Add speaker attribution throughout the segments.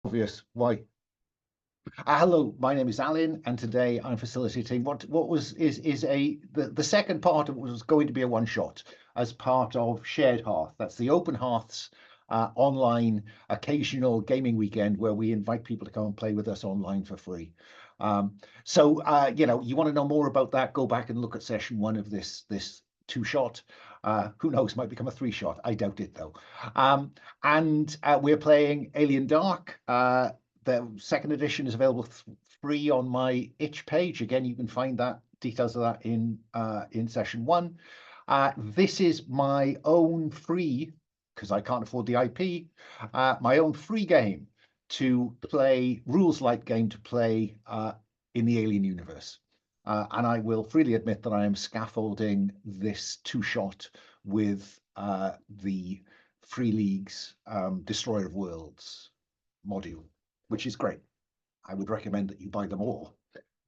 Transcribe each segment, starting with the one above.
Speaker 1: Obvious. Why? Hello, my name is Alun, and today I'm facilitating what is the second part of what was going to be a one shot as part of Shared Hearth. That's the Open Hearths online occasional gaming weekend where we invite people to come and play with us online for free. You know, you want to know more about that? Go back and look at session one of this two shot. Who knows? Might become a three shot. I doubt it though. We're playing Alien Dark. The second edition is available free on my itch page. Again, you can find that details of that in session one. This is my own free, because I can't afford the IP, my own free game to play, rules light game to play in the Alien universe. And I will freely admit that I am scaffolding this two shot with the Free League's Destroyer of Worlds module, which is great. I would recommend that you buy them all.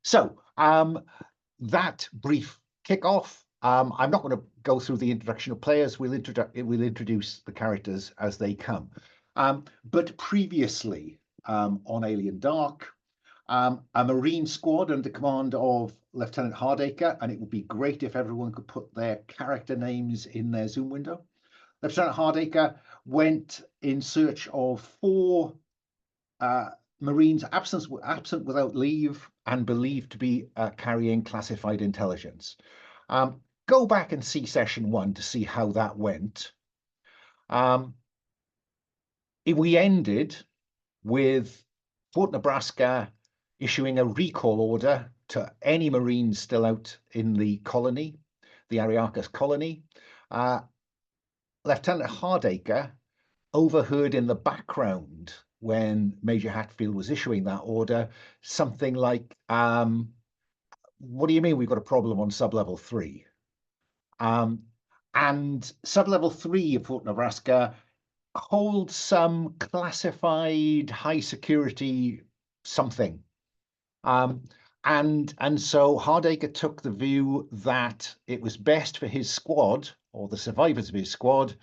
Speaker 1: So that brief kickoff. I'm not going to go through the introduction of players. We'll introduce the characters as they come. But previously on Alien Dark, a Marine squad under the command of Lieutenant Hardacre, and it would be great if everyone could put their character names in their Zoom window. Lieutenant Hardacre went in search of four Marines absent without leave and believed to be carrying classified intelligence. Go back and see session one to see how that went. We ended with Fort Nebraska issuing a recall order to any Marines still out in the colony, the Ariarchus colony. Lieutenant Hardacre overheard in the background when Major Hatfield was issuing that order something like, what do you mean we've got a problem on sub-level 3? And sub-level 3 of Fort Nebraska holds some classified high security something. And so Hardacre took the view that it was best for his squad, or the survivors of his squad,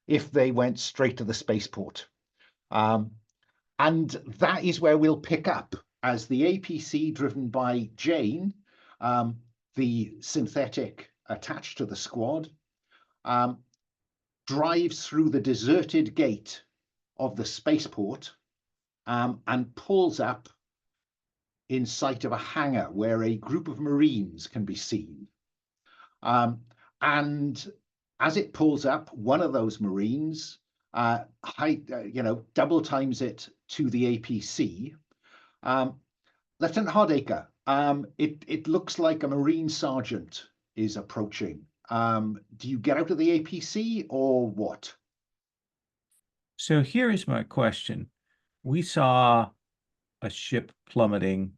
Speaker 1: if they went straight to the spaceport. And that is where we'll pick up as the APC driven by Jane, the synthetic attached to the squad, drives through the deserted gate of the spaceport and pulls up in sight of a hangar where a group of Marines can be seen. And as it pulls up, one of those Marines, double times it to the APC. Lieutenant Hardacre, it looks like a Marine sergeant is approaching. Do you get out of the APC or what?
Speaker 2: So here is my question. We saw a ship plummeting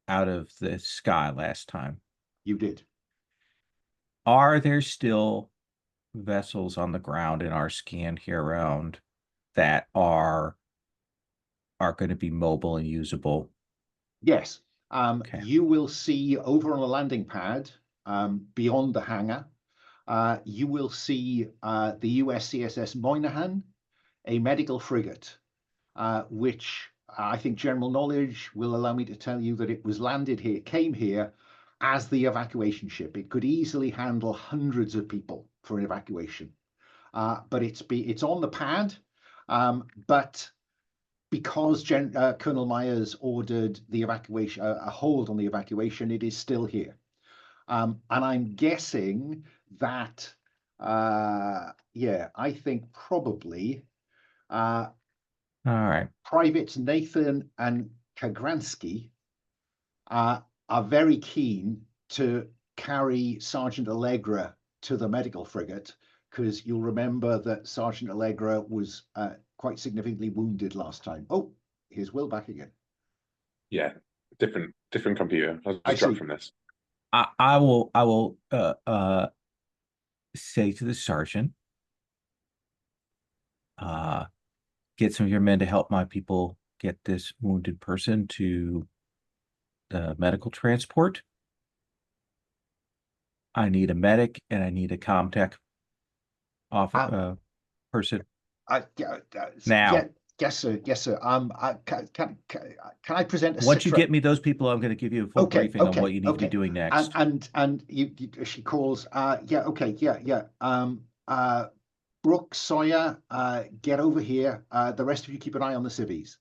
Speaker 2: out of the sky last time.
Speaker 1: You did.
Speaker 2: Are there still vessels on the ground in our scan here around that are going to be mobile and usable?
Speaker 1: Yes.
Speaker 2: Okay.
Speaker 1: You will see over on the landing pad, beyond the hangar, you will see the USCSS Moynihan, a medical frigate, which I think general knowledge will allow me to tell you that it was landed here, came here as the evacuation ship. It could easily handle hundreds of people for an evacuation. But it's on the pad, but because Colonel Myers ordered the evacuation, a hold on the evacuation, it is still here. And I'm guessing that, I think probably
Speaker 2: all right.
Speaker 1: Privates Nathan and Kagransky are very keen to carry Sergeant Allegra to the medical frigate, because you'll remember that Sergeant Allegra was quite significantly wounded last time. Oh, here's Will back again.
Speaker 3: Yeah, different computer. I was dropped from this.
Speaker 2: I will say to the sergeant, get some of your men to help my people get this wounded person to the medical transport. I need a medic and I need a ComTech person.
Speaker 1: Now. Yes, sir. Yes, sir. Can I present a
Speaker 2: Once you
Speaker 1: citra-
Speaker 2: get me those people, I'm going to give you a full
Speaker 1: Okay,
Speaker 2: briefing on what
Speaker 1: okay,
Speaker 2: you need to be
Speaker 1: okay.
Speaker 2: doing next.
Speaker 1: And she calls. Yeah. Okay. Yeah. Yeah. Brooke, Sawyer, get over here. The rest of you keep an eye on the civvies.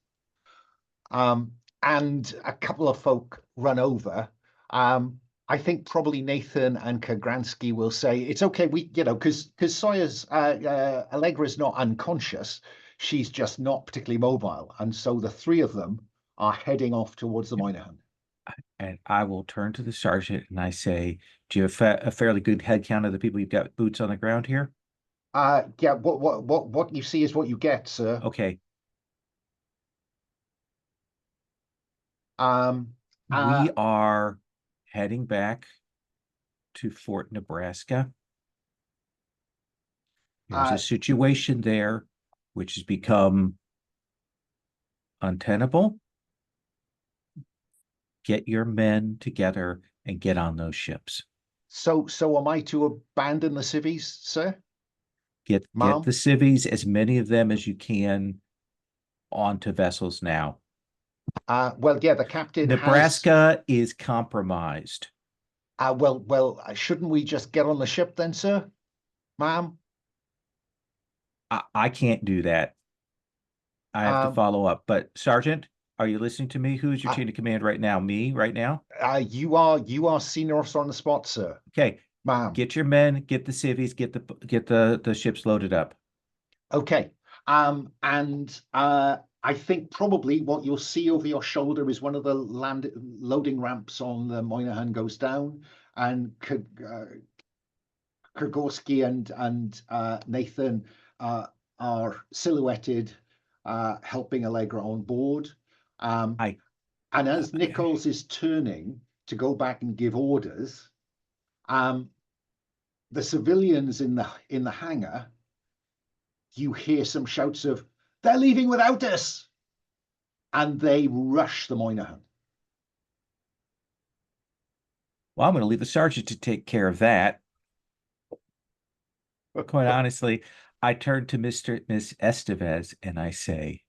Speaker 1: And a couple of folk run over. I think probably Nathan and Kagransky will say it's okay. Because Sawyer's Allegra's not unconscious. She's just not particularly mobile, and so the three of them are heading off towards the Moynihan.
Speaker 2: And I will turn to the sergeant and I say, do you have a fairly good head count of the people you've got boots on the ground here?
Speaker 1: Yeah. What you see is what you get, sir.
Speaker 2: Okay.
Speaker 1: We
Speaker 2: are heading back to Fort Nebraska. There's a situation there which has become untenable. Get your men together and get on those ships.
Speaker 1: So am I to abandon the civvies, sir?
Speaker 2: Get the civvies, as many of them as you can, onto vessels now.
Speaker 1: Well, yeah, the captain.
Speaker 2: Nebraska is compromised.
Speaker 1: Shouldn't we just get on the ship then, sir, ma'am?
Speaker 2: I can't do that. I have to follow up. But Sergeant, are you listening to me? Who's your chain of command right now? Me right now?
Speaker 1: You are senior officer on the spot, sir.
Speaker 2: Okay,
Speaker 1: ma'am.
Speaker 2: Get your men, get the civvies, get the ships loaded up.
Speaker 1: Okay. I think probably what you'll see over your shoulder is one of the loading ramps on the Moynihan goes down, and Kurgorski and Nathan are silhouetted, helping Allegra on board. And as Nichols is turning to go back and give orders, the civilians in the hangar, you hear some shouts of, "They're leaving without us!" And they rush the Moynihan.
Speaker 2: Well, I'm going to leave the sergeant to take care of that. But quite honestly, I turn to Miss Estevez and I say,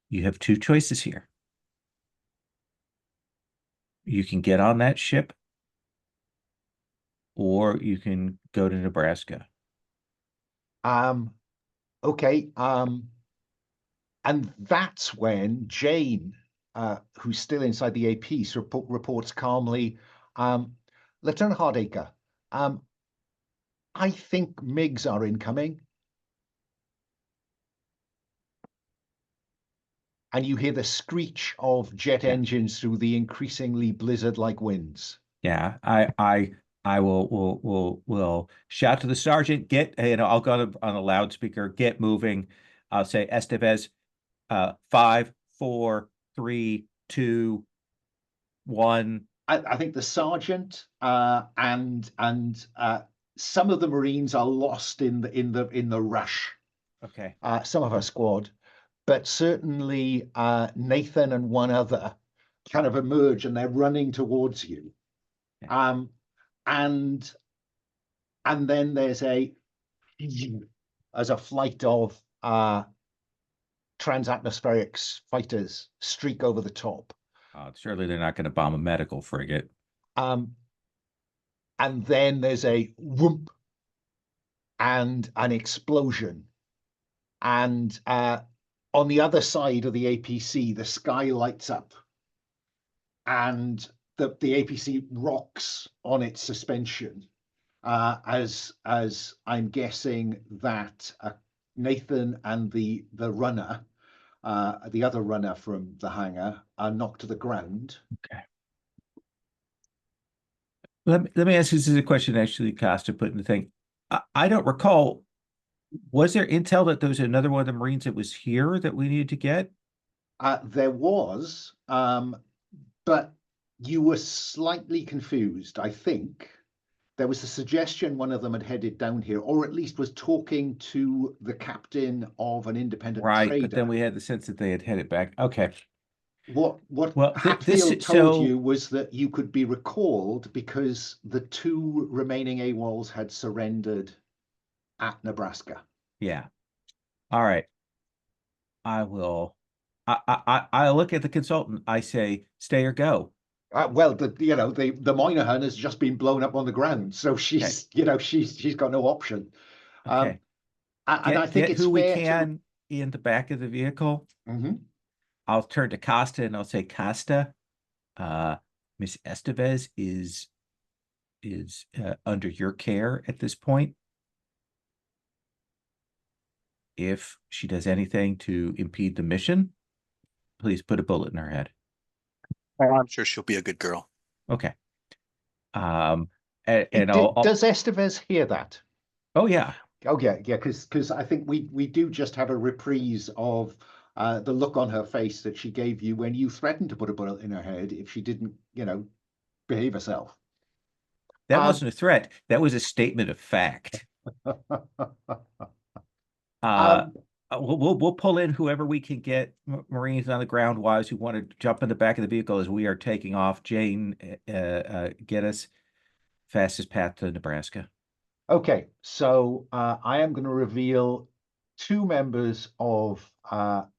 Speaker 2: you have two choices here. You can get on that ship, or you can go to Nebraska.
Speaker 1: Okay. And that's when Jane, who's still inside the AP, reports calmly, Lieutenant Hardacre, I think MiGs are incoming. And you hear the screech of jet engines through the increasingly blizzard-like winds.
Speaker 2: Yeah, I will shout to the sergeant, I'll go on a loudspeaker, get moving. I'll say, Estevez, 5, 4, 3, 2, 1.
Speaker 1: I think the sergeant and some of the Marines are lost in the rush.
Speaker 2: Okay.
Speaker 1: Some of our squad, but certainly Nathan and one other kind of emerge and they're running towards you. Yeah. And then there's a flight of transatmospheric fighters streak over the top.
Speaker 2: Surely they're not going to bomb a medical frigate.
Speaker 1: And then there's a whoop and an explosion. And on the other side of the APC, the sky lights up. And the APC rocks on its suspension. As I'm guessing that Nathan and the runner, the other runner from the hangar, are knocked to the ground.
Speaker 2: Okay. Let me ask you, this is a question actually Costa put in the thing. I don't recall, was there intel that there was another one of the Marines that was here that we needed to get?
Speaker 1: There was, but you were slightly confused, I think. There was a suggestion one of them had headed down here, or at least was talking to the captain of an independent trader.
Speaker 2: Right, but then we had the sense that they had headed back. Okay.
Speaker 1: What Hatfield told you was that you could be recalled because the 2 remaining AWOLs had surrendered at Nebraska.
Speaker 2: Yeah. All right. I will. I look at the consultant. I say, stay or go.
Speaker 1: Well, the Moynihan has just been blown up on the ground, so she's she's got no option.
Speaker 2: Okay.
Speaker 1: And I think
Speaker 2: Get
Speaker 1: it's
Speaker 2: who we
Speaker 1: fair to.
Speaker 2: can in the back of the vehicle.
Speaker 1: Mhm.
Speaker 2: I'll turn to Costa and I'll say, Costa, Miss Estevez is under your care at this point. If she does anything to impede the mission, please put a bullet in her head.
Speaker 4: I'm sure she'll be a good girl.
Speaker 2: Okay. And I'll,
Speaker 1: Does Estevez hear that?
Speaker 2: oh yeah.
Speaker 1: Oh yeah, because I think we do just have a reprise of the look on her face that she gave you when you threatened to put a bullet in her head if she didn't, behave herself.
Speaker 2: That wasn't a threat. That was a statement of fact. We'll pull in whoever we can get, Marines on the ground wise who want to jump in the back of the vehicle as we are taking off. Jane, get us fastest path to Nebraska.
Speaker 1: Okay, so I am going to reveal two members of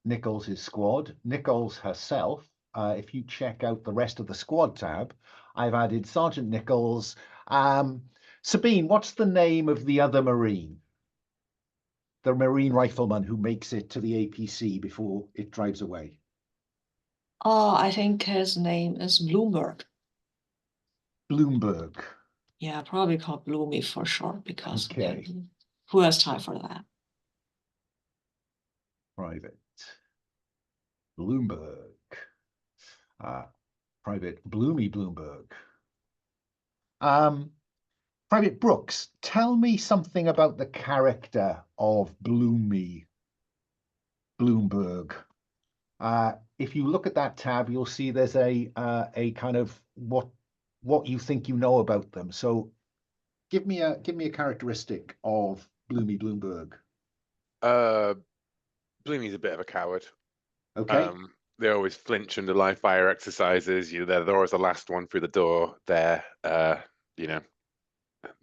Speaker 1: Nichols' squad. Nichols herself, if you check out the rest of the squad tab, I've added Sergeant Nichols. Sabine, what's the name of the other Marine? The Marine rifleman who makes it to the APC before it drives away.
Speaker 5: I think his name is Bloomberg.
Speaker 1: Bloomberg.
Speaker 5: Yeah, probably called Bloomy for short because
Speaker 1: Okay.
Speaker 5: who has time for that?
Speaker 1: Private. Bloomberg. Private Bloomy Bloomberg. Private Brooks, tell me something about the character of Bloomy Bloomberg. If you look at that tab, you'll see there's a kind of what you think you know about them. So give me a characteristic of Bloomy Bloomberg.
Speaker 3: Bloomy's a bit of a coward.
Speaker 1: Okay.
Speaker 3: They always flinch under live fire exercises. They're always the last one through the door there.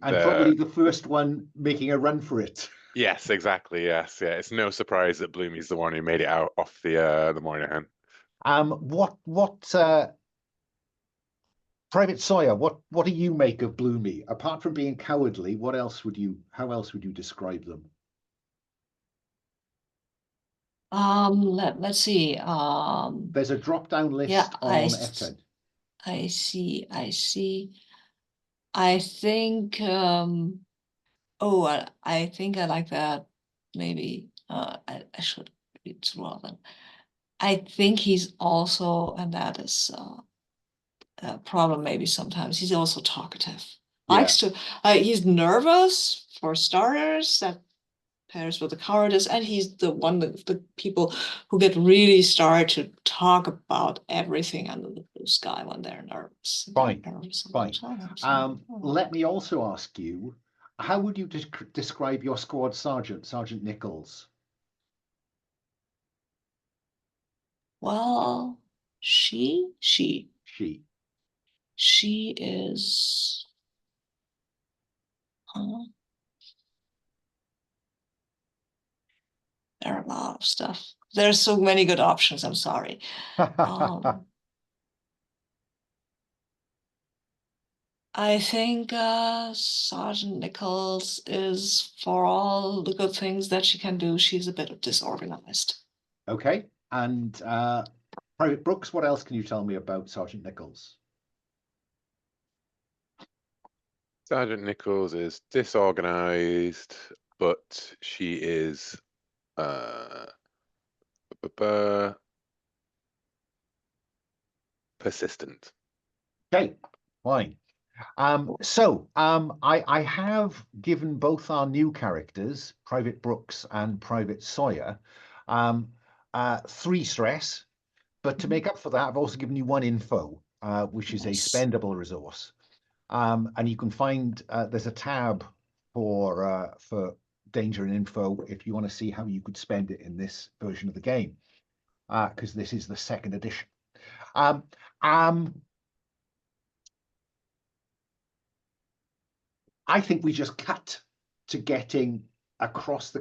Speaker 1: And probably the first one making a run for it.
Speaker 3: Yes, exactly. Yes, yeah. It's no surprise that Bloomy's the one who made it out off the Moynihan.
Speaker 1: Private Sawyer, what do you make of Bloomy? Apart from being cowardly, how else would you describe them?
Speaker 5: Let's see.
Speaker 1: There's a drop-down list
Speaker 5: yeah,
Speaker 1: on Etten.
Speaker 5: I see. I think I think I like that. Maybe I should read through all them. I think he's also, and that is a problem maybe sometimes, he's also talkative.
Speaker 1: Yeah.
Speaker 5: Likes to he's nervous for starters, that pairs with the cowardice, and he's the one of the people who get really started to talk about everything under the blue sky when they're nervous.
Speaker 1: Fine.
Speaker 5: Fine.
Speaker 1: Let me also ask you, how would you describe your squad sergeant, Sergeant Nichols?
Speaker 5: Well, she is there are a lot of stuff. There's so many good options. I'm sorry. I think Sergeant Nichols is, for all the good things that she can do, she's a bit disorganized.
Speaker 1: Okay. And Private Brooks, what else can you tell me about Sergeant Nichols?
Speaker 3: Sergeant Nichols is disorganized, but she is persistent.
Speaker 1: Okay, fine. I have given both our new characters, Private Brooks and Private Sawyer, 3 stress, but to make up for that, I've also given you 1 info, which is a spendable resource. And you can find there's a tab for danger and info if you want to see how you could spend it in this version of the game, because this is the 2nd edition. I think we just cut to getting across the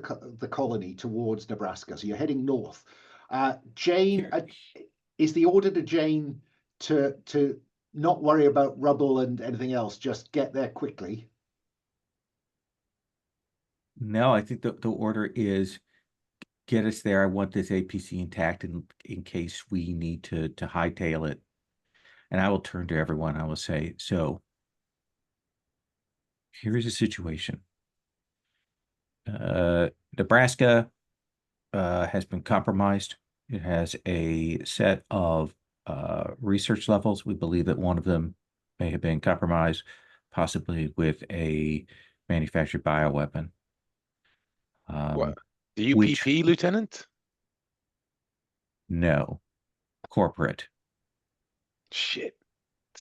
Speaker 1: colony towards Nebraska. So you're heading north. Jane, is the order to Jane to not worry about rubble and anything else, just get there quickly?
Speaker 2: No, I think the order is get us there. I want this APC intact in case we need to hightail it. And I will turn to everyone. I will say, so here is a situation. Nebraska has been compromised. It has a set of research levels. We believe that one of them may have been compromised, possibly with a manufactured bioweapon.
Speaker 3: What? The
Speaker 2: which-
Speaker 3: UPP, Lieutenant?
Speaker 2: No, corporate.
Speaker 3: Shit.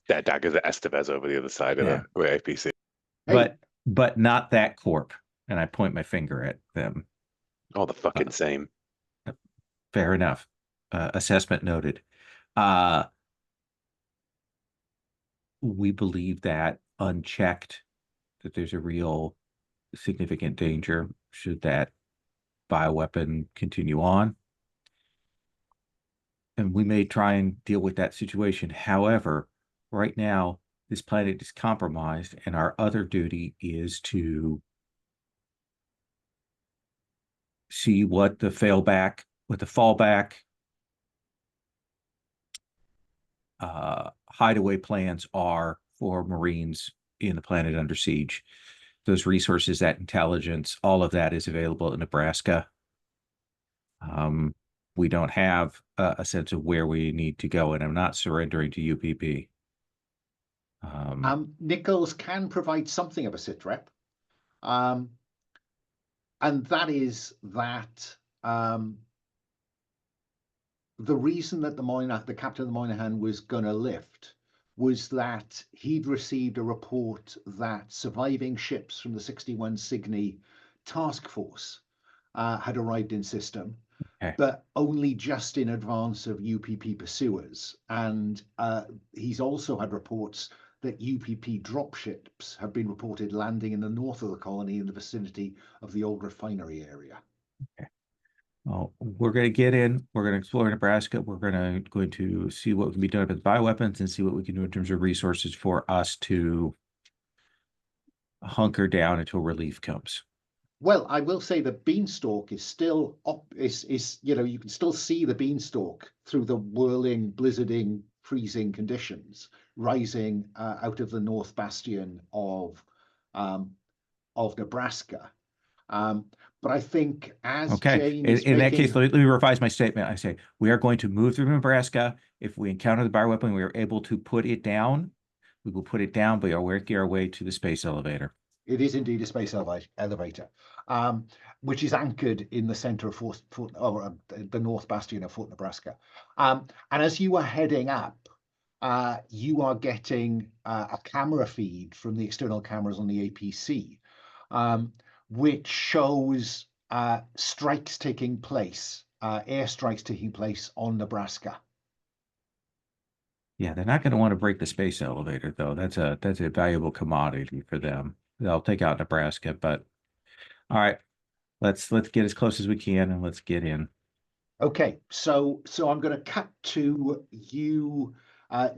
Speaker 3: That daggers at Estevez over the other side of
Speaker 2: Yeah.
Speaker 3: the APC.
Speaker 1: Hey,
Speaker 2: But not that corp. And I point my finger at them.
Speaker 3: All the fucking same.
Speaker 2: Fair enough. Assessment noted. We believe that unchecked, that there's a real significant danger should that bioweapon continue on. And we may try and deal with that situation. However, right now, this planet is compromised, and our other duty is to see what the fallback hideaway plans are for Marines in the planet under siege. Those resources, that intelligence, all of that is available in Nebraska. We don't have a sense of where we need to go, and I'm not surrendering to UPP.
Speaker 1: Nichols can provide something of a sitrep, and that is that the reason that the captain of the Moynihan was going to lift was that he'd received a report that surviving ships from the 61 Cygni task force had arrived in system, but only just in advance of UPP pursuers. And he's also had reports that UPP dropships have been reported landing in the north of the colony in the vicinity of the old refinery area.
Speaker 2: Okay. Well, we're going to get in. We're going to explore Nebraska. We're going to see what can be done with bioweapons and see what we can do in terms of resources for us to hunker down until relief comes.
Speaker 1: Well, I will say the beanstalk is still up. You can still see the beanstalk through the whirling, blizzarding, freezing conditions rising out of the North Bastion of Nebraska. But I think as Jane is
Speaker 2: in that case, let me revise my statement. I say we are going to move through Nebraska. If we encounter the bioweapon, we are able to put it down. We will put it down, but we are working our way to the space elevator.
Speaker 1: It is indeed a space elevator, which is anchored in the center of the North Bastion of Fort Nebraska. And as you are heading up, you are getting a camera feed from the external cameras on the APC, which shows strikes taking place, airstrikes taking place on Nebraska.
Speaker 2: Yeah, they're not going to want to break the space elevator, though. That's a valuable commodity for them. They'll take out Nebraska, but all right, let's get as close as we can and let's get in.
Speaker 1: Okay, so I'm going to cut to you,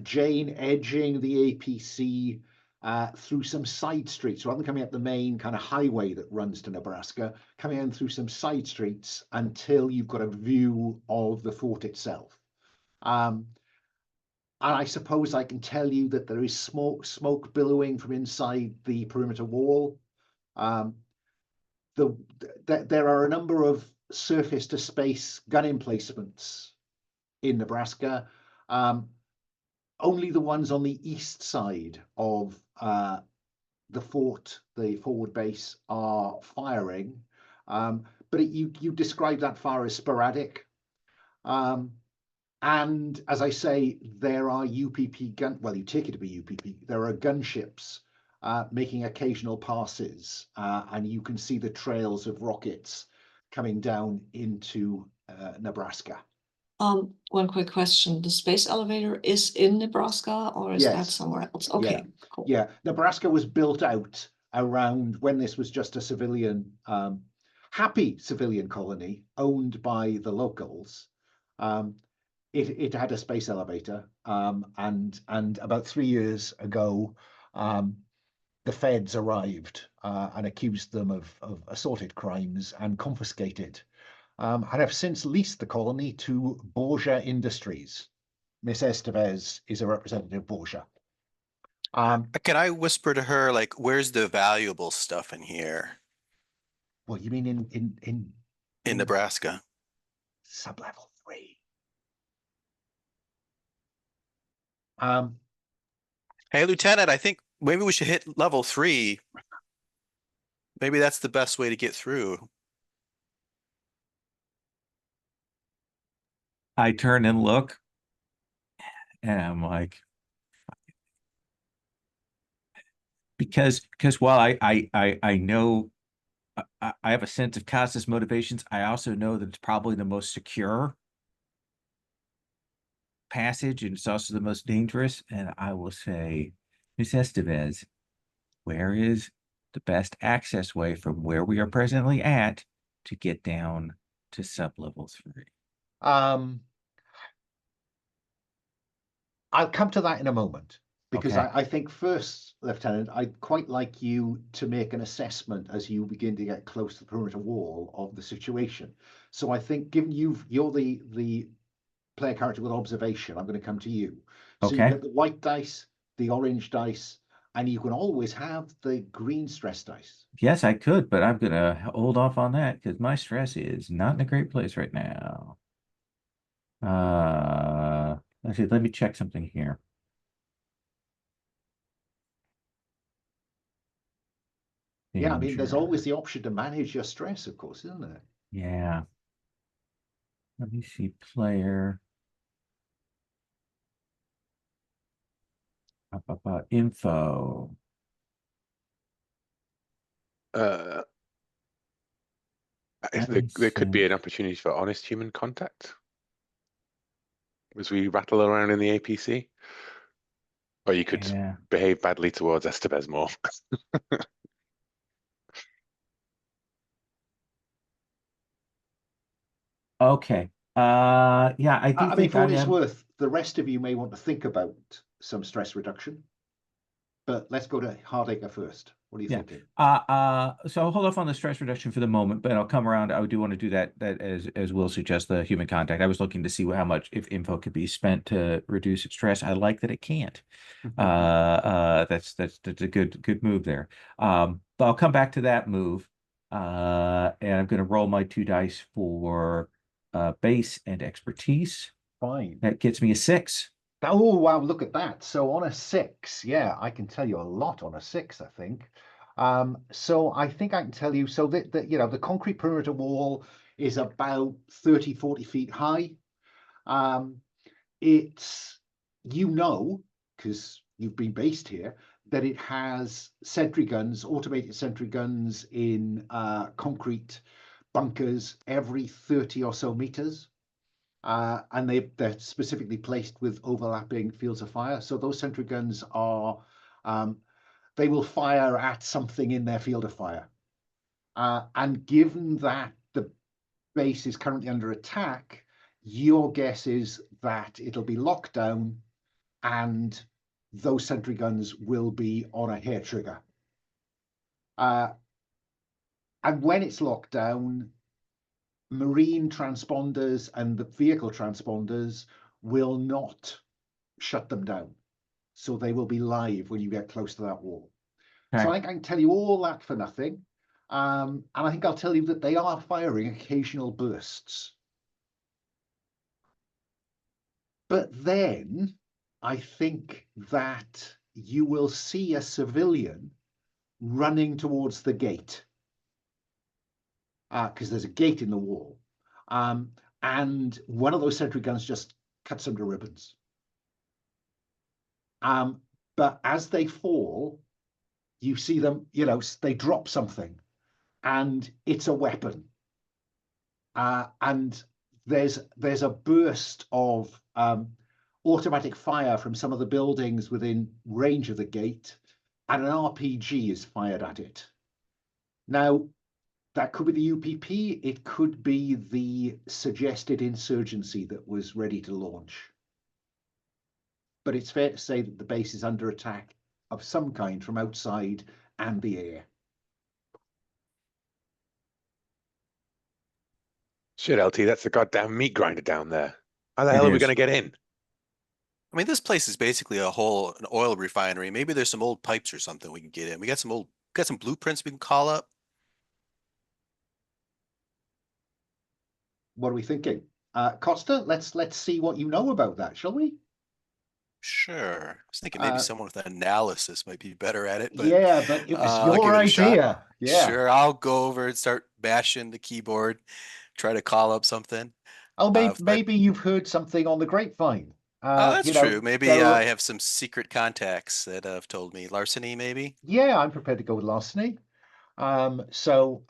Speaker 1: Jane, edging the APC through some side streets, rather than coming up the main kind of highway that runs to Nebraska, coming in through some side streets until you've got a view of the fort itself. And I suppose I can tell you that there is smoke billowing from inside the perimeter wall. There are a number of surface to space gun emplacements in Nebraska. Only the ones on the east side of the fort, the forward base, are firing. But you describe that fire as sporadic. And as I say, there are UPP well, you take it to be UPP. There are gunships making occasional passes, and you can see the trails of rockets coming down into Nebraska.
Speaker 5: One quick question. The space elevator is in Nebraska, or is that somewhere else? Okay, cool.
Speaker 1: Yeah, Nebraska was built out around when this was just a civilian, happy civilian colony owned by the locals. It had a space elevator, and about 3 years ago, the feds arrived and accused them of assorted crimes and confiscated, and have since leased the colony to Borgia Industries. Miss Estevez is a representative of Borgia.
Speaker 4: Can I whisper to her, like, where's the valuable stuff in here
Speaker 1: Well, you mean
Speaker 4: in Nebraska?
Speaker 1: sub-level 3?
Speaker 4: Hey, Lieutenant, I think maybe we should hit level 3. Maybe that's the best way to get through.
Speaker 2: I turn and look, and I'm like, because while I know I have a sense of Costas' motivations, I also know that it's probably the most secure passage, and it's also the most dangerous. And I will say, Miss Estevez, where is the best access way from where we are presently at to get down to sub-level 3?
Speaker 1: I'll come to that in a moment, because
Speaker 2: Okay.
Speaker 1: I think first, Lieutenant, I'd quite like you to make an assessment as you begin to get close to the perimeter wall of the situation. So I think, given you're the player character with observation, I'm going to come to you. So you
Speaker 2: Okay.
Speaker 1: get the white dice, the orange dice, and you can always have the green stress dice.
Speaker 2: Yes, I could, but I'm gonna hold off on that because my stress is not in a great place right now. Actually, let me check something here.
Speaker 1: Yeah, I mean, there's always
Speaker 2: Danger.
Speaker 1: the option to manage your stress, of course, isn't there?
Speaker 2: Yeah. Let me see player. Info.
Speaker 3: If
Speaker 2: Let me
Speaker 3: there could be
Speaker 2: think.
Speaker 3: an opportunity for honest human contact as we rattle around in the APC, or you could
Speaker 2: Yeah.
Speaker 3: behave badly towards Estevez more.
Speaker 2: Okay. Yeah, I do
Speaker 1: I mean,
Speaker 2: think
Speaker 1: for
Speaker 2: I
Speaker 1: what it's
Speaker 2: am.
Speaker 1: worth, the rest of you may want to think about some stress reduction, but let's go to Hardacre first. What are you
Speaker 2: Yeah.
Speaker 1: thinking?
Speaker 2: So I'll hold off on the stress reduction for the moment, but I'll come around. I do want to do that as Will suggests, the human contact. I was looking to see how much if info could be spent to reduce stress. I like that it can't. That's a good move there. But I'll come back to that move. And I'm gonna roll my 2 dice for base and expertise.
Speaker 1: Fine.
Speaker 2: That gets me a 6.
Speaker 1: Oh, wow, look at that. So on a 6, yeah, I can tell you a lot on a 6, I think. So I think I can tell you, so that the concrete perimeter wall is about 30, 40 feet high. It's, because you've been based here, that it has sentry guns, automated sentry guns in concrete bunkers every 30 or so meters. And they're specifically placed with overlapping fields of fire. So those sentry guns are, they will fire at something in their field of fire. And given that the base is currently under attack, your guess is that it'll be locked down and those sentry guns will be on a hair trigger. And when it's locked down, marine transponders and the vehicle transponders will not shut them down. So they will be live when you get close to that wall. So I think I can tell you all that for nothing. And I think I'll tell you that they are firing occasional bursts. But then I think that you will see a civilian running towards the gate. Because there's a gate in the wall. And one of those sentry guns just cuts them to ribbons. But as they fall, you see them, they drop something and it's a weapon. And there's a burst of automatic fire from some of the buildings within range of the gate, and an RPG is fired at it. Now, That could be the UPP. It could be the suggested insurgency that was ready to launch. But it's fair to say that the base is under attack of some kind from outside and the air.
Speaker 3: Shit, LT, that's the goddamn meat grinder down there. How the
Speaker 2: It
Speaker 3: hell are we
Speaker 2: is.
Speaker 3: going to get in?
Speaker 4: I mean, this place is basically an oil refinery. Maybe there's some old pipes or something we can get in. We got some blueprints we can call up.
Speaker 1: What are we thinking? Costa, let's see what you know about that, shall we?
Speaker 4: Sure. I was thinking maybe someone with analysis might be better at it, but
Speaker 1: Yeah, but it was
Speaker 4: I'll
Speaker 1: your
Speaker 4: give it a shot.
Speaker 1: idea. Yeah.
Speaker 4: Sure, I'll go over and start bashing the keyboard, try to call up something.
Speaker 1: Oh,
Speaker 4: but-
Speaker 1: maybe you've heard something on the grapevine.
Speaker 4: Oh, that's
Speaker 1: you know,
Speaker 4: true. Maybe
Speaker 1: there are-
Speaker 4: I have some secret contacts that have told me. Larceny, maybe?
Speaker 1: Yeah, I'm prepared to go with larceny. So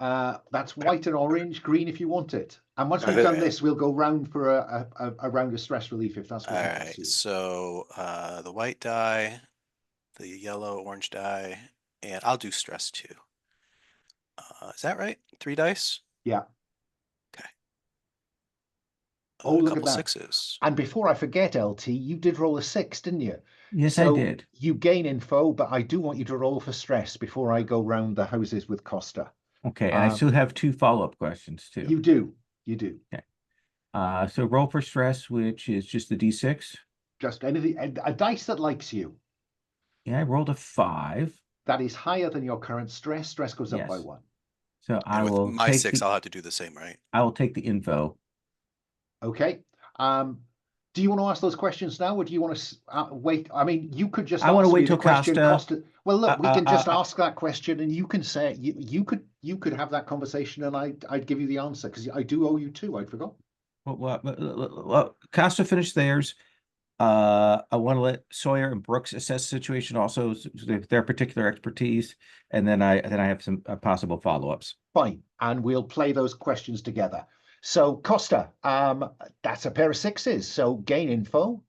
Speaker 1: that's white and orange, green if you want it. And once we've done
Speaker 4: Okay.
Speaker 1: this, we'll go round for a round of stress relief if that's what
Speaker 4: All
Speaker 1: you want to
Speaker 4: right.
Speaker 1: see.
Speaker 4: So the white die, the yellow, orange die, and I'll do stress too. Is that right? 3 dice?
Speaker 1: Yeah.
Speaker 4: Okay.
Speaker 1: Oh,
Speaker 4: A
Speaker 1: look at
Speaker 4: couple
Speaker 1: that.
Speaker 4: sixes.
Speaker 1: And before I forget, LT, you did roll a 6, didn't you?
Speaker 2: Yes,
Speaker 1: So
Speaker 2: I did.
Speaker 1: you gain info, but I do want you to roll for stress before I go round the houses with Costa.
Speaker 2: Okay, and I still have 2 follow-up questions too.
Speaker 1: You do. You do.
Speaker 2: So roll for stress, which is just the D6.
Speaker 1: Just anything, a dice that likes you.
Speaker 2: Yeah, I rolled a 5.
Speaker 1: That is higher than your current stress. Stress goes up by
Speaker 2: Yes.
Speaker 1: 1.
Speaker 2: So I
Speaker 4: And with
Speaker 2: will
Speaker 4: my
Speaker 2: take
Speaker 4: 6,
Speaker 2: the,
Speaker 4: I'll have to do the same, right?
Speaker 2: I will take the info.
Speaker 1: Okay. Do you want to ask those questions now, or do you want to wait? I mean, you could just.
Speaker 2: I want to
Speaker 1: ask
Speaker 2: wait
Speaker 1: me the
Speaker 2: till
Speaker 1: question,
Speaker 2: Costa.
Speaker 1: Well, look, we can just
Speaker 2: uh,
Speaker 1: ask that question, and you can say you could have that conversation, and I'd give you the answer because I do owe you 2. I'd forgot.
Speaker 2: Well, Costa finished theirs. I want to let Sawyer and Brooks assess the situation, also their particular expertise, and then I have some possible follow-ups.
Speaker 1: Fine, and we'll play those questions together. So Costa, that's a pair of 6s. So gain info.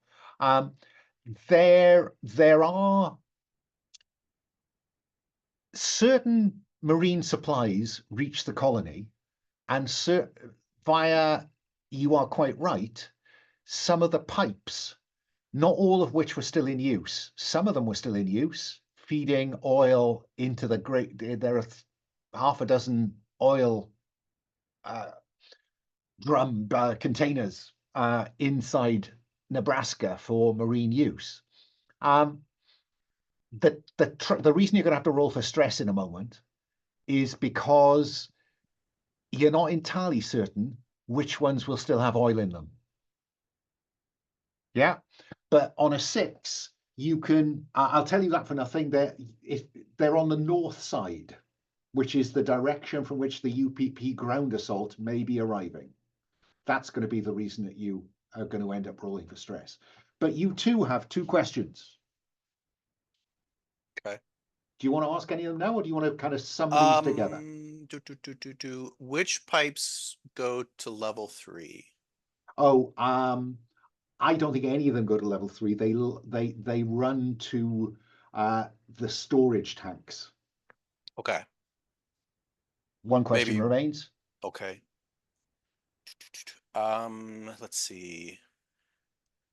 Speaker 1: There are certain marine supplies reach the colony, and via, you are quite right, some of the pipes, not all of which were still in use. Some of them were still in use, feeding oil into the great. There are half a dozen oil drum containers inside Nebraska for marine use. The reason you're going to have to roll for stress in a moment is because you're not entirely certain which ones will still have oil in them. Yeah, but on a 6, you can. I'll tell you that for nothing. They're on the north side, which is the direction from which the UPP ground assault may be arriving. That's going to be the reason that you are going to end up rolling for stress. But you too have 2 questions.
Speaker 4: Okay.
Speaker 1: Do you want to ask any of them now, or do you want to kind of sum these together?
Speaker 4: Which pipes go to level 3?
Speaker 1: Oh, I don't think any of them go to level 3. They run to the storage tanks.
Speaker 4: Okay.
Speaker 1: One question
Speaker 4: Maybe-
Speaker 1: remains.
Speaker 4: Okay. Let's see.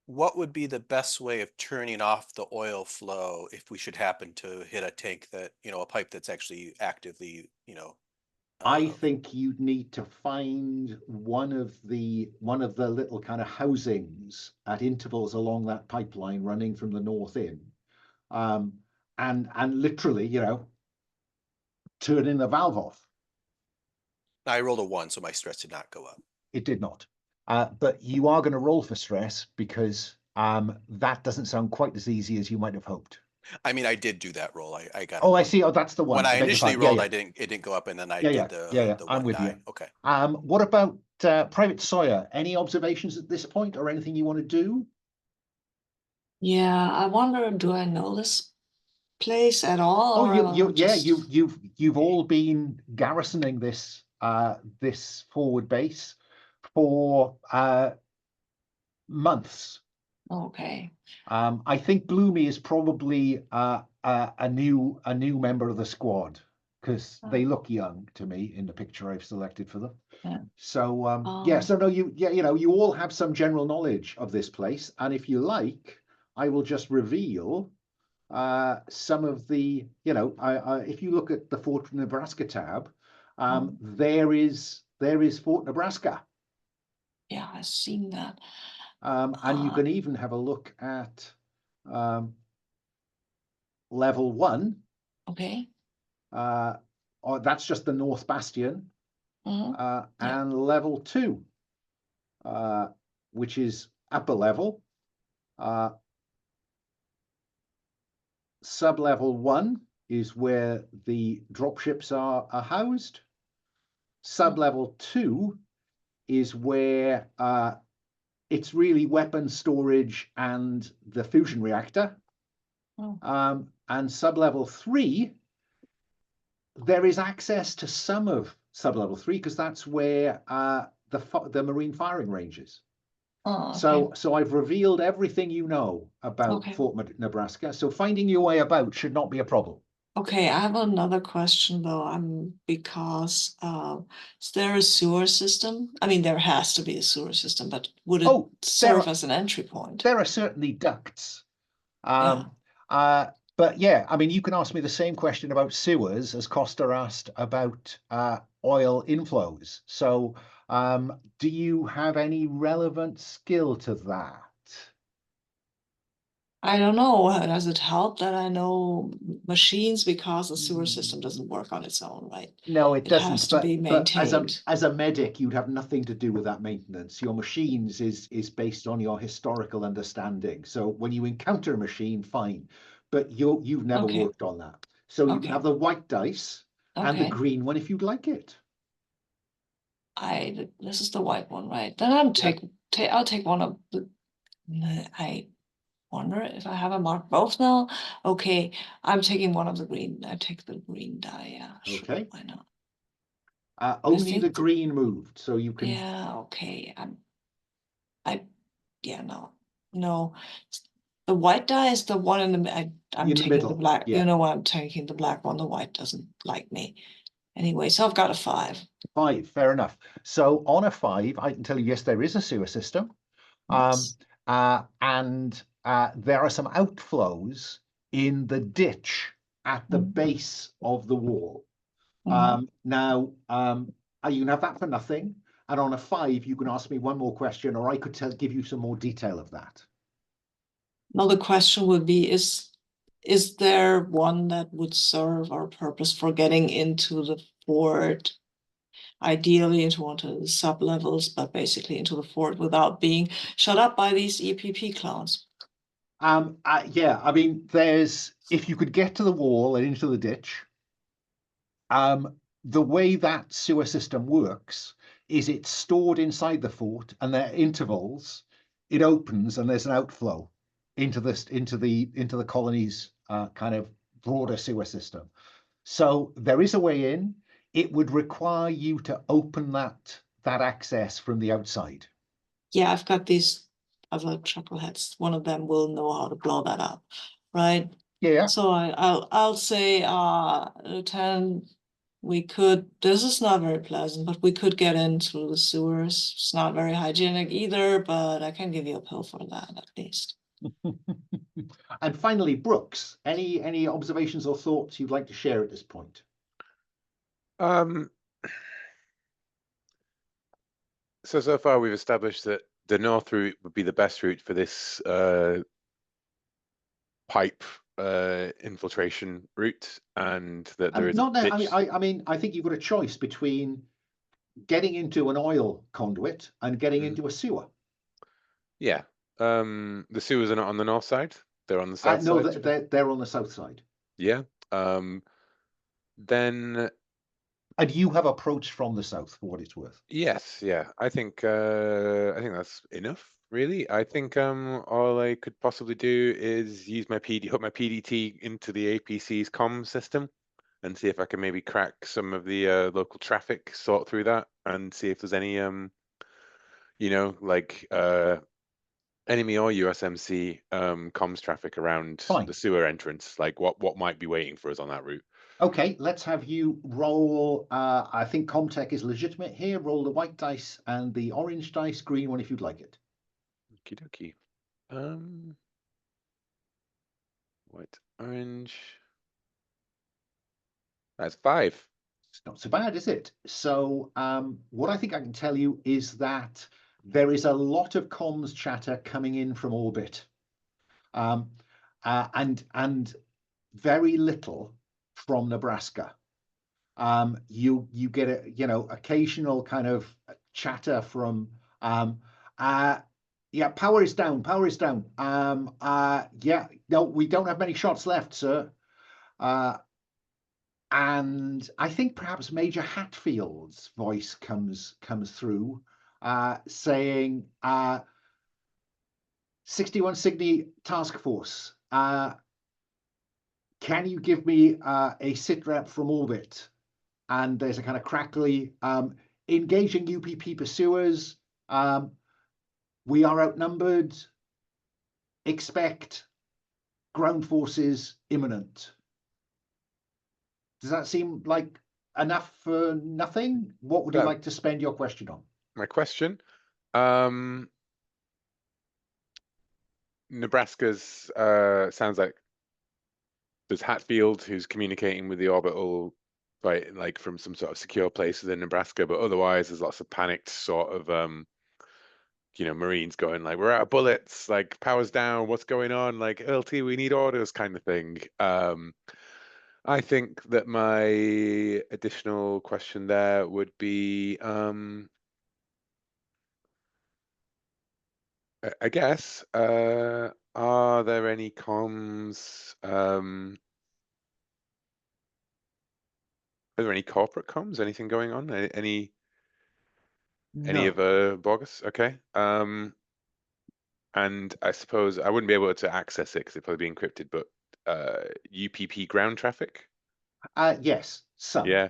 Speaker 4: What would be the best way of turning off the oil flow if we should happen to hit a tank that, a pipe that's actually actively,
Speaker 1: I think you'd need to find one of the little kind of housings at intervals along that pipeline running from the north in, and literally, turning the valve off.
Speaker 4: I rolled a 1, so my stress did not go up.
Speaker 1: It did not. But you are going to roll for stress because that doesn't sound quite as easy as you might have hoped.
Speaker 4: I mean, I did do that roll. I got.
Speaker 1: Oh, I see. Oh, that's the one.
Speaker 4: When I
Speaker 1: beg your
Speaker 4: initially
Speaker 1: pardon.
Speaker 4: rolled,
Speaker 1: Yeah,
Speaker 4: it didn't go up, and then I
Speaker 1: yeah.
Speaker 4: did the
Speaker 1: I'm
Speaker 4: one
Speaker 1: with
Speaker 4: die.
Speaker 1: you.
Speaker 4: Okay.
Speaker 1: What about Private Sawyer? Any observations at this point, or anything you want to do?
Speaker 5: Yeah, I wonder, do I know this place at all?
Speaker 1: Oh,
Speaker 5: or am I just-
Speaker 1: you've all been garrisoning this this forward base for months.
Speaker 5: Okay.
Speaker 1: I think Bloomy is probably a new member of the squad. because they look young to me in the picture I've selected for them.
Speaker 5: Yeah.
Speaker 1: So
Speaker 5: Oh.
Speaker 1: so no, you all have some general knowledge of this place, and if you like, I will just reveal some of the, if you look at the Fort Nebraska tab, there is Fort Nebraska.
Speaker 5: Yeah, I've seen that.
Speaker 1: And you can even have a look at level 1.
Speaker 5: Okay.
Speaker 1: Or that's just the North Bastion.
Speaker 5: Yeah.
Speaker 1: And level 2, which is upper level. Sub-level 1 is where the dropships are housed. Sub-level 2 is where it's really weapon storage and the fusion reactor.
Speaker 5: Oh.
Speaker 1: And sub-level 3, there is access to some of sub-level 3 because that's where the marine firing range is.
Speaker 5: Oh, okay.
Speaker 1: So I've revealed everything you know about Fort Nebraska. So finding your way about should not be a problem.
Speaker 5: Okay, I have another question though. Because is there a sewer system? I mean, there has to be a sewer system, but would it serve as an entry point?
Speaker 1: There are certainly ducts.
Speaker 5: Yeah.
Speaker 1: But yeah, I mean, you can ask me the same question about sewers as Costa asked about oil inflows. So do you have any relevant skill to that?
Speaker 5: I don't know. Does it help that I know machines, because the sewer system doesn't work on its own, right?
Speaker 1: No, it doesn't.
Speaker 5: It has to be maintained.
Speaker 1: As a medic, you'd have nothing to do with that maintenance. Your machines is based on your historical understanding. So when you encounter a machine, fine, but you've never worked on that. So you can have the white dice and the green one if you'd like it.
Speaker 5: This is the white one, right? Then I'll take one of the. I wonder if I have a mark both now. Okay, I'm taking one of the green. I take the green die. Yeah. Sure,
Speaker 1: Okay.
Speaker 5: why not?
Speaker 1: Only the green moved, so you can.
Speaker 5: Yeah. Okay. No. The white die is the one in the. I'm taking
Speaker 1: middle.
Speaker 5: The black.
Speaker 1: Yeah.
Speaker 5: You know what? I'm taking the black one. The white doesn't like me. Anyway, so I've got a 5.
Speaker 1: 5, fair enough. So on a 5, I can tell you, yes, there is a sewer system.
Speaker 5: Yes.
Speaker 1: And there are some outflows in the ditch at the base of the wall. Now, you can have that for nothing. And on a 5, you can ask me one more question, or I could give you some more detail of that.
Speaker 5: Another question would be, is there one that would serve our purpose for getting into the fort, ideally into one of the sub-levels, but basically into the fort without being shut up by these UPP clowns?
Speaker 1: Yeah, I mean, if you could get to the wall and into the ditch, the way that sewer system works is it's stored inside the fort, and there are intervals. It opens and there's an outflow into the colony's kind of broader sewer system. So there is a way in. It would require you to open that access from the outside.
Speaker 5: Yeah, I've got these other chuckleheads. One of them will know how to blow that up, right?
Speaker 1: Yeah.
Speaker 5: So I'll say, Lieutenant, this is not very pleasant, but we could get in through the sewers. It's not very hygienic either, but I can give you a pill for that at least.
Speaker 1: And finally, Brooks, any observations or thoughts you'd like to share at this point?
Speaker 3: So far we've established that the north route would be the best route for this pipe infiltration route, and that there is
Speaker 1: I think you've got a choice between getting into an oil conduit and getting into a sewer.
Speaker 3: Yeah. The sewers are not on the north side, they're on the south side.
Speaker 1: No, they're on the south side.
Speaker 3: Yeah. Then
Speaker 1: and you have approached from the south, for what it's worth.
Speaker 3: Yes, yeah. I think that's enough, really. I think all I could possibly do is use hook my PDT into the APC's comm system and see if I can maybe crack some of the local traffic, sort through that, and see if there's any like enemy or USMC comms traffic around the sewer entrance, like what might be waiting for us on that route.
Speaker 1: Okay, let's have you roll. I think Comtech is legitimate here. Roll the white dice and the orange dice, green one if you'd like it.
Speaker 3: Okie dokie. White, orange. That's 5.
Speaker 1: It's not so bad, is it? So what I think I can tell you is that there is a lot of comms chatter coming in from orbit, and very little from Nebraska. You get a occasional kind of chatter from yeah, power is down, power is down. Yeah, no, we don't have many shots left, sir. And I think perhaps Major Hatfield's voice comes through, saying 61 Cygni Task Force, can you give me a sit rep from orbit? And there's a kind of crackly engaging UPP pursuers. We are outnumbered. Expect ground forces imminent. Does that seem like enough for nothing? What would you like to spend your question on?
Speaker 3: My question. Nebraska's sounds like there's Hatfield who's communicating with the orbital, right, like from some sort of secure place within Nebraska, but otherwise there's lots of panicked sort of Marines going like, we're out of bullets, like power's down, what's going on? Like LT, we need orders kind of thing. I think that my additional question there would be I guess, are there any comms? Are there any corporate comms? Anything going on? Any of Borgus? Okay. And I suppose I wouldn't be able to access it because it'd probably be encrypted, but UPP ground traffic?
Speaker 1: Yes, some.
Speaker 3: Yeah.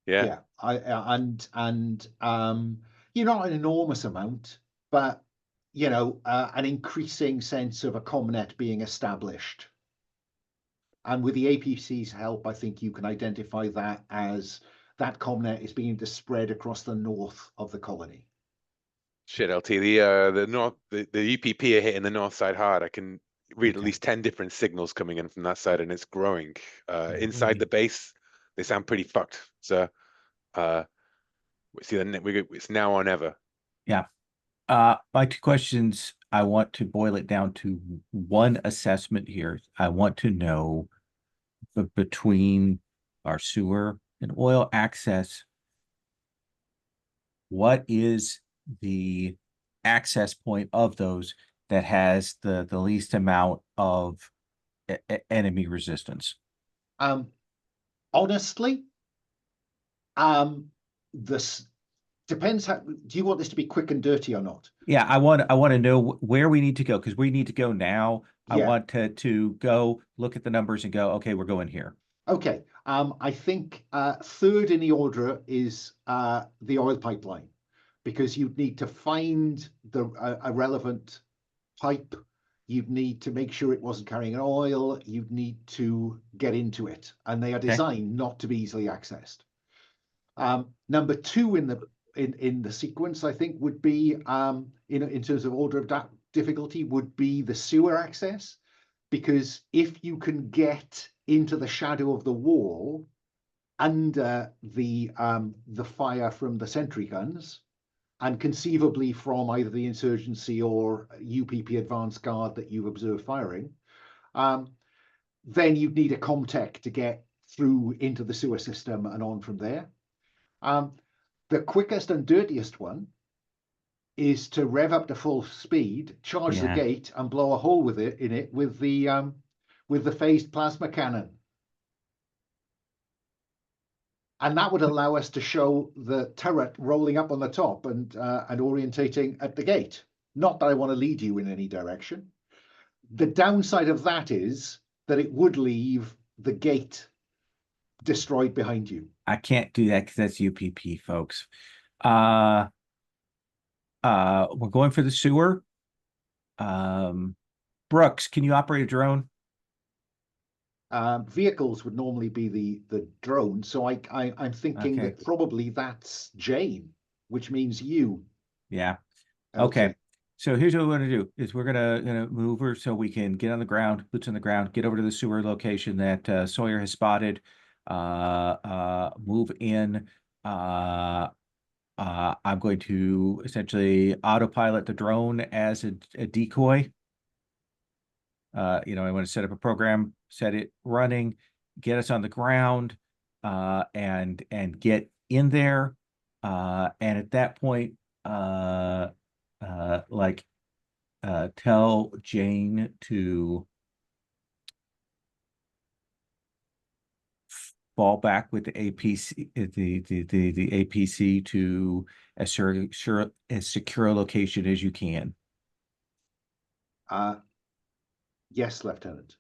Speaker 1: Yeah. And not an enormous amount, but an increasing sense of a comnet being established. And with the APC's help, I think you can identify that as that comnet is beginning to spread across the north of the colony.
Speaker 3: Shit, LT, the north, the UPP are hitting the north side hard. I can read at least 10 different signals coming in from that side, and it's growing. Inside the base, they sound pretty fucked. So, it's now or never.
Speaker 2: Yeah. My two questions, I want to boil it down to one assessment here. I want to know between our sewer and oil access, what is the access point of those that has the least amount of enemy resistance?
Speaker 1: Honestly, this depends. Do you want this to be quick and dirty or not?
Speaker 2: Yeah, I want to know where we need to go, because we need to go now. I want to go look at the numbers and go, okay, we're going here.
Speaker 1: Okay. I think third in the order is the oil pipeline, because you'd need to find a relevant pipe. You'd need to make sure it wasn't carrying an oil. You'd need to get into it, and they are designed not to be easily accessed. Number two in the sequence, I think, would be in terms of order of difficulty, would be the sewer access, because if you can get into the shadow of the wall under the fire from the sentry guns, and conceivably from either the insurgency or UPP advanced guard that you've observed firing, then you'd need a Comtech to get through into the sewer system and on from there. The quickest and dirtiest one is to rev up to full speed, charge the gate, and blow a hole with it with the phased plasma cannon. And that would allow us to show the turret rolling up on the top and orientating at the gate. Not that I want to lead you in any direction. The downside of that is that it would leave the gate destroyed behind you.
Speaker 2: I can't do that because that's UPP, folks. We're going for the sewer. Brooks, can you operate a drone?
Speaker 1: Vehicles would normally be the drone. So I'm thinking
Speaker 2: Okay.
Speaker 1: that probably that's Jane, which means you.
Speaker 2: Yeah.
Speaker 1: LT.
Speaker 2: Okay. So here's what we're gonna do is we're gonna move her so we can get on the ground, boots on the ground, get over to the sewer location that Sawyer has spotted, move in. I'm going to essentially autopilot the drone as a decoy. I want to set up a program, set it running, get us on the ground, and get in there. And at that point, tell Jane to fall back with the APC, the APC to as secure a location as you can.
Speaker 1: Yes, Lieutenant.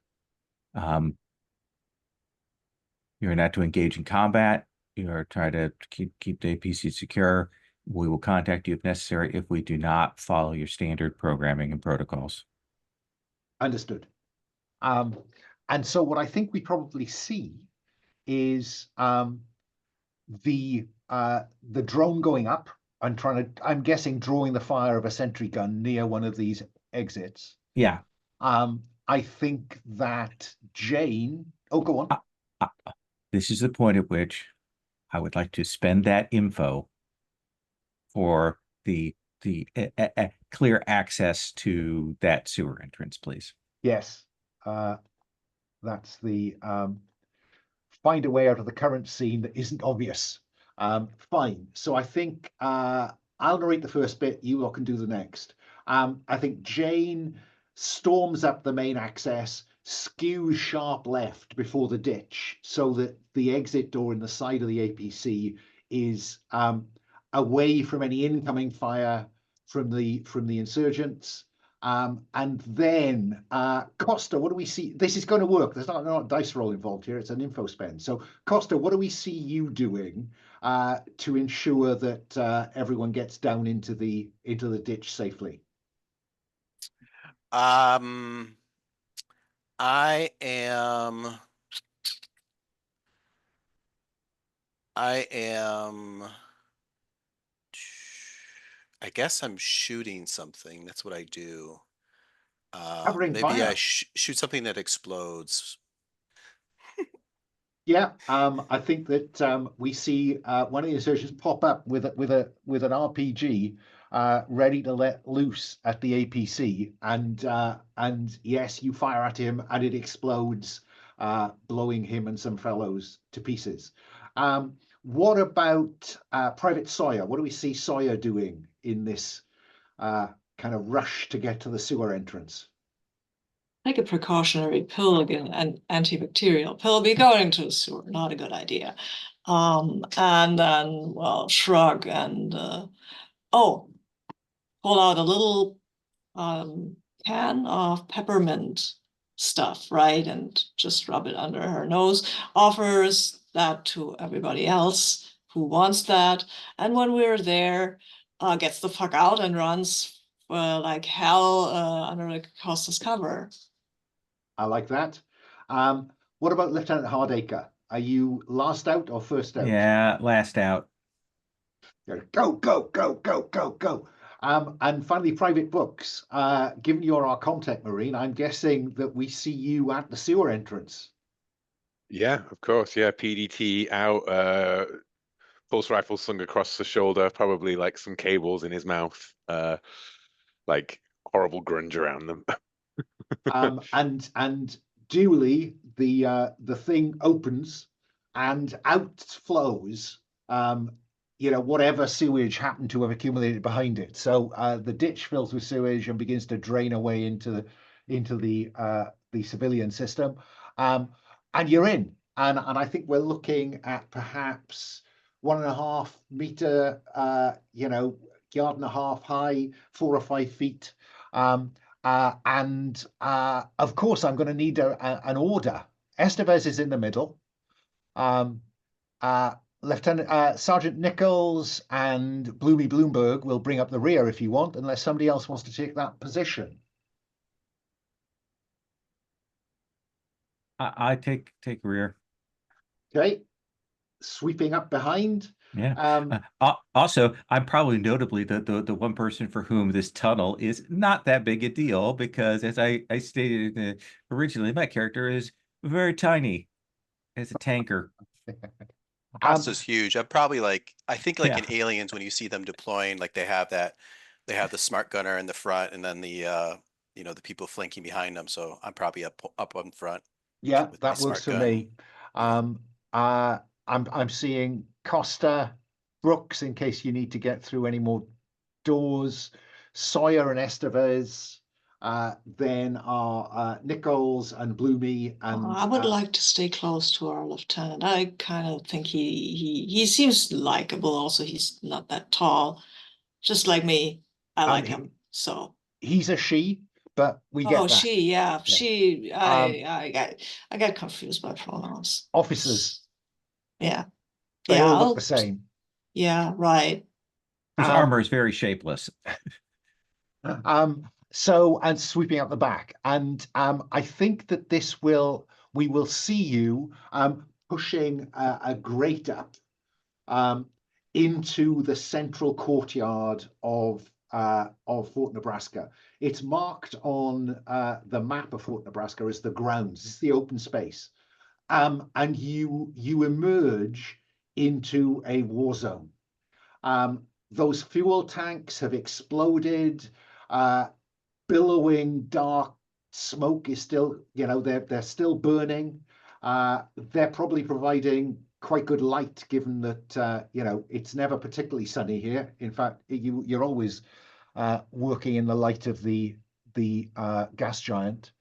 Speaker 2: You're not to engage in combat. You're trying to keep the APC secure. We will contact you if necessary if we do not follow your standard programming and protocols.
Speaker 1: Understood. And so what I think we probably see is the drone going up and I'm guessing drawing the fire of a sentry gun near one of these exits.
Speaker 2: Yeah.
Speaker 1: I think that Jane. Oh, go on.
Speaker 2: This is the point at which I would like to spend that info for the clear access to that sewer entrance, please.
Speaker 1: Yes. That's the find a way out of the current scene that isn't obvious. Fine. So I think I'll narrate the first bit, you lot can do the next. I think Jane storms up the main access, skews sharp left before the ditch so that the exit door in the side of the APC is away from any incoming fire from the insurgents. And then Costa, what do we see? This is going to work. There's not a dice roll involved here. It's an info spend. So Costa, what do we see you doing to ensure that everyone gets down into the ditch safely?
Speaker 4: I am I guess I'm shooting something. That's what I do.
Speaker 1: Covering
Speaker 4: Maybe
Speaker 1: fire.
Speaker 4: I shoot something that explodes.
Speaker 1: Yeah, I think that we see one of the insurgents pop up with an RPG ready to let loose at the APC, and yes, you fire at him and it explodes, blowing him and some fellows to pieces. What about Private Sawyer? What do we see Sawyer doing in this kind of rush to get to the sewer entrance?
Speaker 5: Take a precautionary pill again, an antibacterial pill. Be going to the sewer, not a good idea. And then, well, shrug and pull out a little can of peppermint stuff, right? And just rub it under her nose. Offers that to everybody else who wants that. And when we're there, gets the fuck out and runs like hell under Costa's cover.
Speaker 1: I like that. What about Lieutenant Hardacre? Are you last out or first out?
Speaker 2: Yeah, last out.
Speaker 1: Go, go, go, go, go, go. And finally, Private Books. Given you're our contact, Marine, I'm guessing that we see you at the sewer entrance.
Speaker 3: Yeah, of course. Yeah, PDT out, pulse rifle slung across the shoulder, probably like some cables in his mouth, like horrible grunge around them.
Speaker 1: And duly the thing opens and out flows whatever sewage happened to have accumulated behind it. So the ditch fills with sewage and begins to drain away into the civilian system, and you're in. And I think we're looking at perhaps 1.5 meter, yard and a half high, 4 or 5 feet. And of course, I'm going to need an order. Estevez is in the middle. Lieutenant Sergeant Nichols and Bloomy Bloomberg will bring up the rear if you want, unless somebody else wants to take that position.
Speaker 2: I take rear.
Speaker 1: Okay, sweeping up behind.
Speaker 2: Yeah. Also, I'm probably notably the one person for whom this tunnel is not that big a deal because, as I stated originally, my character is very tiny as a tanker.
Speaker 4: Costa's huge. I'm probably like, I think like in
Speaker 2: Yeah.
Speaker 4: Aliens, when you see them deploying, like they have the smart gunner in the front and then the the people flanking behind them. So I'm probably up in front
Speaker 1: Yeah,
Speaker 4: with my
Speaker 1: that works
Speaker 4: smart
Speaker 1: for
Speaker 4: gun.
Speaker 1: me.
Speaker 4: Yeah.
Speaker 1: I'm seeing Costa, Brooks in case you need to get through any more doors, Sawyer and Estevez, then are Nichols and Bloomy and
Speaker 5: I would like to stay close to our lieutenant. I kind of think he seems likable. Also, he's not that tall, just like me. I like him. So
Speaker 1: he's a she, but we get that.
Speaker 5: yeah,
Speaker 1: Yeah.
Speaker 5: she. I got confused by pronouns.
Speaker 1: Officers,
Speaker 5: Yeah,
Speaker 1: they
Speaker 5: yeah.
Speaker 1: all look the same.
Speaker 5: Yeah, right.
Speaker 2: His armor is very shapeless.
Speaker 1: So, and sweeping out the back, and I think that we will see you pushing a grate up into the central courtyard of Fort Nebraska. It's marked on the map of Fort Nebraska as the grounds. It's the open space, and you emerge into a war zone. Those fuel tanks have exploded. Billowing dark smoke is still, they're still burning. They're probably providing quite good light, given that it's never particularly sunny here. In fact, you're always working in the light of the gas giant.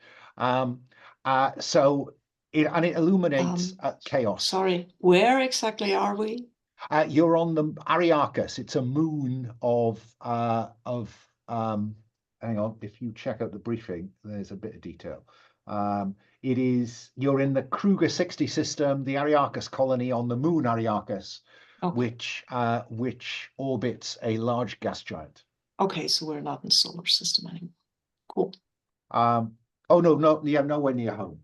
Speaker 1: So it illuminates chaos.
Speaker 5: Sorry, where exactly are we?
Speaker 1: You're on the Ariarchus. It's a moon of hang on, if you check out the briefing, there's a bit of detail. You're in the Kruger 60 system, the Ariarchus colony on the moon Ariarchus, which orbits a large gas giant.
Speaker 5: Okay, so we're not in the solar system anymore. Cool.
Speaker 1: Nowhere near home.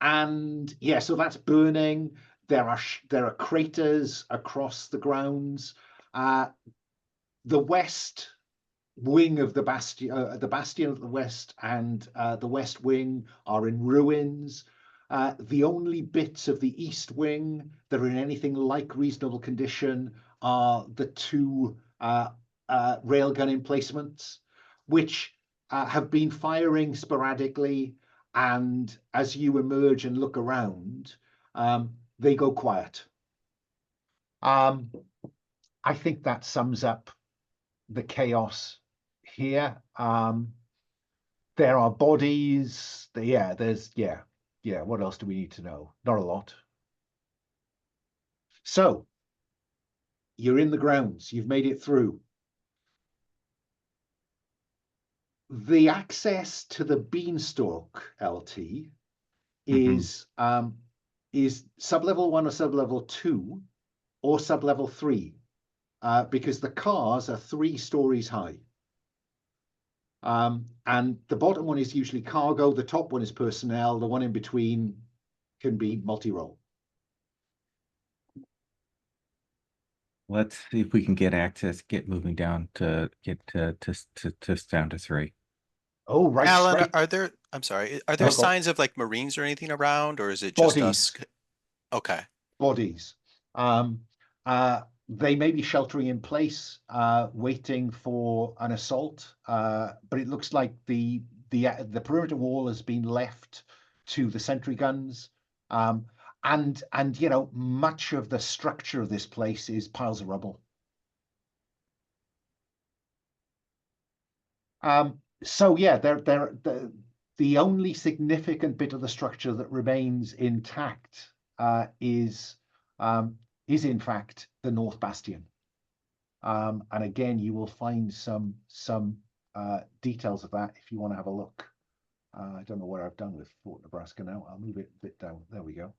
Speaker 1: And yeah, so that's burning. There are craters across the grounds. The west wing of the bastion of the west and the west wing are in ruins. The only bits of the east wing that are in anything like reasonable condition are the two railgun emplacements, which have been firing sporadically. And as you emerge and look around, they go quiet. I think that sums up the chaos here. There are bodies. What else do we need to know? Not a lot. So you're in the grounds. You've made it through. The access to the beanstalk LT is sublevel 1 or sublevel 2 or sublevel 3, because the cars are 3 stories high. And the bottom one is usually cargo, the top one is personnel, the one in between can be multi-role.
Speaker 2: Let's see if we can get access, get moving down to get to down to 3.
Speaker 1: Oh, right.
Speaker 4: Alan,
Speaker 1: straight.
Speaker 4: I'm sorry, are there signs of like Marines or anything around, or is it just us? Okay.
Speaker 1: Bodies. They may be sheltering in place, waiting for an assault, but it looks like the perimeter wall has been left to the sentry guns, and much of the structure of this place is piles of rubble. So yeah, the only significant bit of the structure that remains intact is in fact the North Bastion. And again, you will find some details of that if you want to have a look. I don't know what I've done with Fort Nebraska now. I'll move it a bit down. There we go.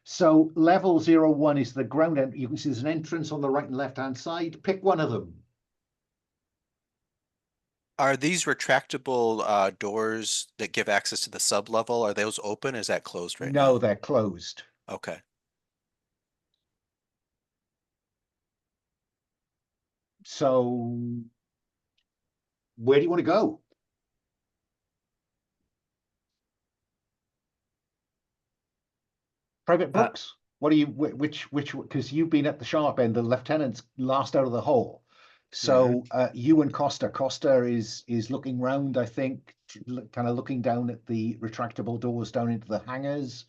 Speaker 1: So level 01 is the ground end. You can see there's an entrance on the right and left hand side. Pick one of them.
Speaker 4: Are these retractable doors that give access to the sub-level, are those open? Is that closed right
Speaker 1: No,
Speaker 4: now?
Speaker 1: they're closed.
Speaker 4: Okay.
Speaker 1: So where do you want to go? Private Brooks, what do you, which, because you've been at the sharp end, the lieutenant's last out of the hole. So you and Costa is looking round, I think, kind of looking down at the retractable doors down into the hangars.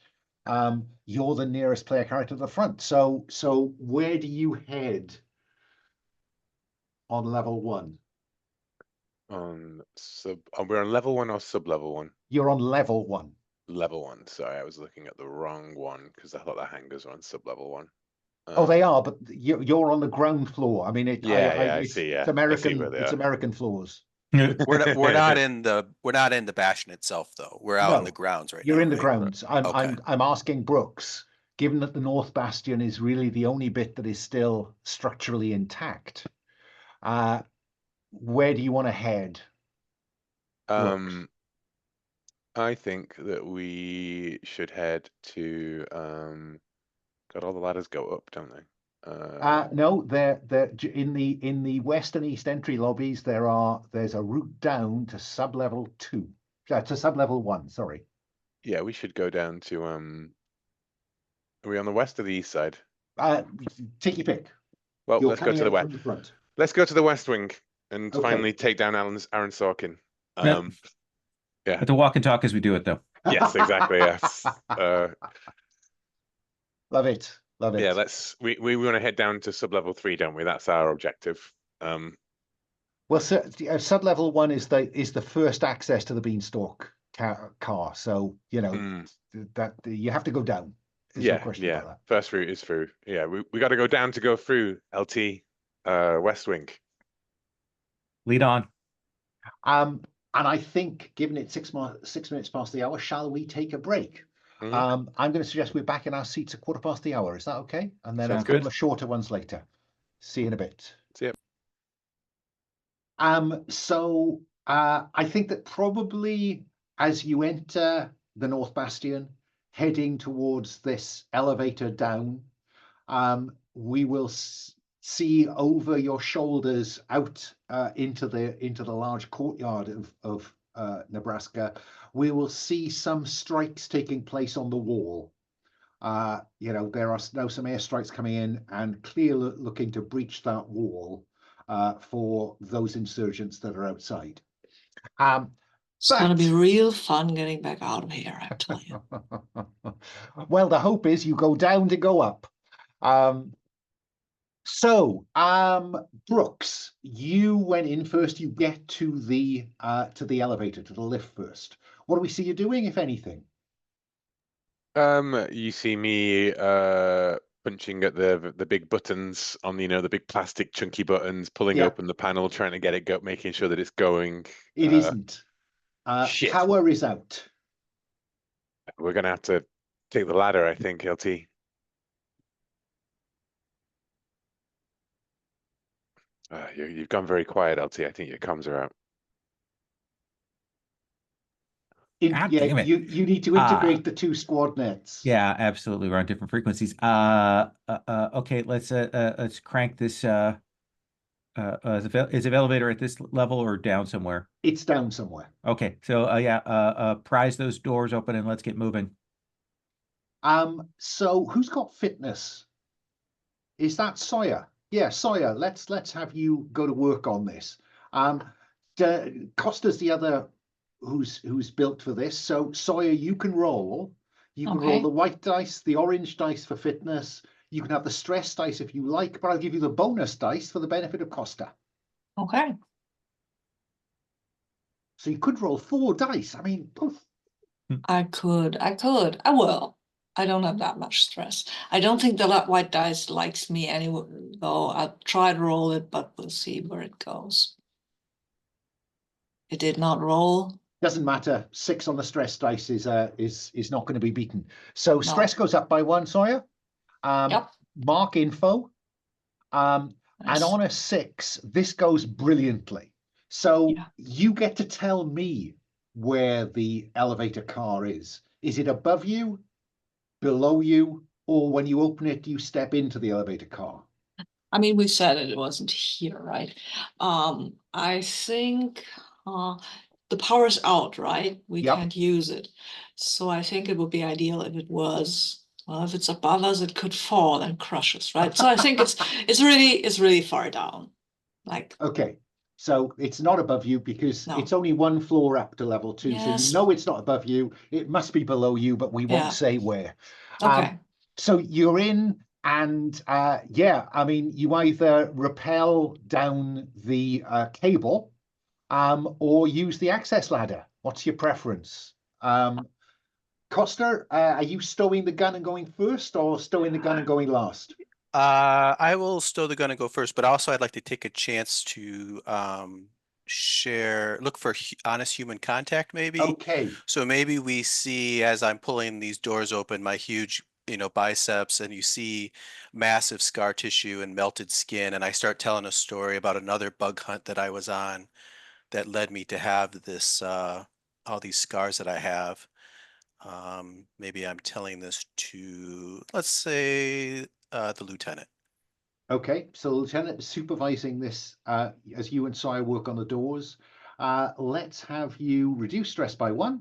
Speaker 1: You're the nearest player character to the front. So where do you head on level 1?
Speaker 3: We're on level 1 or sub-level 1?
Speaker 1: You're on level 1.
Speaker 3: Level 1. Sorry, I was looking at the wrong one because I thought the hangars were on sub-level 1.
Speaker 1: Oh, they are, but you're on the ground floor. I mean,
Speaker 3: I see. Yeah,
Speaker 1: it's
Speaker 3: I see
Speaker 1: American.
Speaker 3: where they
Speaker 1: It's
Speaker 3: are.
Speaker 1: American floors.
Speaker 4: We're not in the bastion itself though. We're out in the grounds right now.
Speaker 1: You're in the
Speaker 4: right?
Speaker 1: grounds.
Speaker 4: Okay.
Speaker 1: I'm asking Brooks, given that the North Bastion is really the only bit that is still structurally intact, where do you want to head? Brooks?
Speaker 3: I think that we should head to God, all the ladders go up, don't they?
Speaker 1: No, they're in the west and east entry lobbies. There's a route down to sub-level 2. To sub-level 1, sorry.
Speaker 3: Yeah, we should go down to are we on the west or the east side?
Speaker 1: Take your pick.
Speaker 3: Well,
Speaker 1: You're
Speaker 3: let's go to the
Speaker 1: coming out
Speaker 3: west.
Speaker 1: from the front.
Speaker 3: Let's go to the west wing and
Speaker 1: Okay.
Speaker 3: finally take down Aaron Sorkin.
Speaker 2: Yep.
Speaker 3: Yeah.
Speaker 2: Have to walk and talk as we do it, though.
Speaker 3: Yes, exactly. Yes.
Speaker 1: Love it. Love it.
Speaker 3: Yeah, we want to head down to sub-level 3, don't we? That's our objective.
Speaker 1: Well, sub-level 1 is the first access to the beanstalk car. So that you have to go down. There's no question about that.
Speaker 3: First route is through. Yeah, we got to go down to go through LT West Wing.
Speaker 2: Lead on.
Speaker 1: And I think, given it 6 minutes past the hour, shall we take a break? I'm going to suggest we're back in our seats at 1/4 past the hour. Is that okay? And then a couple of shorter ones later. See you in a bit.
Speaker 3: See ya.
Speaker 1: So I think that probably as you enter the North Bastion, heading towards this elevator down, we will see over your shoulders out into the large courtyard of Nebraska. We will see some strikes taking place on the wall. There are now some airstrikes coming in and clearly looking to breach that wall for those insurgents that are outside.
Speaker 5: It's going to be real fun getting back out of here, I tell you.
Speaker 1: Well, the hope is you go down to go up. Brooks, you went in first. You get to the elevator, to the lift first. What do we see you doing, if anything?
Speaker 3: You see me punching at the big buttons on the big plastic chunky buttons, pulling open the panel, trying to get it go, making sure that it's going.
Speaker 1: It isn't.
Speaker 3: Shit.
Speaker 1: Power is out.
Speaker 3: We're gonna have to take the ladder, I think, LT. You've gone very quiet, LT. I think your comms are out.
Speaker 2: God damn it.
Speaker 1: You need to integrate the 2 squad nets.
Speaker 2: Yeah, absolutely. We're on different frequencies. Okay, let's crank this. Is the elevator at this level or down somewhere?
Speaker 1: It's down somewhere.
Speaker 2: Okay, so prise those doors open and let's get moving.
Speaker 1: So who's got fitness? Is that Sawyer? Yeah, Sawyer. Let's have you go to work on this. Costa's the other who's built for this. So Sawyer, you can roll. You can roll the white dice, the orange dice for fitness. You can have the stress dice if you like, but I'll give you the bonus dice for the benefit of Costa.
Speaker 5: Okay.
Speaker 1: So you could roll 4 dice. I mean, poof.
Speaker 5: I could. I will. I don't have that much stress. I don't think the white dice likes me anyway, though. I'll try to roll it, but we'll see where it goes. It did not roll.
Speaker 1: Doesn't matter. 6 on the stress dice is not going to be beaten. So stress goes up by 1, Sawyer. Mark info.
Speaker 5: Nice.
Speaker 1: And on a 6, this goes brilliantly. So
Speaker 5: Yeah.
Speaker 1: you get to tell me where the elevator car is. Is it above you, below you, or when you open it, you step into the elevator car?
Speaker 5: I mean, we said it wasn't here, right? I think the power's out, right? We
Speaker 1: Yep.
Speaker 5: can't use it. So I think it would be ideal if it was, well, if it's above us, it could fall and crush us, right? So I think it's really far down. Like,
Speaker 1: Okay. So it's not above you because
Speaker 5: no.
Speaker 1: it's only one floor up to level 2. So you
Speaker 5: Yes.
Speaker 1: know it's not above you. It must be below you, but we won't
Speaker 5: Yeah.
Speaker 1: say where.
Speaker 5: Okay.
Speaker 1: So you're in, and yeah, I mean, you either rappel down the cable or use the access ladder. What's your preference? Costa, are you stowing the gun and going first, or stowing the gun and going last?
Speaker 4: I will stow the gun and go first, but also I'd like to take a chance to look for honest human contact, maybe.
Speaker 1: Okay.
Speaker 4: So maybe we see, as I'm pulling these doors open, my huge, biceps, and you see massive scar tissue and melted skin, and I start telling a story about another bug hunt that I was on that led me to have this all these scars that I have. Maybe I'm telling this to, let's say, the lieutenant.
Speaker 1: Okay, so the lieutenant is supervising this as you and Sire work on the doors. Let's have you reduce stress by 1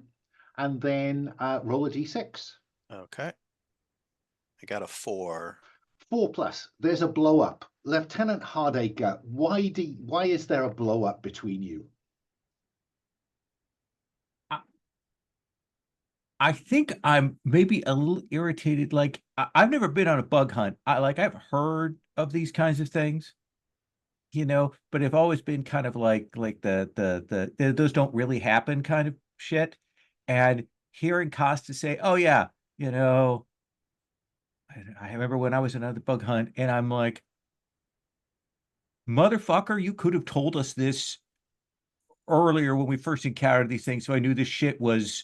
Speaker 1: and then roll a d6.
Speaker 4: Okay. I got a 4.
Speaker 1: 4 plus. There's a blow up. Lieutenant Hardacre, why is there a blow up between you?
Speaker 2: I think I'm maybe a little irritated. Like I've never been on a bug hunt. I've heard of these kinds of things, but I've always been kind of like the those don't really happen kind of shit. And hearing Costa say, "Oh yeah, you know, I remember when I was on another bug hunt," and I'm like, "Motherfucker, you could have told us this earlier when we first encountered these things, so I knew this shit was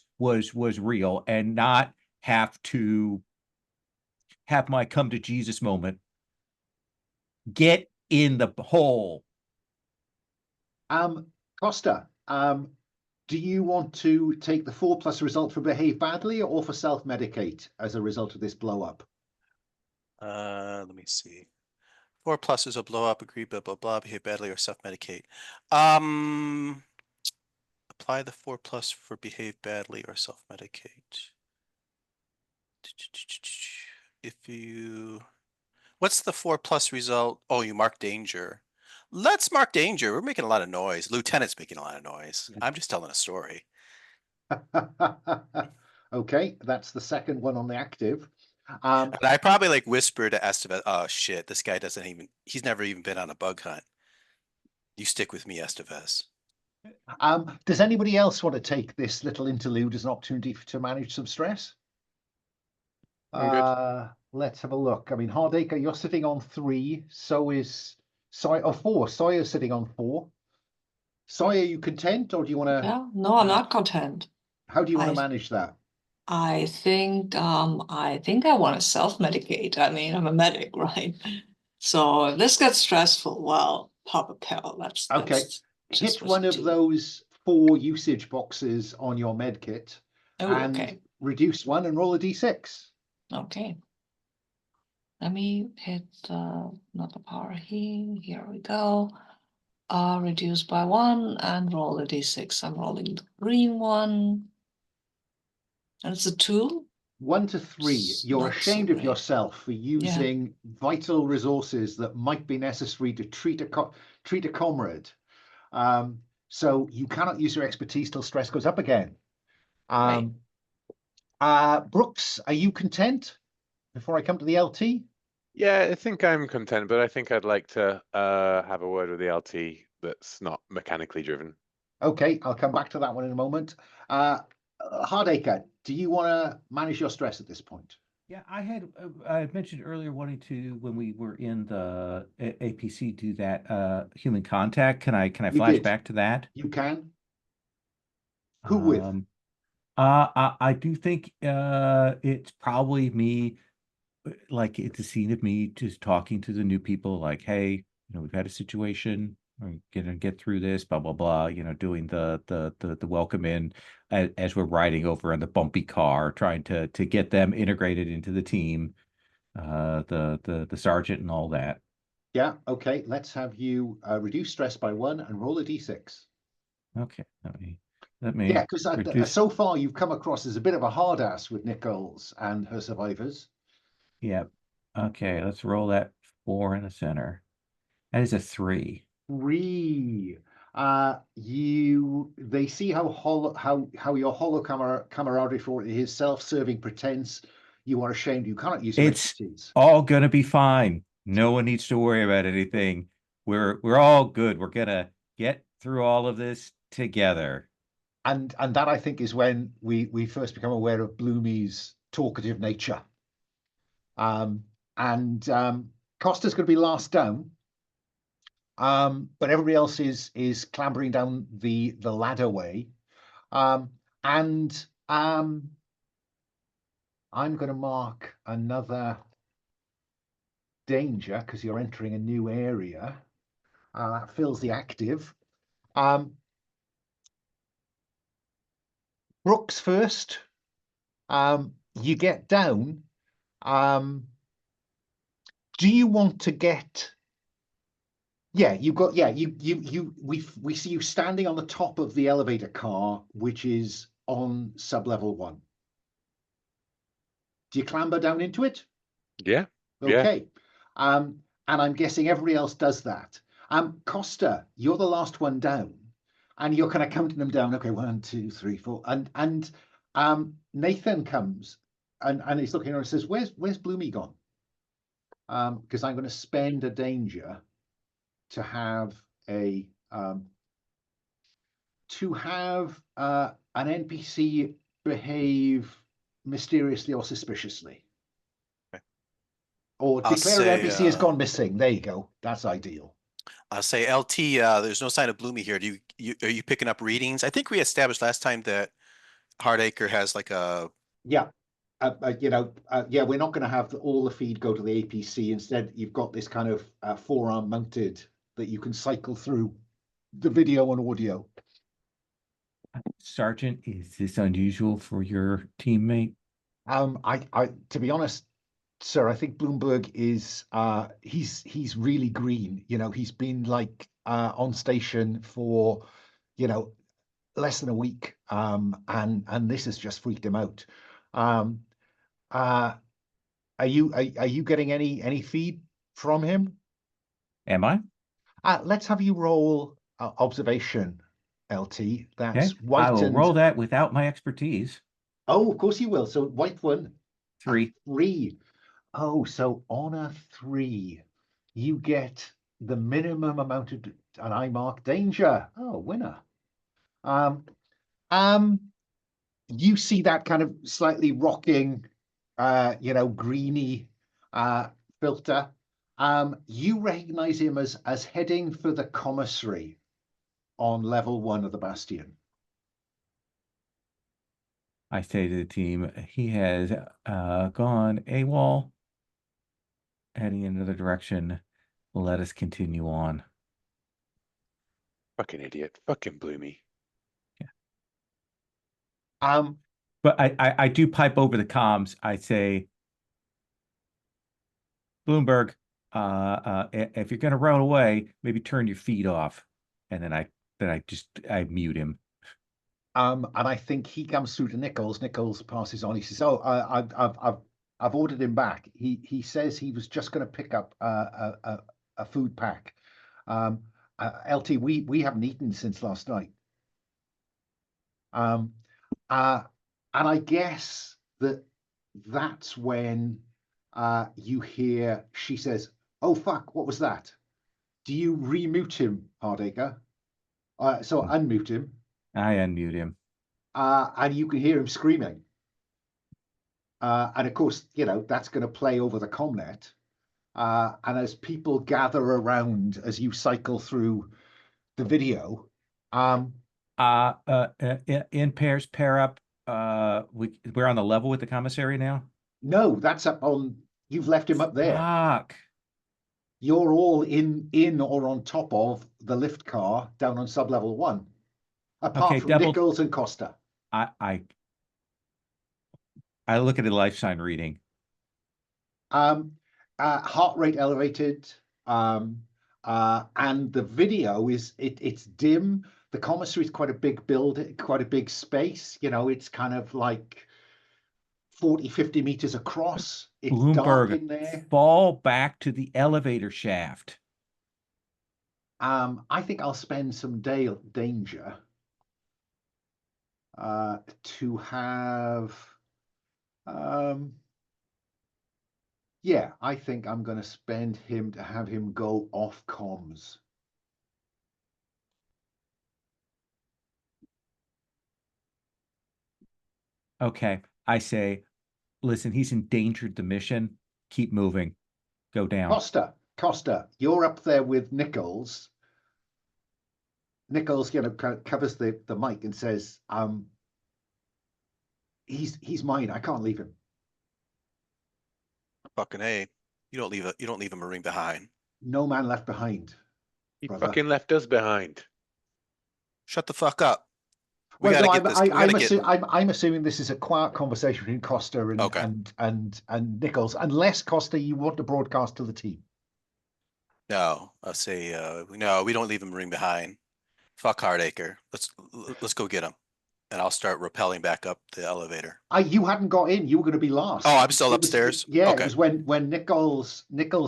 Speaker 2: real and not have to have my come to Jesus moment. Get in the hole."
Speaker 1: Costa, do you want to take the 4 plus result for behave badly or for self-medicate as a result of this blow up?
Speaker 4: Let me see. 4 plus is a blow up, agree, blah, blah, blah, behave badly or self-medicate. Apply the 4 plus for behave badly or self-medicate. What's the 4 plus result? Oh, you mark danger. Let's mark danger. We're making a lot of noise. Lieutenant's making a lot of noise. I'm just telling a story.
Speaker 1: Okay, that's the second one on the active.
Speaker 4: And I probably like whisper to Estevez, oh shit, this guy he's never even been on a bug hunt. You stick with me, Estevez.
Speaker 1: Does anybody else want to take this little interlude as an opportunity to manage some stress?
Speaker 3: I'm good.
Speaker 1: Let's have a look. I mean, Hardacre, you're sitting on 3. So is Sawyer. Oh, 4. Sawyer's sitting on 4. Sawyer, are you content, or do you want to?
Speaker 5: Yeah, no, I'm not content.
Speaker 1: How do you want to
Speaker 5: I
Speaker 1: manage that?
Speaker 5: I think I want to self-medicate. I mean, I'm a medic, right? So if this gets stressful, well, pop a pill.
Speaker 1: Okay,
Speaker 5: That's just
Speaker 1: hit
Speaker 5: what
Speaker 1: one
Speaker 5: you
Speaker 1: of
Speaker 5: do.
Speaker 1: those 4 usage boxes on your med kit
Speaker 5: Oh,
Speaker 1: and
Speaker 5: okay.
Speaker 1: reduce 1 and roll a d6.
Speaker 5: Okay. Let me hit not the power here. Here we go. Reduce by 1 and roll a d6. I'm rolling the green one. And it's a 2.
Speaker 1: 1 to 3. You're
Speaker 5: Not so
Speaker 1: ashamed of
Speaker 5: great.
Speaker 1: yourself for using vital resources that might be necessary to treat a comrade. So you cannot use your expertise till stress goes up again.
Speaker 5: Right.
Speaker 1: Brooks, are you content before I come to the LT?
Speaker 3: Yeah, I think I'm content, but I think I'd like to have a word with the LT that's not mechanically driven.
Speaker 1: Okay, I'll come back to that one in a moment. Hardacre, do you want to manage your stress at this point?
Speaker 2: Yeah, I mentioned earlier wanting to, when we were in the APC, do that human contact. Can I
Speaker 1: You
Speaker 2: flash
Speaker 1: did.
Speaker 2: back to that?
Speaker 1: You can. Who with?
Speaker 2: I do think it's probably me, like it's a scene of me just talking to the new people, like, hey, we've had a situation, get through this, blah blah blah. Doing the welcome in as we're riding over in the bumpy car, trying to get them integrated into the team, the sergeant and all that.
Speaker 1: Yeah, okay. Let's have you reduce stress by 1 and roll a d6.
Speaker 2: Okay, let me
Speaker 1: Yeah, because
Speaker 2: reduce.
Speaker 1: so far you've come across as a bit of a hard ass with Nichols and her survivors.
Speaker 2: Yeah. Okay, let's roll that 4 in the center. That is a 3.
Speaker 1: 3. They see how your hollow camaraderie for his self-serving pretense. You are ashamed. You cannot use your
Speaker 2: It's
Speaker 1: expertise.
Speaker 2: all gonna be fine. No one needs to worry about anything. We're all good. We're gonna get through all of this together.
Speaker 1: And that, I think, is when we first become aware of Bloomy's talkative nature. And Costa's going to be last down. But everybody else is clambering down the ladder way. And I'm going to mark another danger because you're entering a new area. That fills the active. Brooks first. You get down. Do you want to get? Yeah, you've got. Yeah, we see you standing on the top of the elevator car, which is on sub-level 1. Do you clamber down into it?
Speaker 3: Yeah.
Speaker 1: Okay. And I'm guessing everybody else does that. Costa, you're the last one down, and you're kind of counting them down. Okay, 1, 2, 3, 4, and Nathan comes and he's looking around and says, "Where's Bloomy gone?" Because I'm going to spend a danger to have an NPC behave mysteriously or suspiciously.
Speaker 4: Okay.
Speaker 1: Or
Speaker 4: I'll
Speaker 1: declare an
Speaker 4: say,
Speaker 1: NPC has gone missing. There you go. That's ideal.
Speaker 4: I'll say LT, there's no sign of Bloomy here. Are you picking up readings? I think we established last time that Hardacre has like a
Speaker 1: Yeah. Yeah, we're not going to have all the feed go to the APC. Instead, you've got this kind of forearm mounted that you can cycle through the video and audio.
Speaker 2: Sergeant, is this unusual for your teammate?
Speaker 1: To be honest, sir, I think Bloomberg is he's really green. He's been like on station for less than a week, and this has just freaked him out. Are you getting any feed from him?
Speaker 2: Am I?
Speaker 1: Let's have you roll observation, LT. That's
Speaker 2: Okay.
Speaker 1: white
Speaker 2: I will
Speaker 1: and
Speaker 2: roll that without my expertise.
Speaker 1: oh, of course you will. So white 1,
Speaker 2: 3.
Speaker 1: 3. Oh, so on a 3, you get the minimum amount of, and I mark danger. Oh, winner. You see that kind of slightly rocking, greeny filter. You recognize him as heading for the commissary on level 1 of the Bastion.
Speaker 2: I say to the team, he has gone AWOL, heading in another direction. Let us continue on.
Speaker 3: Fucking idiot. Fucking Bloomy.
Speaker 2: But I do pipe over the comms. I say, Bloomberg, if you're gonna run away, maybe turn your feet off. And then I mute him.
Speaker 1: And I think he comes through to Nichols. Nichols passes on. He says, "Oh, I've ordered him back. He says he was just going to pick up a food pack. LT, we haven't eaten since last night. And I guess that's when you hear she says, 'Oh fuck, what was that?' Do you remute him, Hardacre? So unmute him.
Speaker 2: I unmute him.
Speaker 1: And you can hear him screaming. And of course, that's going to play over the comnet. And as people gather around as you cycle through the video,
Speaker 2: in pairs, pair up. We're on the level with the commissary now.
Speaker 1: no, that's up on. You've left him up there.
Speaker 2: Fuck.
Speaker 1: You're all in or on top of the lift car down on sub-level 1, apart
Speaker 2: Okay,
Speaker 1: from
Speaker 2: double.
Speaker 1: Nichols and Costa.
Speaker 2: I look at a life sign reading.
Speaker 1: Heart rate elevated, and the video is it's dim. The commissary is quite a big building, quite a big space. You know, it's kind of like 40, 50 meters across. It's dark
Speaker 2: Bloomberg,
Speaker 1: in there.
Speaker 2: fall back to the elevator shaft.
Speaker 1: I think I'll spend some danger to have. Yeah, I think I'm going to spend him to have him go off comms.
Speaker 2: Okay, I say, listen, he's endangered the mission. Keep moving. Go down.
Speaker 1: Costa, you're up there with Nichols. Nichols, you know, covers the mic and says, he's mine. I can't leave him.
Speaker 4: Fucking A. You don't leave a Marine behind.
Speaker 1: No man left behind.
Speaker 3: He
Speaker 1: Brother.
Speaker 3: fucking left us behind.
Speaker 4: Shut the fuck up. We
Speaker 1: Well,
Speaker 4: gotta
Speaker 1: no,
Speaker 4: get this. We gotta get.
Speaker 1: I'm assuming this is a quiet conversation between Costa and
Speaker 4: Okay.
Speaker 1: and Nichols, unless Costa, you want to broadcast to the team.
Speaker 4: No, I'll say no. We don't leave a Marine behind. Fuck Hardacre. Let's go get him, and I'll start rappelling back up the elevator.
Speaker 1: You hadn't got in. You were going to be last.
Speaker 4: Oh, I'm still
Speaker 1: It
Speaker 4: upstairs.
Speaker 1: Yeah,
Speaker 4: Okay.
Speaker 1: it was when Nichols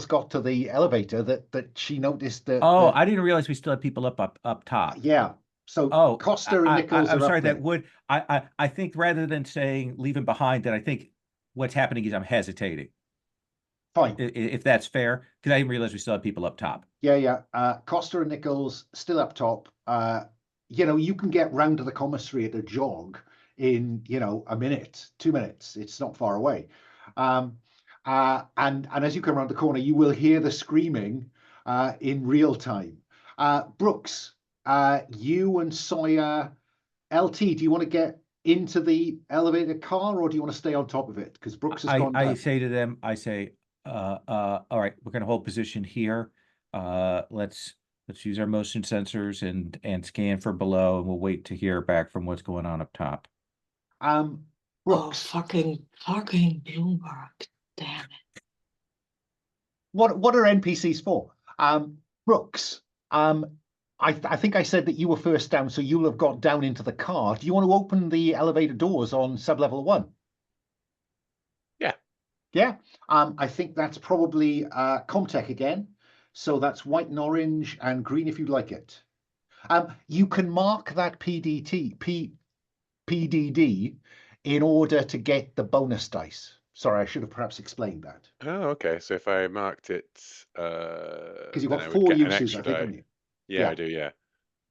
Speaker 1: got to the elevator that she noticed that.
Speaker 2: Oh, I didn't realize we still had people up top.
Speaker 1: Yeah. So
Speaker 2: Oh,
Speaker 1: Costa and Nichols
Speaker 2: I'm
Speaker 1: are
Speaker 2: sorry.
Speaker 1: up there.
Speaker 2: That would I think rather than saying leave him behind, that I think what's happening is I'm hesitating.
Speaker 1: Fine.
Speaker 2: If that's fair, because I didn't realize we still have people up top.
Speaker 1: Yeah. Costa and Nichols still up top. You know, you can get round to the commissary at a jog in, you know, a minute, 2 minutes. It's not far away. And as you come around the corner, you will hear the screaming in real time. Brooks, you and Sawyer, LT, do you want to get into the elevator car or do you want to stay on top of it? Because Brooks has gone down.
Speaker 2: I say to them, I say, all right, we're gonna hold position here. Let's use our motion sensors and scan for below, and we'll wait to hear back from what's going on up top.
Speaker 1: Brooks.
Speaker 5: Oh, fucking Bloomberg. Damn it.
Speaker 1: What are NPCs for? Brooks, I think I said that you were first down, so you'll have got down into the car. Do you want to open the elevator doors on sub-level 1?
Speaker 3: Yeah.
Speaker 1: Yeah. I think that's probably Comtech again. So that's white and orange and green if you'd like it. You can mark that PDD in order to get the bonus dice. Sorry, I should have perhaps explained that.
Speaker 3: Oh, okay. So if I marked it,
Speaker 1: because you've got
Speaker 3: then I would
Speaker 1: 4
Speaker 3: get an
Speaker 1: uses, I
Speaker 3: extra
Speaker 1: think,
Speaker 3: die.
Speaker 1: haven't you?
Speaker 3: Yeah,
Speaker 1: Yeah.
Speaker 3: I do. Yeah.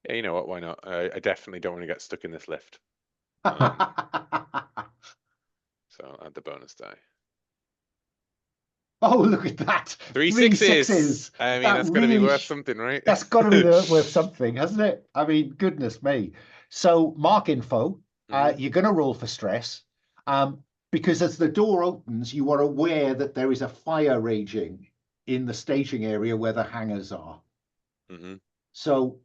Speaker 3: Yeah. You know what? Why not? I definitely don't want to get stuck in this lift. So I'll add the bonus die.
Speaker 1: Oh, look at that.
Speaker 3: 3
Speaker 1: Three
Speaker 3: sixes. I mean,
Speaker 1: That
Speaker 3: that's got to be
Speaker 1: really
Speaker 3: worth something, right?
Speaker 1: That's got to be worth something, hasn't it? I mean, goodness me. So mark info. You're going to roll for stress. Because as the door opens, you are aware that there is a fire raging in the staging area where the hangars are. So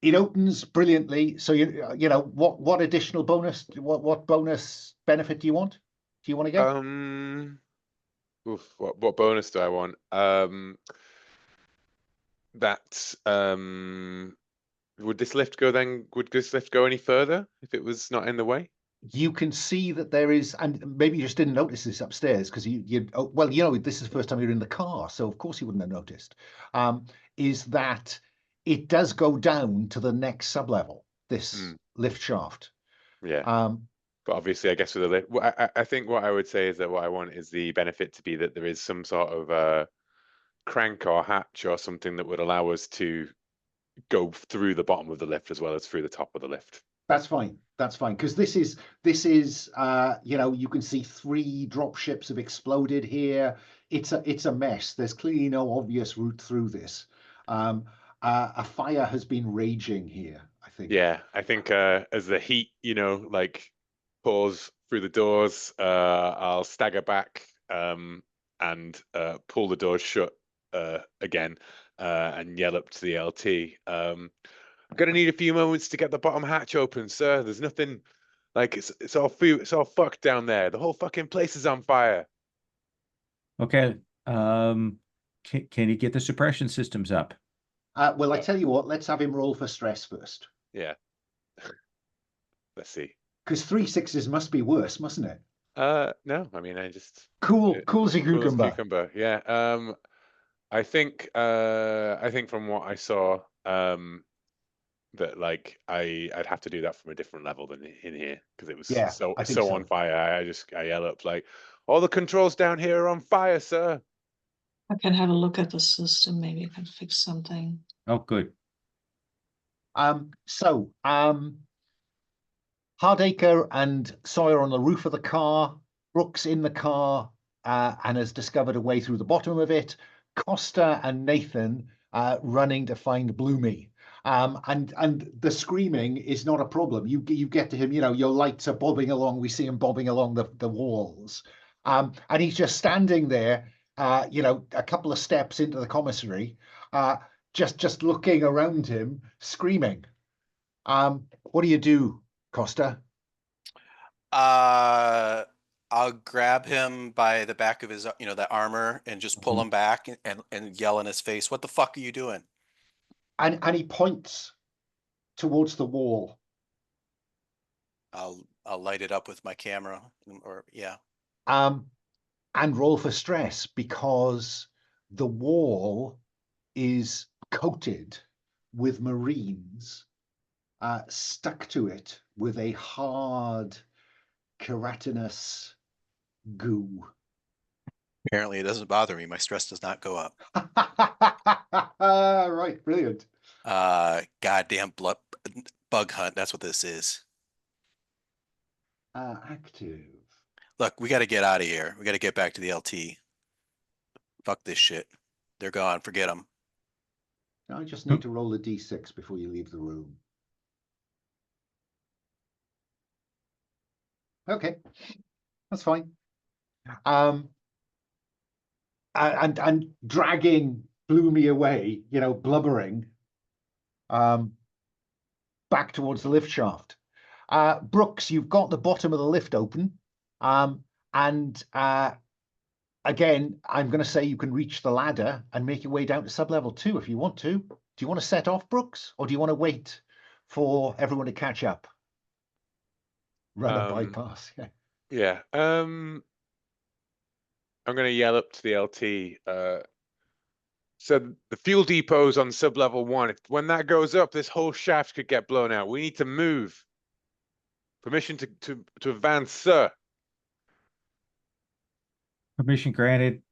Speaker 1: it opens brilliantly. So you know what additional bonus, what bonus benefit do you want? Do you want to get?
Speaker 3: What bonus do I want? Would this lift go any further if it was not in the way?
Speaker 1: You can see that there is, and maybe you just didn't notice this upstairs because well, you know, this is the first time you're in the car, so of course you wouldn't have noticed. Is that it does go down to the next sub-level, this lift shaft.
Speaker 3: Yeah. But obviously, I guess with the lift, I think what I would say is that what I want is the benefit to be that there is some sort of crank or hatch or something that would allow us to go through the bottom of the lift as well as through the top of the lift.
Speaker 1: That's fine. That's fine because this is you know, you can see 3 drop ships have exploded here. It's a mess. There's clearly no obvious route through this. A fire has been raging here, I think.
Speaker 3: Yeah, I think as the heat, you know, like pours through the doors, I'll stagger back and pull the doors shut again and yell up to the LT. I'm gonna need a few moments to get the bottom hatch open, sir. There's nothing like it's all fucked down there. The whole fucking place is on fire.
Speaker 2: Okay. Can you get the suppression systems up?
Speaker 1: Well, I tell you what, let's have him roll for stress first.
Speaker 3: Yeah. Let's see.
Speaker 1: Because 3 6s must be worse, mustn't it?
Speaker 3: No, I mean I just
Speaker 1: Cool as a
Speaker 3: cool as
Speaker 1: cucumber.
Speaker 3: cucumber. Yeah. I think from what I saw, that like I'd have to do that from a different level than in here because it was
Speaker 1: Yeah,
Speaker 3: so
Speaker 1: I think so.
Speaker 3: on fire. I yell up like, all the controls down here are on fire, sir.
Speaker 5: I can have a look at the system. Maybe I can fix something.
Speaker 2: Oh, good.
Speaker 1: Hardacre and Sawyer on the roof of the car, Brooks in the car and has discovered a way through the bottom of it. Costa and Nathan running to find Bloomy. And the screaming is not a problem. You get to him, you know, your lights are bobbing along. We see him bobbing along the walls. And he's just standing there, you know, a couple of steps into the commissary, just looking around him, screaming. What do you do, Costa?
Speaker 4: I'll grab him by the back of his, the armor and just pull him back and yell in his face, "What the fuck are you doing?"
Speaker 1: And he points towards the wall.
Speaker 4: I'll light it up with my camera, or yeah.
Speaker 1: And roll for stress because the wall is coated with marines stuck to it with a hard keratinous goo.
Speaker 4: Apparently it doesn't bother me. My stress does not go up.
Speaker 1: Right, brilliant.
Speaker 4: Goddamn bug hunt. That's what this is.
Speaker 1: Active.
Speaker 4: Look, we got to get out of here. We got to get back to the LT. Fuck this shit. They're gone. Forget them.
Speaker 1: I just need to roll a d6 before you leave the room. Okay, that's fine. And dragging Bloomy away, you know, blubbering, back towards the lift shaft. Brooks, you've got the bottom of the lift open, and again, I'm going to say you can reach the ladder and make your way down to sublevel 2 if you want to. Do you want to set off, Brooks, or do you want to wait for everyone to catch up? Run a bypass.
Speaker 3: Yeah. I'm going to yell up to the LT. So the fuel depot's on sublevel 1. When that goes up, this whole shaft could get blown out. We need to move. Permission to advance, sir.
Speaker 2: Permission granted.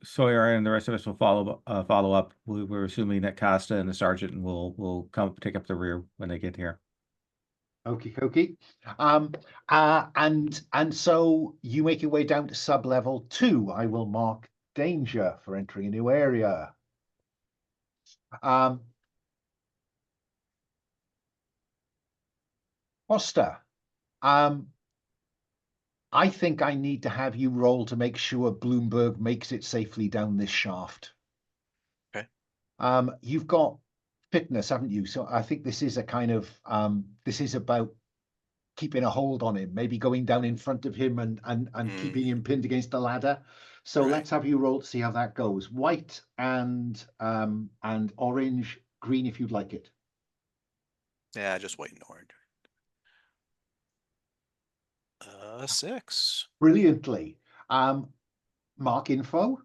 Speaker 2: Sawyer and the rest of us will follow up. We're assuming that Costa and the sergeant will come take up the rear when they get here.
Speaker 1: Okie dokie. And so you make your way down to sub-level 2. I will mark danger for entering a new area. Costa, I think I need to have you roll to make sure Bloomberg makes it safely down this shaft.
Speaker 4: Okay.
Speaker 1: You've got fitness, haven't you? So I think this is a kind of this is about keeping a hold on him, maybe going down in front of him and keeping him pinned against the ladder. So let's have you roll to see how that goes. White and orange, green if you'd like it.
Speaker 4: Yeah, just white and orange. 6.
Speaker 1: Brilliantly. Mark info.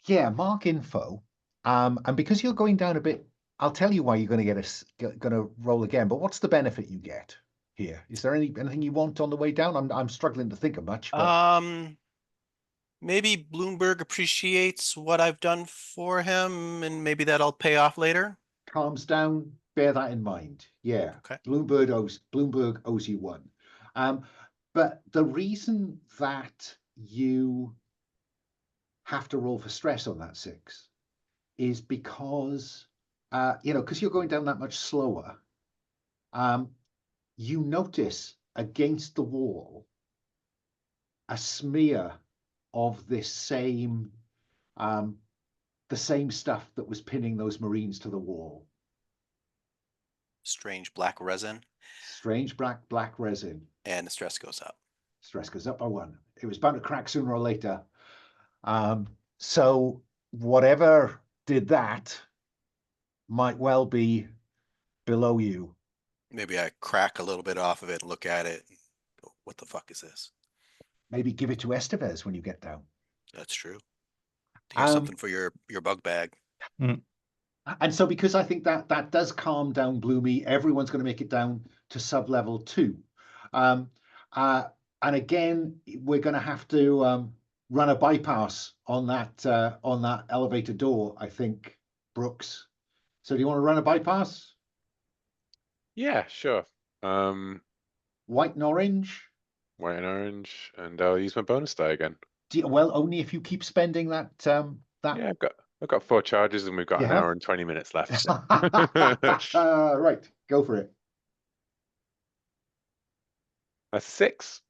Speaker 1: Yeah, mark info. And because you're going down a bit, I'll tell you why you're going to roll again. But what's the benefit you get here? Is there anything you want on the way down? I'm struggling to think of much. But...
Speaker 4: maybe Bloomberg appreciates what I've done for him, and maybe that'll pay off later.
Speaker 1: Calms down. Bear that in mind. Yeah.
Speaker 4: Okay.
Speaker 1: Bloomberg owes you 1. But the reason that you have to roll for stress on that 6 is because because you're going down that much slower. You notice against the wall a smear of this same the same stuff that was pinning those Marines to the wall.
Speaker 4: Strange black resin,
Speaker 1: Strange black resin.
Speaker 4: and the stress goes up.
Speaker 1: Stress goes up by 1. It was bound to crack sooner or later. So whatever did that might well be below you.
Speaker 4: Maybe I crack a little bit off of it and look at it. And go, what the fuck is this?
Speaker 1: Maybe give it to Estevez when you get down.
Speaker 4: That's true. Here's
Speaker 1: Um,
Speaker 4: something for your bug bag.
Speaker 1: And so because I think that does calm down Bloomy, everyone's going to make it down to sub-level 2. And again, we're going to have to run a bypass on that elevator door, I think, Brooks. So do you want to run a bypass?
Speaker 3: Yeah, sure.
Speaker 1: White and orange?
Speaker 3: White and orange, and I'll use my bonus die again.
Speaker 1: Well, only if you keep spending that.
Speaker 3: Yeah, I've got 4 charges, and we've got
Speaker 1: You
Speaker 3: an
Speaker 1: have?
Speaker 3: hour and 20 minutes left.
Speaker 1: Right, go for it.
Speaker 3: That's 6.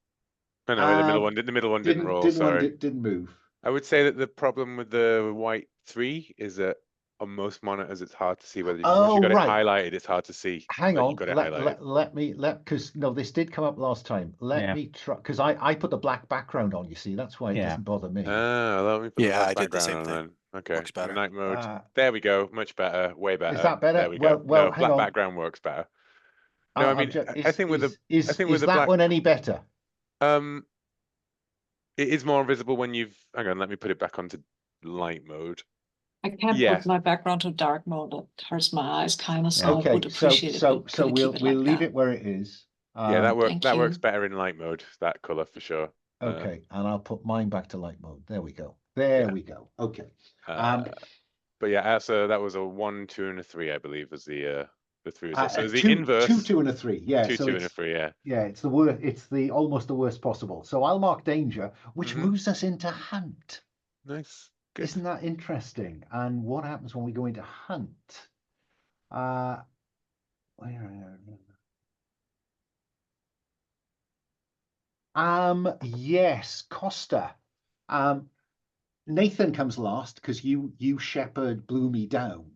Speaker 3: Oh, no, the middle one didn't roll. Sorry,
Speaker 1: Didn't move.
Speaker 3: I would say that the problem with the white 3 is that on most monitors it's hard to see whether once you got it highlighted, it's hard to see.
Speaker 1: Hang
Speaker 3: that
Speaker 1: on,
Speaker 3: you got it highlighted.
Speaker 1: let me because no, this did come up last time. Let me try because I put the black background on. You see, that's why it doesn't bother me.
Speaker 3: Let me put the
Speaker 4: Yeah,
Speaker 3: black
Speaker 4: I did the
Speaker 3: background
Speaker 4: same
Speaker 3: on
Speaker 4: thing.
Speaker 3: then. Okay,
Speaker 4: Works better.
Speaker 3: night mode. There we go. Much better. Way better.
Speaker 1: Is that better?
Speaker 3: There we go.
Speaker 1: Well,
Speaker 3: No,
Speaker 1: hang
Speaker 3: black
Speaker 1: on.
Speaker 3: background works better. No, I mean, I think with the
Speaker 1: is
Speaker 3: the
Speaker 1: that
Speaker 3: black
Speaker 1: one any better?
Speaker 3: It is more visible when you've. Hang on, let me put it back onto light mode.
Speaker 5: I can't
Speaker 3: Yeah.
Speaker 5: put my background to dark mode. It hurts my eyes kind of, so I
Speaker 1: Okay,
Speaker 5: would appreciate it.
Speaker 1: so
Speaker 5: Could you
Speaker 1: we'll
Speaker 5: keep it
Speaker 1: we'll
Speaker 5: like
Speaker 1: leave
Speaker 5: that?
Speaker 1: it where it is.
Speaker 3: Yeah, that
Speaker 5: thank
Speaker 3: works
Speaker 5: you.
Speaker 3: better in light mode. That color for sure.
Speaker 1: Okay, and I'll put mine back to light mode. There we go. There we go. Okay.
Speaker 3: But yeah, so that was a 1, 2, and a 3, I believe, was the 3 results. So it was the
Speaker 1: 2,
Speaker 3: inverse.
Speaker 1: 2, and a 3. Yeah,
Speaker 3: 2,
Speaker 1: so
Speaker 3: 2, and a 3. Yeah.
Speaker 1: Yeah, it's the worst. It's the almost the worst possible. So I'll mark danger, which
Speaker 3: Mhm.
Speaker 1: moves us into hunt.
Speaker 3: Nice. Good.
Speaker 1: Isn't that interesting? And what happens when we go into hunt? Yes, Costa. Nathan comes last because you shepherd Bloomy down.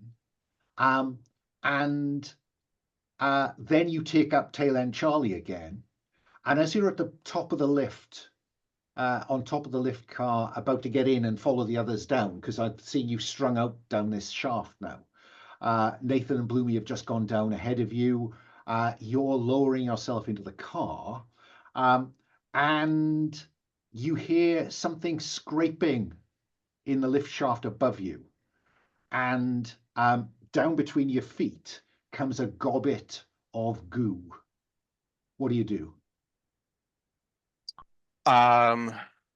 Speaker 1: And then you take up Tail End Charlie again. And as you're at the top of the lift, on top of the lift car, about to get in and follow the others down, because I've seen you strung out down this shaft now. Nathan and Bloomy have just gone down ahead of you. You're lowering yourself into the car, and you hear something scraping in the lift shaft above you. And down between your feet comes a gobbet of goo. What do you do?
Speaker 4: I'm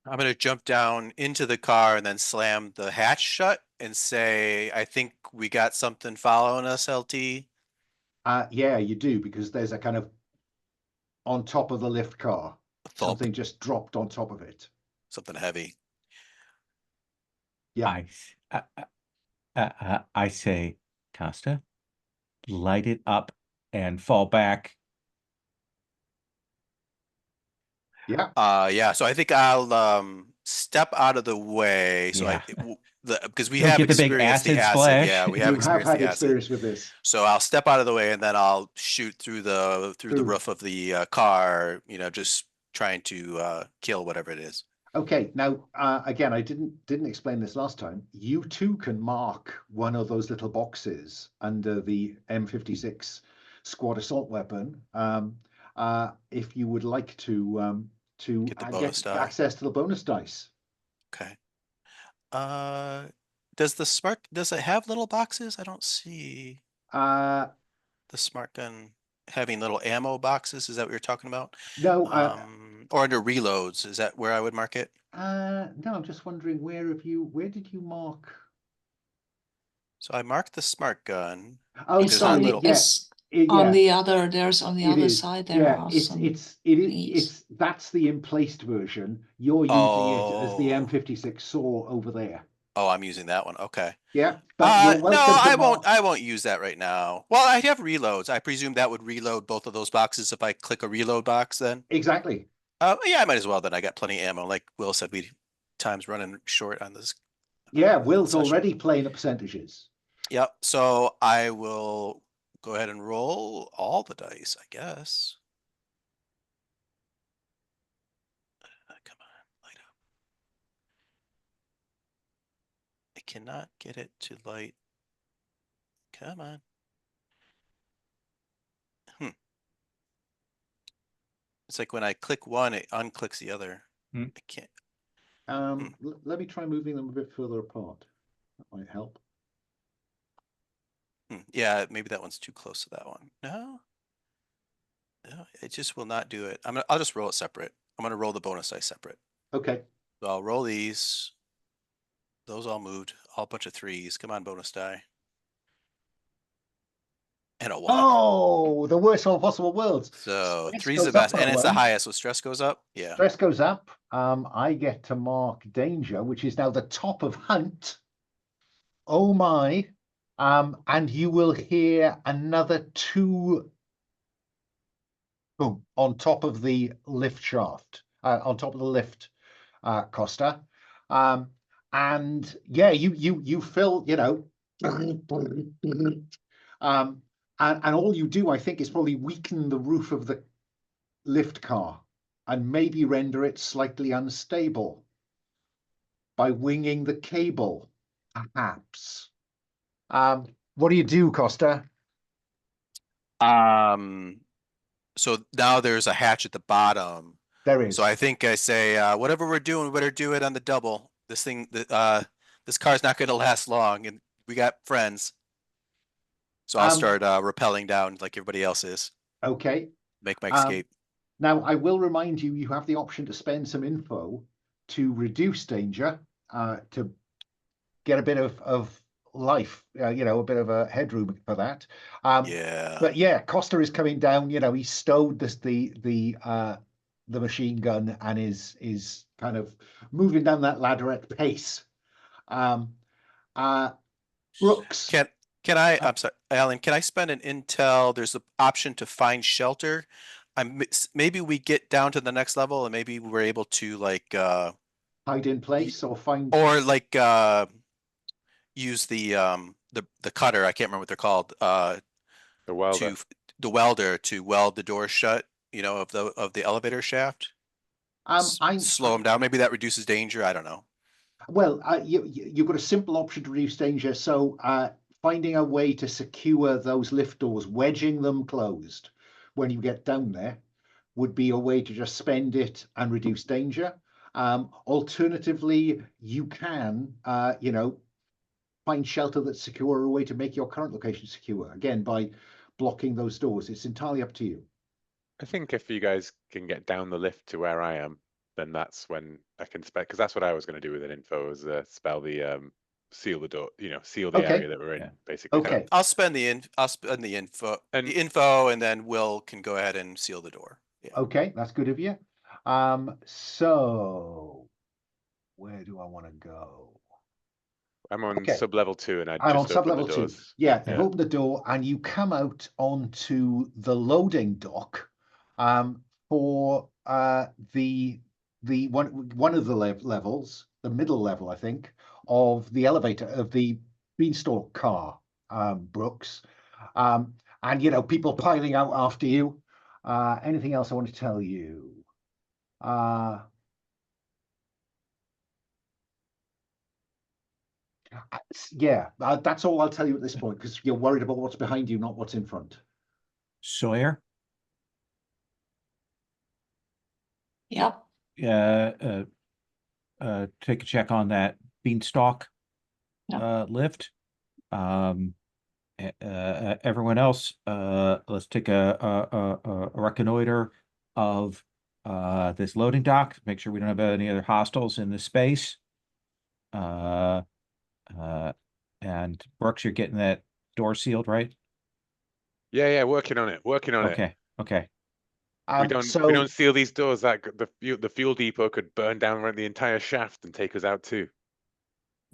Speaker 4: going to jump down into the car and then slam the hatch shut and say, I think we got something following us, LT.
Speaker 1: Yeah, you do, because there's a kind of on top of the lift car.
Speaker 4: Thump.
Speaker 1: Something just dropped on top of it.
Speaker 4: Something heavy.
Speaker 1: Yeah.
Speaker 2: I say, Costa, light it up and fall back.
Speaker 1: Yeah.
Speaker 4: Yeah. So I think I'll step out of the way. So
Speaker 2: Yeah.
Speaker 4: because we
Speaker 2: Don't
Speaker 4: have
Speaker 2: get the big
Speaker 4: experienced the
Speaker 2: acid
Speaker 4: acid.
Speaker 2: splash.
Speaker 4: Yeah, we have
Speaker 1: You have
Speaker 4: experienced
Speaker 1: had
Speaker 4: the
Speaker 1: experience
Speaker 4: acid.
Speaker 1: with this.
Speaker 4: So I'll step out of the way and then I'll shoot through the roof of the car. Just trying to kill whatever it is.
Speaker 1: Okay. Now, again, I didn't explain this last time. You too can mark one of those little boxes under the M56 squad assault weapon. If you would like to
Speaker 4: Get the bonus die.
Speaker 1: access to the bonus dice.
Speaker 4: Okay. Does it have little boxes? I don't see
Speaker 1: The
Speaker 4: smart gun having little ammo boxes. Is that what you're talking about?
Speaker 1: No.
Speaker 4: Or under reloads, is that where I would mark it?
Speaker 1: No, I'm just wondering where did you mark?
Speaker 4: So I marked the smart gun.
Speaker 1: Oh,
Speaker 5: It's
Speaker 1: sorry.
Speaker 5: on the, it's on the other. There's on the other side. There are some.
Speaker 1: It's that's the emplaced version. You're using it as the M56 saw over there.
Speaker 4: Oh, I'm using that one. Okay.
Speaker 1: Yeah, but you're welcome
Speaker 4: no, I won't use that right now. Well, I have reloads. I presume that would reload both of those boxes if I click a reload box then.
Speaker 1: Exactly.
Speaker 4: Yeah, I might as well then. I got plenty of ammo. Like Will said, time's running short on this.
Speaker 1: Yeah, Will's
Speaker 4: session.
Speaker 1: already playing the percentages.
Speaker 4: Yep. So I will go ahead and roll all the dice, I guess. Come on, light up. I cannot get it to light. Come on. It's like when I click one, it unclicks the other.
Speaker 2: Hmm.
Speaker 4: I can't.
Speaker 1: Let me try moving them a bit further apart. That might help.
Speaker 4: Yeah, maybe that one's too close to that one. No, it just will not do it. I'll just roll it separate. I'm gonna roll the bonus dice separate.
Speaker 1: Okay.
Speaker 4: So I'll roll these. Those all moved. All bunch of threes. Come on, bonus die. And a one.
Speaker 1: Oh, the worst of all possible worlds.
Speaker 4: So
Speaker 1: Stress
Speaker 4: three's the
Speaker 1: goes up
Speaker 4: best,
Speaker 1: that
Speaker 4: and it's the
Speaker 1: one.
Speaker 4: highest. So stress goes up. Yeah.
Speaker 1: Stress goes up. I get to mark danger, which is now the top of hunt. Oh my. And you will hear another 2 boom on top of the lift shaft, on top of the lift, Costa. And yeah, you feel, you know, and all you do, I think, is probably weaken the roof of the lift car and maybe render it slightly unstable by winging the cable, perhaps. What do you do, Costa?
Speaker 4: So now there's a hatch at the bottom.
Speaker 1: There is.
Speaker 4: So I think I say, whatever we're doing, we better do it on the double. This car's not going to last long, and we got friends. So I'll start rappelling down like everybody else is.
Speaker 1: Okay.
Speaker 4: Make my escape.
Speaker 1: Now, I will remind you, you have the option to spend some info to reduce danger, to get a bit of life, you know, a bit of a headroom for that.
Speaker 4: Yeah.
Speaker 1: But yeah, Costa is coming down. You know, he stowed the machine gun and is kind of moving down that ladder at pace. Brooks.
Speaker 4: Can I? I'm sorry, Alan. Can I spend an intel? There's the option to find shelter. Maybe we get down to the next level and maybe we're able to like
Speaker 1: hide in place or find,
Speaker 4: or like use the cutter. I can't remember what they're called.
Speaker 3: The welder.
Speaker 4: The welder to weld the door shut. You know, of the elevator shaft. Slow them down. Maybe that reduces danger. I don't know.
Speaker 1: Well, you've got a simple option to reduce danger. So finding a way to secure those lift doors, wedging them closed when you get down there, would be a way to just spend it and reduce danger. Alternatively, you can, you know, find shelter that's secure, or a way to make your current location secure, again, by blocking those doors. It's entirely up to you.
Speaker 3: I think if you guys can get down the lift to where I am, then that's when I can spell, because that's what I was going to do with an info, is spell the seal the door, you know, seal the area that we're in, basically.
Speaker 1: Okay.
Speaker 4: I'll spend the info, and then Will can go ahead and seal the door. Yeah.
Speaker 1: Okay, that's good of you. So where do I want to go?
Speaker 3: I'm on sub-level 2, and
Speaker 1: I'm on sub-level 2. Yeah, you've opened the door and you come out onto the loading dock for the one of the levels, the middle level, I think, of the elevator of the beanstalk car, Brooks. And you know, people piling out after you. Anything else I want to tell you? Yeah, that's all I'll tell you at this point, because you're worried about what's behind you, not what's in front.
Speaker 2: Sawyer?
Speaker 5: Yep.
Speaker 2: Take a check on that beanstalk lift. Everyone else, let's take a reconnoiter of this loading dock. Make sure we don't have any other hostiles in this space. And Brooks, you're getting that door sealed, right?
Speaker 3: Yeah, working on it.
Speaker 2: Okay.
Speaker 3: We don't seal these doors. That the fuel depot could burn down the entire shaft and take us out too.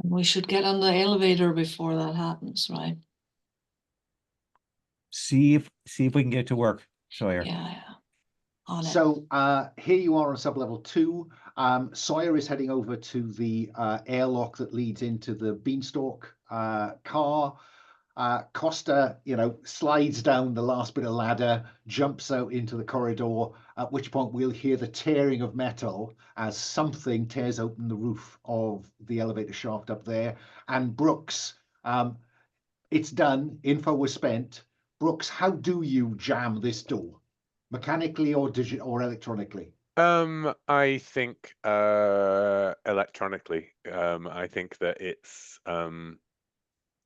Speaker 5: We should get on the elevator before that happens, right?
Speaker 2: See if we can get it to work, Sawyer.
Speaker 5: Yeah. on it.
Speaker 1: So here you are on sublevel 2. Sawyer is heading over to the airlock that leads into the beanstalk car. Costa, slides down the last bit of ladder, jumps out into the corridor, at which point we'll hear the tearing of metal as something tears open the roof of the elevator shaft up there. And Brooks, it's done. Info was spent. Brooks, how do you jam this door? Mechanically or or electronically?
Speaker 3: I think electronically. I think that it's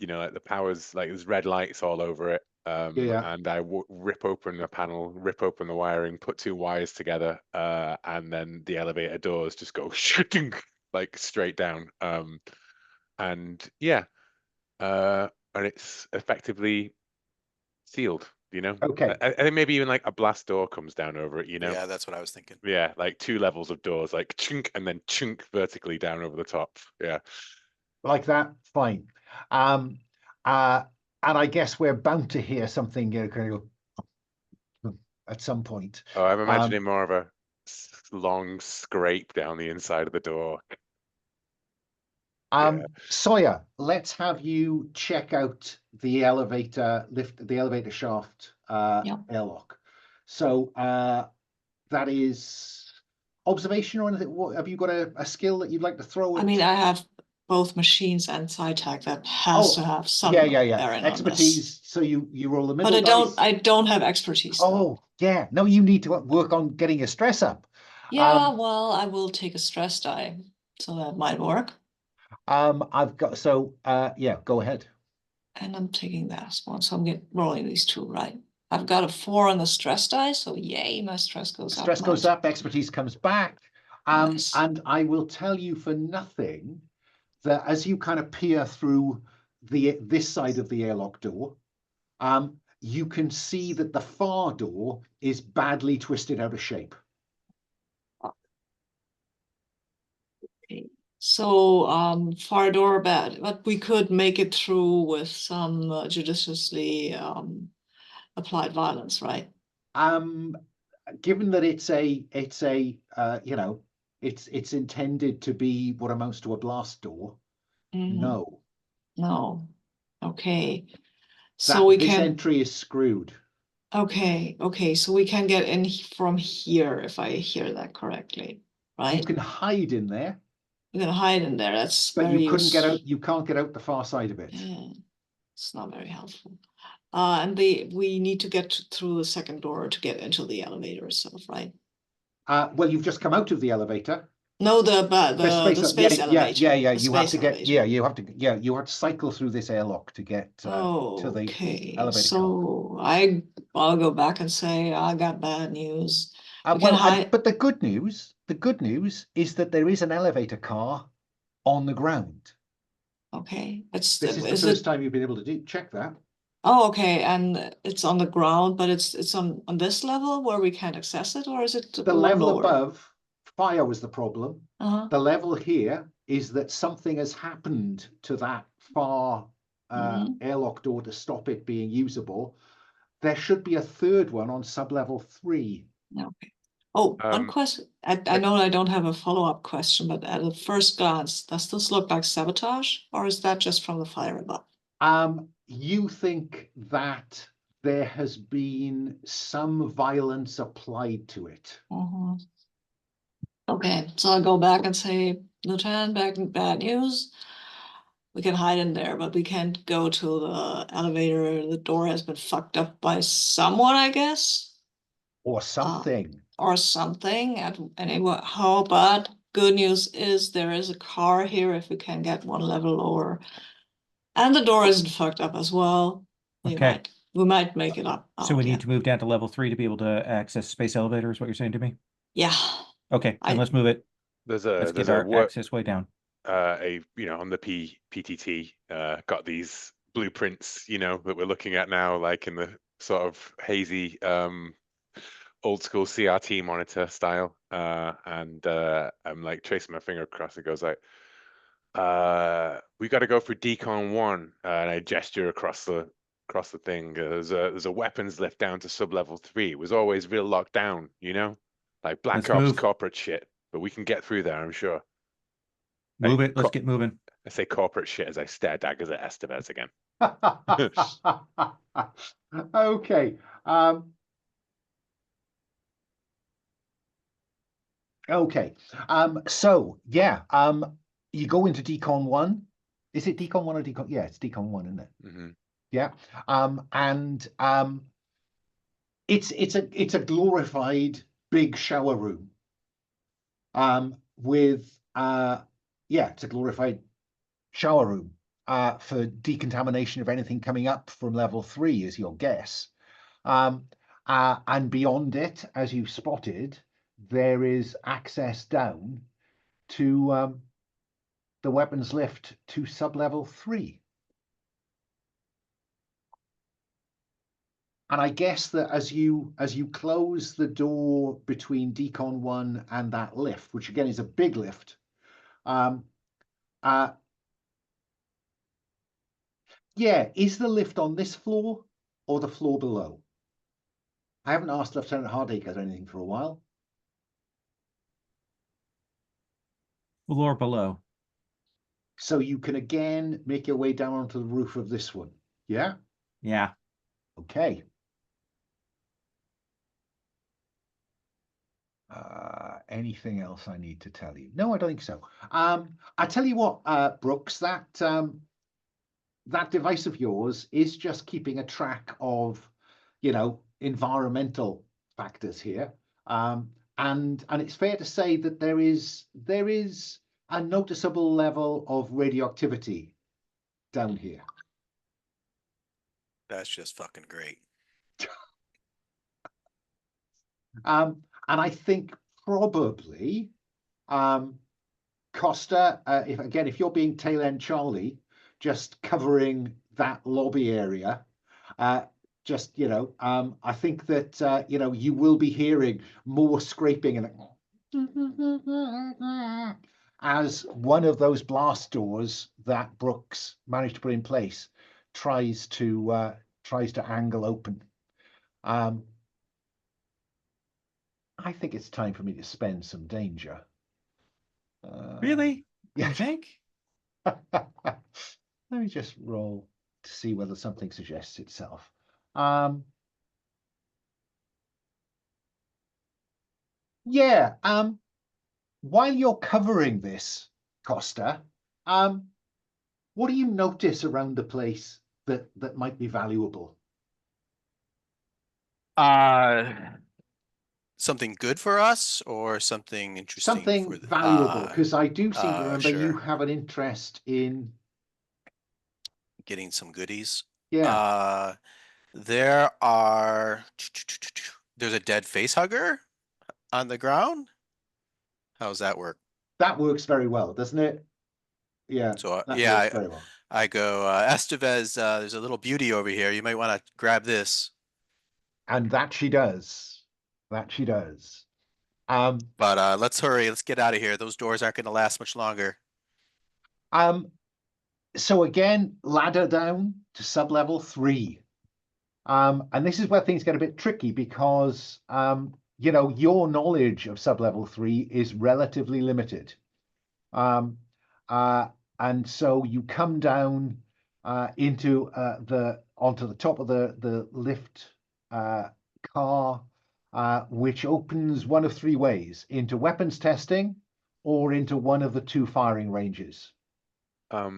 Speaker 3: like the power's like there's red lights all over it.
Speaker 1: Yeah.
Speaker 3: And I rip open the panel, rip open the wiring, put 2 wires together, and then the elevator doors just go like straight down. And yeah, and it's effectively sealed.
Speaker 1: Okay.
Speaker 3: I think maybe even like a blast door comes down over it.
Speaker 4: Yeah, that's what I was thinking.
Speaker 3: Yeah, like 2 levels of doors, like chunk and then chunk vertically down over the top. Yeah.
Speaker 1: Like that, fine. And I guess we're bound to hear something at some point.
Speaker 3: Oh, I'm imagining more of a long scrape down the inside of the door. Yeah.
Speaker 1: Sawyer, let's have you check out the elevator shaft airlock. So that is observation or anything. Have you got a skill that you'd like to throw at?
Speaker 5: I mean, I have both machines and SciTech that has to have some bearing on
Speaker 1: expertise.
Speaker 5: this.
Speaker 1: So you roll the middle
Speaker 5: But
Speaker 1: dice.
Speaker 5: I don't have expertise.
Speaker 1: Oh, yeah. No, you need to work on getting your stress up.
Speaker 5: Yeah, well, I will take a stress die, so that might work.
Speaker 1: I've got go ahead.
Speaker 5: And I'm taking that one, so I'm rolling these 2, right? I've got a 4 on the stress die, so yay, my stress goes up.
Speaker 1: Stress goes up, expertise comes back.
Speaker 5: Nice.
Speaker 1: And I will tell you for nothing that as you kind of peer through this side of the airlock door, you can see that the far door is badly twisted out of shape.
Speaker 5: Okay. So far door bad, but we could make it through with some judiciously applied violence, right?
Speaker 1: Given that it's intended to be what amounts to a blast door, no.
Speaker 5: No. Okay. So
Speaker 1: this entry is screwed.
Speaker 5: Okay. So we can get in from here, if I hear that correctly, right?
Speaker 1: You can hide in there.
Speaker 5: You can hide in there. That's
Speaker 1: but
Speaker 5: very
Speaker 1: you couldn't get out. You can't get out the far side of it.
Speaker 5: Yeah, it's not very helpful. And we need to get through the second door to get into the elevator itself, right?
Speaker 1: Well, you've just come out of the elevator.
Speaker 5: No, the space elevator.
Speaker 1: Yeah. You have to cycle through this airlock to get to the elevator.
Speaker 5: So I'll go back and say I got bad news.
Speaker 1: But the good news is that there is an elevator car on the ground.
Speaker 5: Okay,
Speaker 1: this is the first time you've been able to check that.
Speaker 5: Oh, okay, and it's on the ground, but it's on this level where we can't access it, or is it
Speaker 1: the level lower? Above? Fire was the problem. The level here is that something has happened to that far airlock door to stop it being usable. There should be a third one on sublevel 3.
Speaker 5: Okay. Oh, one question. I know I don't have a follow-up question, but at a first glance, does this look like sabotage, or is that just from the fire above?
Speaker 1: You think that there has been some violence applied to it.
Speaker 5: Okay, so I'll go back and say, Lieutenant, bad news. We can hide in there, but we can't go to the elevator. The door has been fucked up by someone, I guess.
Speaker 1: Or something.
Speaker 5: Anyway, but good news is there is a car here if we can get one level lower. And the door isn't fucked up as well. We might make it up.
Speaker 2: So we need to move down to level 3 to be able to access space elevator, is what you're saying to me?
Speaker 5: Yeah.
Speaker 2: Okay, then let's move it.
Speaker 3: Let's
Speaker 2: get our access way down.
Speaker 3: On the PTT, got these blueprints, that we're looking at now, like in the sort of hazy, old school CRT monitor style. And I'm like tracing my finger across. It goes like, we got to go for decon 1, and I gesture across the across the thing. There's a weapons lift down to sub-level 3. It was always real locked down, you know, like Black
Speaker 2: Let's
Speaker 3: Ops
Speaker 2: move.
Speaker 3: corporate shit. But we can get through there, I'm sure.
Speaker 2: Move
Speaker 3: Hey,
Speaker 2: it. Let's get moving.
Speaker 3: I say corporate shit as I stare daggers at Estevez again.
Speaker 1: Okay. Okay. So yeah. You go into Decon 1. Is it Decon 1 or Decon? Yeah, it's Decon 1, isn't it?
Speaker 3: Mm-hmm.
Speaker 1: Yeah. And it's a glorified big shower room. With yeah, it's a glorified shower room for decontamination of anything coming up from level 3 is your guess. And beyond it, as you've spotted, there is access down to the weapons lift to sub-level 3. And I guess that as you close the door between Decon 1 and that lift, which again is a big lift, yeah, is the lift on this floor or the floor below? I haven't asked Lieutenant Hardacre anything for a while.
Speaker 2: Floor below.
Speaker 1: So you can again make your way down onto the roof of this one. Yeah?
Speaker 2: Yeah.
Speaker 1: Okay. Anything else I need to tell you? No, I don't think so. I tell you what, Brooks, that device of yours is just keeping a track of, you know, environmental factors here. And it's fair to say that there is a noticeable level of radioactivity down here.
Speaker 4: That's just fucking great.
Speaker 1: And I think probably Costa, if you're being tail end Charlie, just covering that lobby area, just, you know, I think that, you know, you will be hearing more scraping and as one of those blast doors that Brooks managed to put in place tries to angle open. I think it's time for me to spend some danger.
Speaker 2: Really?
Speaker 1: Yeah.
Speaker 2: You think?
Speaker 1: Let me just roll to see whether something suggests itself. Yeah. While you're covering this, Costa, what do you notice around the place that might be valuable?
Speaker 4: Something good for us or something interesting
Speaker 1: Something
Speaker 4: for the
Speaker 1: valuable, because I do seem to remember you
Speaker 4: sure.
Speaker 1: have an interest in
Speaker 4: Getting some goodies.
Speaker 1: yeah.
Speaker 4: There's a dead face hugger on the ground. How does that work?
Speaker 1: That works very well, doesn't it? Yeah.
Speaker 4: So
Speaker 1: That
Speaker 4: yeah,
Speaker 1: works very well.
Speaker 4: I go, Estevez, there's a little beauty over here. You might want to grab this.
Speaker 1: And that she does. That she does.
Speaker 4: But let's hurry. Let's get out of here. Those doors aren't going to last much longer.
Speaker 1: So again, ladder down to sub-level 3. And this is where things get a bit tricky because, you know, your knowledge of sub-level 3 is relatively limited. And so you come down onto the top of the lift car, which opens one of 3 ways: into weapons testing or into one of the 2 firing ranges.
Speaker 3: I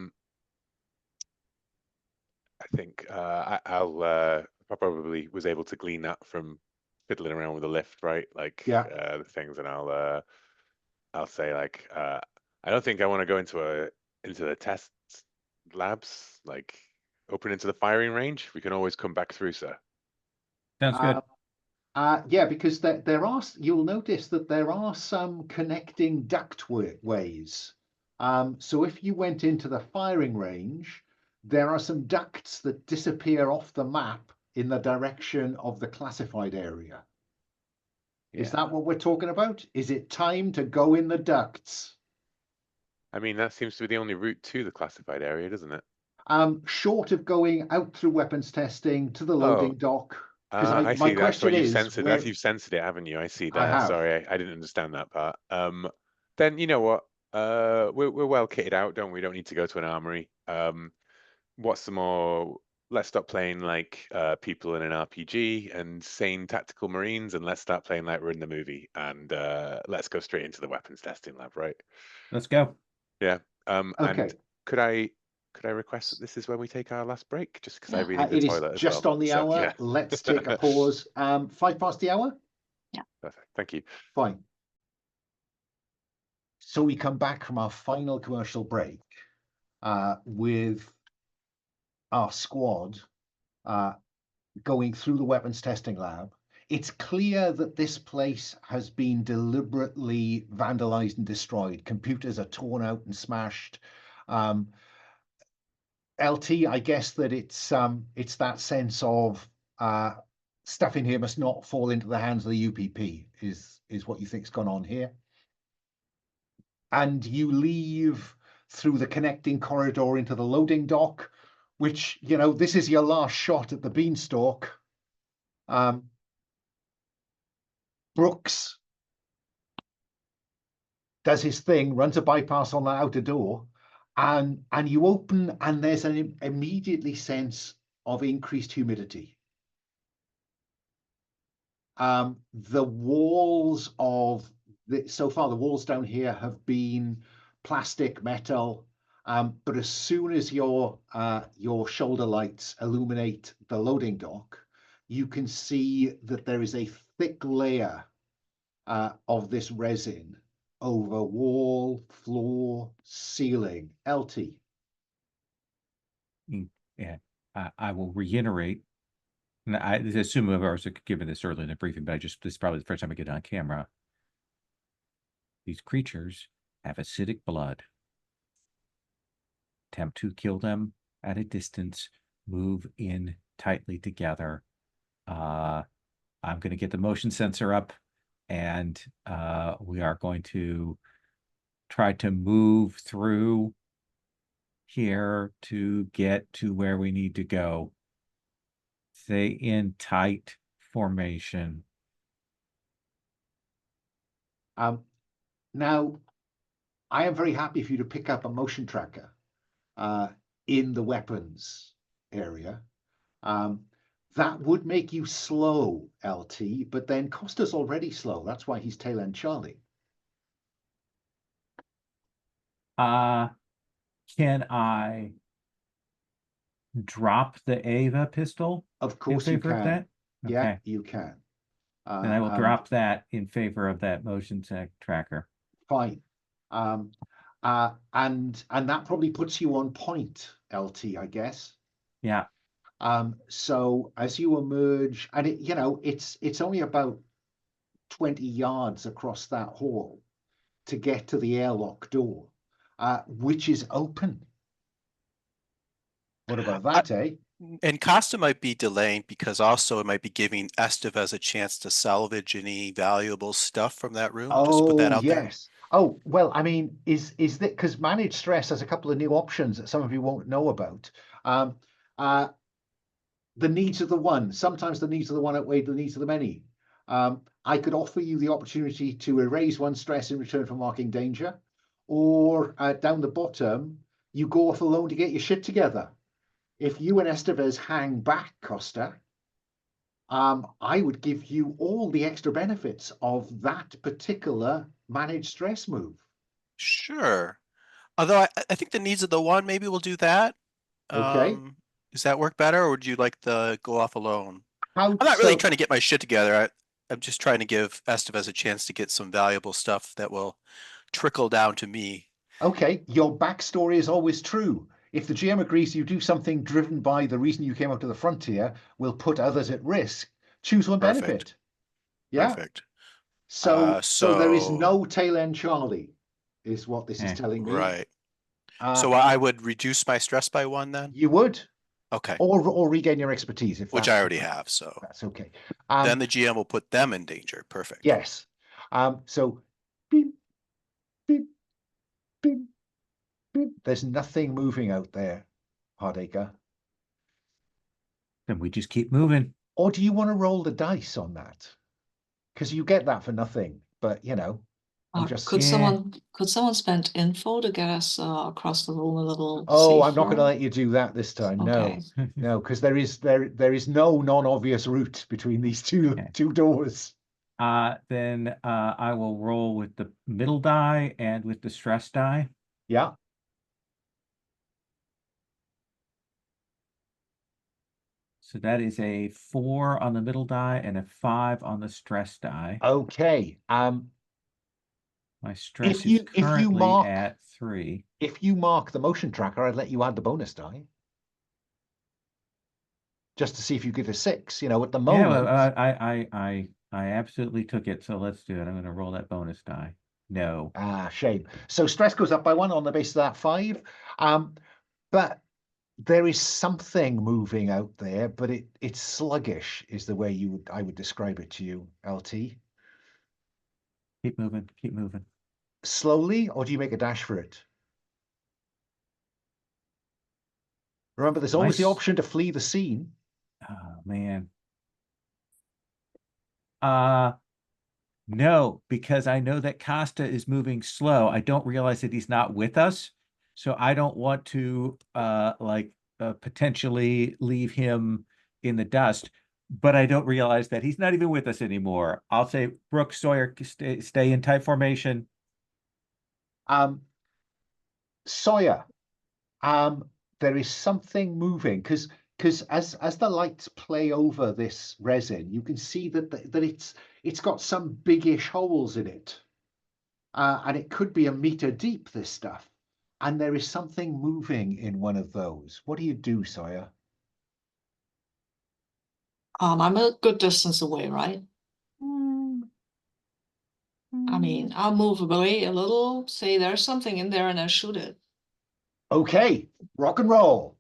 Speaker 3: think I'll probably was able to glean that from fiddling around with the lift, right? Like the things, and I'll say like I don't think I want to go into the test labs, like open into the firing range. We can always come back through, sir.
Speaker 2: Sounds good.
Speaker 1: Yeah, because there are, you'll notice that there are some connecting ductways. So if you went into the firing range, there are some ducts that disappear off the map in the direction of the classified area.
Speaker 3: Yeah.
Speaker 1: Is that what we're talking about? Is it time to go in the ducts?
Speaker 3: I mean, that seems to be the only route to the classified area, doesn't it?
Speaker 1: Short of going out through weapons testing to the loading dock, because
Speaker 3: I
Speaker 1: my
Speaker 3: see. That's
Speaker 1: question
Speaker 3: what you've
Speaker 1: is
Speaker 3: censored.
Speaker 1: where
Speaker 3: You've censored it, haven't you? I see
Speaker 1: I
Speaker 3: there.
Speaker 1: have.
Speaker 3: Sorry, I didn't understand that part. Then you know what? We're well kitted out, don't we? Don't need to go to an armory. What's some more? Let's stop playing like people in an RPG and sane tactical marines, and let's start playing like we're in the movie. And let's go straight into the weapons testing lab, right?
Speaker 2: Let's go.
Speaker 3: Yeah.
Speaker 1: Okay.
Speaker 3: And could I request that this is when we take our last break, just because I really need the
Speaker 1: It is
Speaker 3: toilet as
Speaker 1: just
Speaker 3: well.
Speaker 1: on the
Speaker 3: So,
Speaker 1: hour.
Speaker 3: yeah.
Speaker 1: Let's take a pause. 5 past the hour.
Speaker 3: Perfect. Thank you.
Speaker 1: Fine. So we come back from our final commercial break with our squad going through the weapons testing lab. It's clear that this place has been deliberately vandalized and destroyed. Computers are torn out and smashed. LT, I guess that it's that sense of stuff in here must not fall into the hands of the UPP is what you think's gone on here. And you leave through the connecting corridor into the loading dock, which, you know, this is your last shot at the beanstalk. Brooks does his thing, runs a bypass on the outer door, and you open, and there's an immediately sense of increased humidity. The walls of so far, the walls down here have been plastic, metal, but as soon as your shoulder lights illuminate the loading dock, you can see that there is a thick layer of this resin over wall, floor, ceiling. LT.
Speaker 2: Yeah, I will reiterate. And I assume I've already given this earlier in the briefing, but this is probably the first time I get on camera. These creatures have acidic blood. Attempt to kill them at a distance, move in tightly together. I'm going to get the motion sensor up, and we are going to try to move through here to get to where we need to go. Stay in tight formation.
Speaker 1: Now, I am very happy for you to pick up a motion tracker in the weapons area. That would make you slow, LT, but then Costa's already slow. That's why he's tail end Charlie.
Speaker 2: Can I drop the Ava pistol?
Speaker 1: Of course you can.
Speaker 2: That?
Speaker 1: Yeah,
Speaker 2: okay.
Speaker 1: you can.
Speaker 2: And I will drop that in favor of that motion tracker.
Speaker 1: Fine. And that probably puts you on point, LT, I guess.
Speaker 2: Yeah.
Speaker 1: So as you emerge, and it's only about 20 yards across that hall to get to the airlock door, which is open. What about that, eh?
Speaker 4: And Costa might be delaying because also it might be giving Estevez a chance to salvage any valuable stuff from that room. Just put that out
Speaker 1: yes. There. Oh, well, I mean, is that because managed stress has a couple of new options that some of you won't know about. The needs of the one, sometimes the needs of the one outweigh the needs of the many. I could offer you the opportunity to erase one stress in return for marking danger, or down the bottom, you go off alone to get your shit together. If you and Estevez hang back, Costa, I would give you all the extra benefits of that particular managed stress move.
Speaker 4: Sure. Although I think the needs of the one, maybe we'll do that.
Speaker 1: Okay.
Speaker 4: Does that work better, or would you like the go off alone?
Speaker 1: I'm
Speaker 4: not really trying to get my shit together. I'm just trying to give Estevez a chance to get some valuable stuff that will trickle down to me.
Speaker 1: Okay, your backstory is always true. If the GM agrees you do something driven by the reason you came out to the frontier will put others at risk, choose one benefit. Yeah.
Speaker 4: Perfect.
Speaker 1: So there is no tail end Charlie, is what this is telling me.
Speaker 4: Right. So I would reduce my stress by 1 then?
Speaker 1: You would.
Speaker 4: Okay.
Speaker 1: Or regain your expertise,
Speaker 4: which I already have, so
Speaker 1: that's okay.
Speaker 4: Then the GM will put them in danger. Perfect.
Speaker 1: Yes. So beep, beep, beep, beep. There's nothing moving out there. Hardacre.
Speaker 2: Then we just keep moving.
Speaker 1: Or do you want to roll the dice on that? Because you get that for nothing. But you know, I'm just.
Speaker 5: Could
Speaker 2: Yeah.
Speaker 5: someone spend info to get us across the room a little
Speaker 1: Oh, I'm not
Speaker 5: safer?
Speaker 1: going to let you do that this time.
Speaker 5: Okay.
Speaker 1: No, because there is no non-obvious route between these two doors.
Speaker 2: Then I will roll with the middle die and with the stress die.
Speaker 1: Yeah.
Speaker 2: So that is a 4 on the middle die and a 5 on the stress die.
Speaker 1: Okay.
Speaker 2: My stress
Speaker 1: If you
Speaker 2: is currently
Speaker 1: mark
Speaker 2: at 3.
Speaker 1: If you mark the motion tracker, I'd let you add the bonus die. Just to see if you get a 6. You know, at the
Speaker 2: Yeah,
Speaker 1: moment.
Speaker 2: well, I absolutely took it. So let's do it. I'm going to roll that bonus die. No.
Speaker 1: Ah, shame. So stress goes up by 1 on the basis of that 5. But there is something moving out there, but it's sluggish, is the way I would describe it to you, LT.
Speaker 2: Keep moving. Keep moving.
Speaker 1: Slowly, or do you make a dash for it? Remember, there's always the option to flee the scene.
Speaker 2: Oh, man. No, because I know that Costa is moving slow. I don't realize that he's not with us. So I don't want to potentially leave him in the dust, but I don't realize that he's not even with us anymore. I'll say Brooke, Sawyer, stay in tight formation.
Speaker 1: Sawyer, there is something moving because as the lights play over this resin, you can see that it's got some biggish holes in it, and it could be a meter deep, this stuff, and there is something moving in one of those. What do you do, Sawyer?
Speaker 5: I'm a good distance away, right? I mean, I'll move away a little, say there's something in there, and I'll shoot it.
Speaker 1: Okay, rock and roll.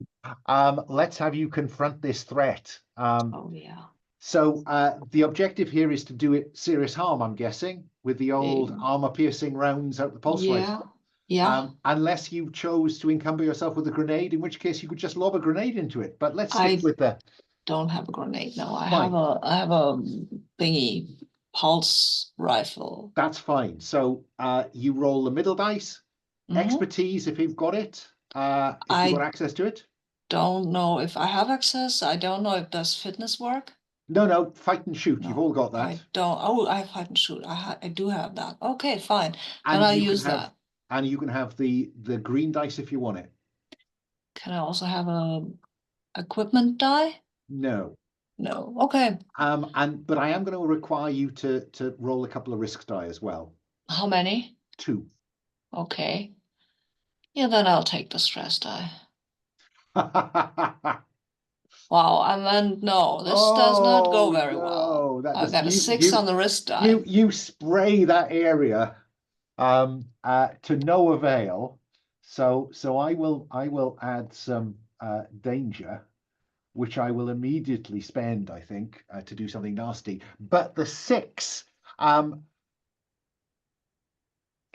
Speaker 1: Let's have you confront this threat.
Speaker 5: Oh yeah.
Speaker 1: So the objective here is to do it serious harm, I'm guessing, with the old armor-piercing rounds out the pulse rifle.
Speaker 5: Yeah.
Speaker 1: Unless you chose to encumber yourself with a grenade, in which case you could just lob a grenade into it. But let's stick with the.
Speaker 5: Don't have a grenade. No, I
Speaker 1: Fine.
Speaker 5: have a thingy pulse rifle.
Speaker 1: That's fine. So you roll the middle dice. Expertise, if you've got it. If you've got access to it.
Speaker 5: Don't know if I have access. I don't know if does fitness work.
Speaker 1: No, fight and shoot.
Speaker 5: No,
Speaker 1: You've all got that.
Speaker 5: I don't. Oh, I have fight and shoot. I do have that. Okay, fine.
Speaker 1: And
Speaker 5: Then I'll use that.
Speaker 1: And you can have the green dice if you want it.
Speaker 5: Can I also have a equipment die?
Speaker 1: No.
Speaker 5: No. Okay.
Speaker 1: But I am going to require you to roll a couple of risk die as well.
Speaker 5: How many?
Speaker 1: 2.
Speaker 5: Okay. Yeah, then I'll take the stress die. Wow, no, this does not go very well. I got a 6 on the risk die.
Speaker 1: You spray that area to no avail. So I will add some danger, which I will immediately spend, I think, to do something nasty. But the 6,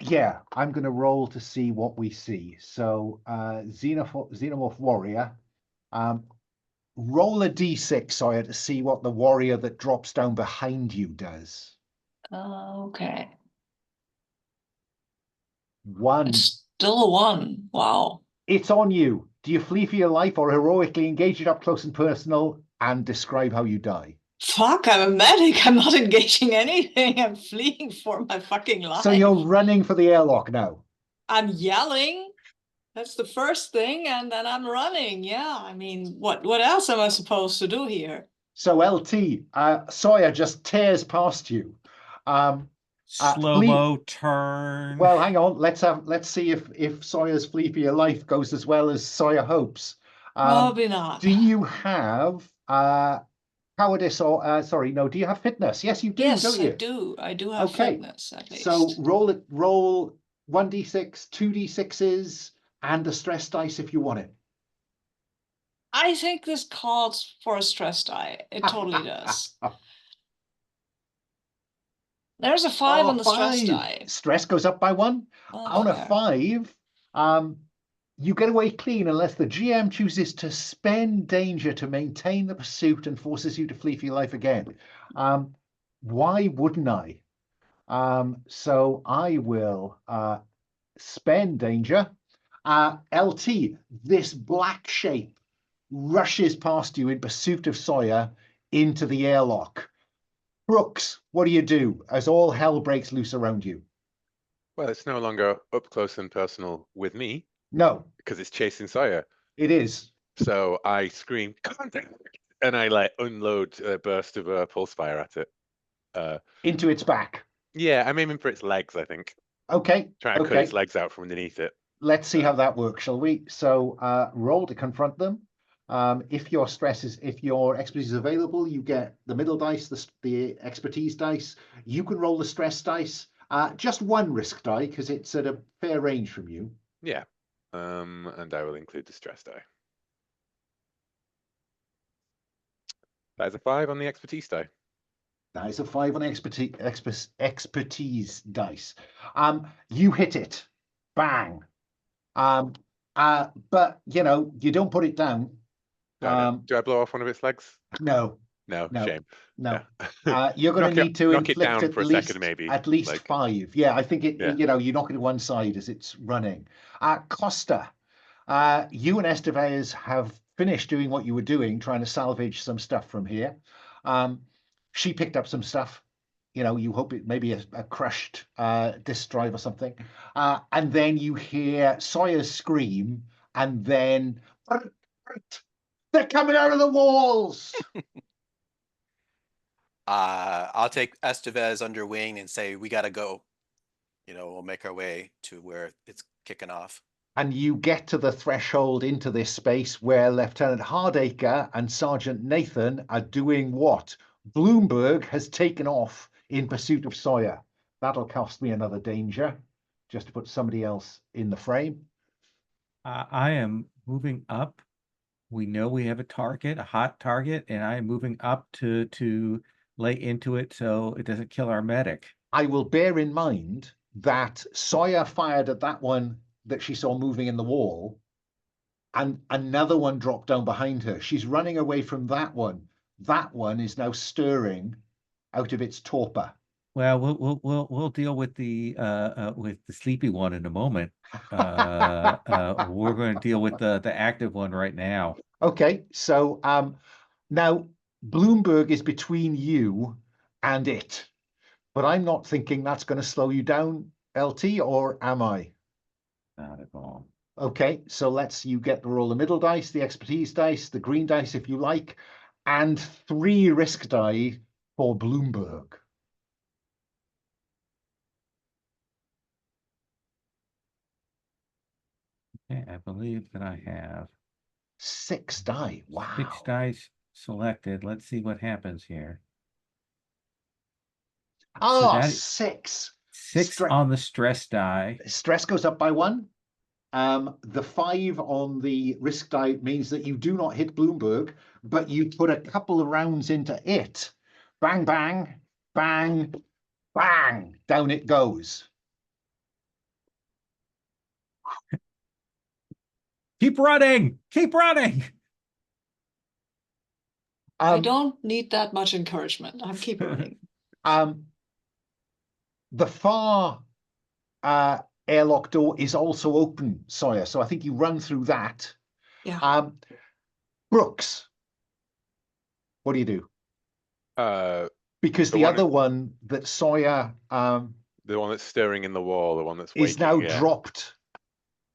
Speaker 1: yeah, I'm going to roll to see what we see. So xenomorph warrior, roll a d6, Sawyer, to see what the warrior that drops down behind you does.
Speaker 5: Okay.
Speaker 1: 1.
Speaker 5: It's still a 1. Wow.
Speaker 1: It's on you. Do you flee for your life or heroically engage it up close and personal and describe how you die?
Speaker 5: Fuck, I'm a medic. I'm not engaging anything. I'm fleeing for my fucking life.
Speaker 1: So you're running for the airlock now?
Speaker 5: I'm yelling. That's the first thing, and then I'm running. Yeah, I mean, what else am I supposed to do here?
Speaker 1: So LT, Sawyer just tears past you.
Speaker 2: Slow-mo turn.
Speaker 1: Well, hang on. Let's see if Sawyer's flee for your life goes as well as Sawyer hopes.
Speaker 5: Probably not.
Speaker 1: Do you have cowardice or sorry, no, do you have fitness? Yes, you do,
Speaker 5: yes,
Speaker 1: don't you?
Speaker 5: I do. I do have fitness at least.
Speaker 1: So roll 1d6, 2d6s, and a stress dice if you want it.
Speaker 5: I think this calls for a stress die. It totally does. There's a 5 on the stress die.
Speaker 1: Stress goes up by 1. On a 5, You get away clean unless the GM chooses to spend danger to maintain the pursuit and forces you to flee for your life again. Why wouldn't I? So I will spend danger. LT, this black shape rushes past you in pursuit of Sawyer into the airlock. Brooks, what do you do as all hell breaks loose around you?
Speaker 3: Well, it's no longer up close and personal with me
Speaker 1: No,
Speaker 3: because it's chasing Sawyer.
Speaker 1: it is.
Speaker 3: So I scream, "Contact!" and I like unload a burst of pulse fire at it.
Speaker 1: Into its back.
Speaker 3: Yeah, I'm aiming for its legs, I think.
Speaker 1: Okay.
Speaker 3: Trying to cut
Speaker 1: Okay.
Speaker 3: its legs out from underneath it.
Speaker 1: Let's see how that works, shall we? So roll to confront them. If your expertise is available, you get the middle dice, the expertise dice. You can roll the stress dice. Just one risk die because it's at a fair range from you.
Speaker 3: Yeah. And I will include the stress die. That is a 5 on the expertise die.
Speaker 1: That is a 5 on expertise dice. You hit it. Bang. But you don't put it down.
Speaker 3: Do I blow off one of its legs?
Speaker 1: No.
Speaker 3: No,
Speaker 1: No.
Speaker 3: shame.
Speaker 1: No.
Speaker 3: Yeah.
Speaker 1: You're going to need to
Speaker 3: knock it
Speaker 1: inflict
Speaker 3: down
Speaker 1: at
Speaker 3: for a
Speaker 1: least,
Speaker 3: second, maybe.
Speaker 1: at least
Speaker 3: Like,
Speaker 1: 5. Yeah, I think
Speaker 3: Yeah.
Speaker 1: you knock it to one side as it's running. Costa, you and Estevez have finished doing what you were doing, trying to salvage some stuff from here. She picked up some stuff. You hope it maybe a crushed disk drive or something. And then you hear Sawyer scream, and then they're coming out of the walls.
Speaker 4: I'll take Estevez under wing and say, we got to go. We'll make our way to where it's kicking off.
Speaker 1: And you get to the threshold into this space where Lieutenant Hardacre and Sergeant Nathan are doing what? Bloomberg has taken off in pursuit of Sawyer. That'll cost me another danger, just to put somebody else in the frame.
Speaker 2: I am moving up. We know we have a target, a hot target, and I am moving up to lay into it so it doesn't kill our medic.
Speaker 1: I will bear in mind that Sawyer fired at that one that she saw moving in the wall, and another one dropped down behind her. She's running away from that one. That one is now stirring out of its torpor.
Speaker 2: Well, we'll deal with the sleepy one in a moment. We're going to deal with the active one right now.
Speaker 1: Okay, so now Bloomberg is between you and it, but I'm not thinking that's going to slow you down, LT, or am I?
Speaker 2: Not at all.
Speaker 1: Okay, so you get to roll the middle dice, the expertise dice, the green dice if you like, and 3 risk die for Bloomberg.
Speaker 2: Okay, I believe that I have
Speaker 1: 6 die. Wow.
Speaker 2: 6 dice selected. Let's see what happens here.
Speaker 1: Oh,
Speaker 2: that
Speaker 1: 6.
Speaker 2: 6 on the stress die.
Speaker 1: Stress goes up by 1. The 5 on the risk die means that you do not hit Bloomberg, but you put a couple of rounds into it. Bang, bang, bang, bang. Down it goes.
Speaker 2: Keep running! Keep running!
Speaker 5: I don't need that much encouragement. I keep running.
Speaker 1: The far airlock door is also open, Sawyer. So I think you run through that.
Speaker 5: Yeah.
Speaker 1: Brooks, what do you do? Because the other one that Sawyer,
Speaker 3: the one that's stirring in the wall, the one that's
Speaker 1: is now
Speaker 3: waking,
Speaker 1: dropped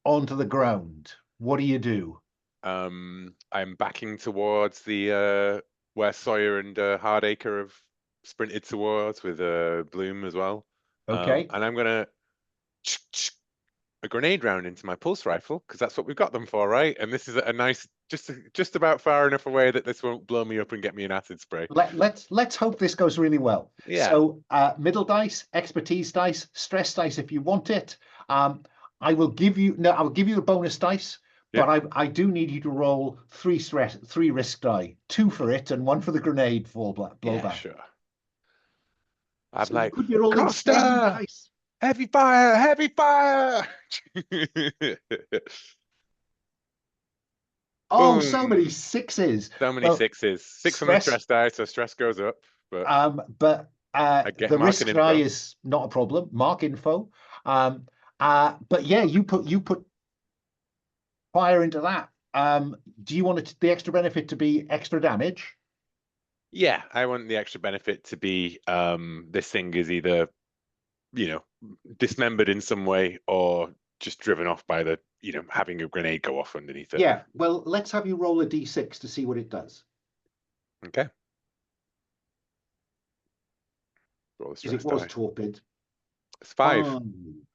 Speaker 1: onto the ground. What do you do?
Speaker 3: I'm backing towards the where Sawyer and Hardacre have sprinted towards with Bloom as well.
Speaker 1: Okay.
Speaker 3: And I'm gonna a grenade round into my pulse rifle because that's what we've got them for, right? And this is a nice, just about far enough away that this won't blow me up and get me an acid spray.
Speaker 1: Let's hope this goes really well.
Speaker 3: Yeah.
Speaker 1: So middle dice, expertise dice, stress dice if you want it. I will give you the bonus dice, but I do need you to roll 3 risk die, 2 for it and 1 for the grenade blowback.
Speaker 3: Yeah, sure. I'm
Speaker 1: So
Speaker 3: like,
Speaker 1: could be rolling
Speaker 3: Costa!
Speaker 1: 7 dice.
Speaker 3: Heavy fire! Heavy fire!
Speaker 1: Oh, so
Speaker 3: Boom.
Speaker 1: many sixes.
Speaker 3: So many
Speaker 1: Well,
Speaker 3: sixes. 6 on the
Speaker 1: stress.
Speaker 3: stress die, so stress goes up. But
Speaker 1: But
Speaker 3: get
Speaker 1: the
Speaker 3: marking
Speaker 1: risk die
Speaker 3: info.
Speaker 1: is not a problem. Mark info. But yeah, you put fire into that. Do you want the extra benefit to be extra damage?
Speaker 3: Yeah, I want the extra benefit to be this thing is either, you know, dismembered in some way or just driven off by the, you know, having a grenade go off underneath it.
Speaker 1: Yeah. Well, let's have you roll a d6 to see what it does.
Speaker 3: Okay. Roll the
Speaker 1: Because it
Speaker 3: stress
Speaker 1: was
Speaker 3: die.
Speaker 1: torpid.
Speaker 3: It's 5.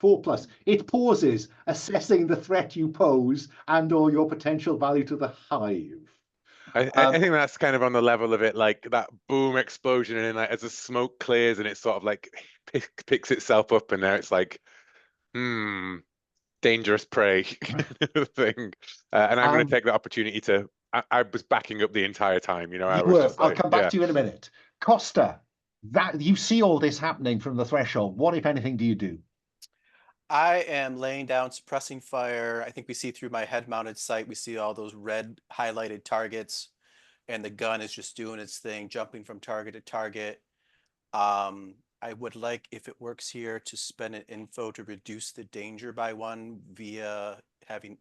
Speaker 1: 4+. It pauses, assessing the threat you pose and/or your potential value to the hive.
Speaker 3: I think that's kind of on the level of it, like that boom explosion, and then like as the smoke clears and it sort of like picks itself up, and now it's like, dangerous prey thing. And I'm going to take the opportunity to. I was backing up the entire time, you know. I
Speaker 1: You
Speaker 3: was
Speaker 1: were.
Speaker 3: just
Speaker 1: I'll
Speaker 3: like,
Speaker 1: come back to you in a minute. Costa, that you see all this happening from the threshold. What, if anything, do you do?
Speaker 4: I am laying down suppressing fire. I think we see through my head-mounted sight, we see all those red highlighted targets, and the gun is just doing its thing, jumping from target to target. I would like, if it works here, to spend an info to reduce the danger by 1 via having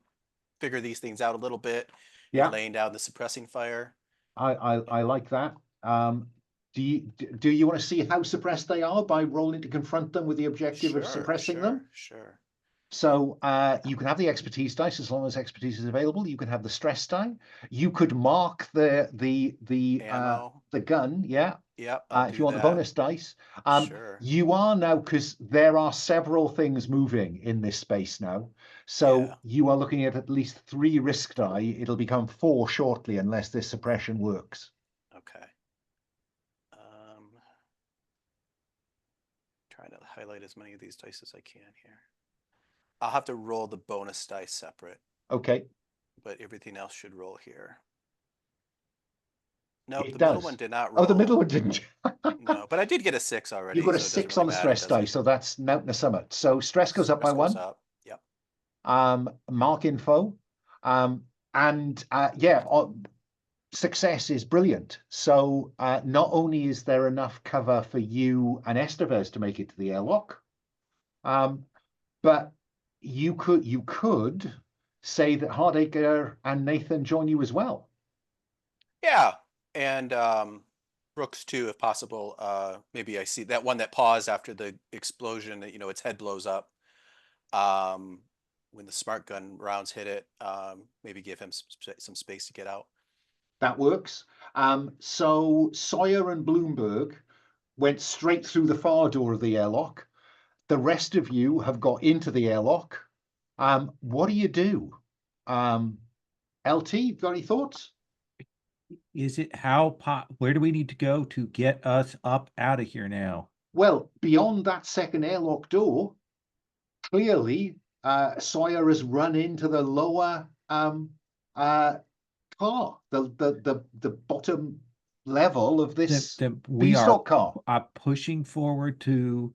Speaker 4: figure these things out a little bit
Speaker 1: Yeah.
Speaker 4: and laying down the suppressing fire.
Speaker 1: I like that. Do you want to see how suppressed they are by rolling to confront them with the objective of suppressing them?
Speaker 4: Sure.
Speaker 1: So you can have the expertise dice as long as expertise is available. You can have the stress die. You could mark the
Speaker 4: Ammo.
Speaker 1: the gun, yeah.
Speaker 4: Yep.
Speaker 1: If you want the bonus dice.
Speaker 4: Sure.
Speaker 1: You are now, because there are several things moving in this space now. So
Speaker 4: Yeah.
Speaker 1: you are looking at least 3 risk die. It'll become 4 shortly unless this suppression works.
Speaker 4: Okay. Trying to highlight as many of these dice as I can here. I'll have to roll the bonus dice separate.
Speaker 1: Okay.
Speaker 4: But everything else should roll here. No,
Speaker 1: It
Speaker 4: the
Speaker 1: does.
Speaker 4: middle one did not roll.
Speaker 1: Oh, the middle one didn't.
Speaker 4: No, but I did get a 6 already.
Speaker 1: You got a
Speaker 4: so
Speaker 1: 6
Speaker 4: really
Speaker 1: on the
Speaker 4: matter,
Speaker 1: stress die, so that's Mount the Summit. So stress goes up by 1.
Speaker 4: Up. Yep.
Speaker 1: Mark info. Success is brilliant. So not only is there enough cover for you and Estevez to make it to the airlock, but you could say that Hardacre and Nathan join you as well.
Speaker 4: Yeah, and Brooks too, if possible. Maybe I see that one that paused after the explosion. You know, its head blows up. When the smart gun rounds hit it, maybe give him some space to get out.
Speaker 1: That works. So Sawyer and Bloomberg went straight through the far door of the airlock. The rest of you have got into the airlock. What do you do? LT, got any thoughts?
Speaker 2: Is it where do we need to go to get us up out of here now?
Speaker 1: Well, beyond that second airlock door, clearly Sawyer has run into the lower car, the bottom level of this
Speaker 2: We
Speaker 1: beanstalk car.
Speaker 2: are pushing forward to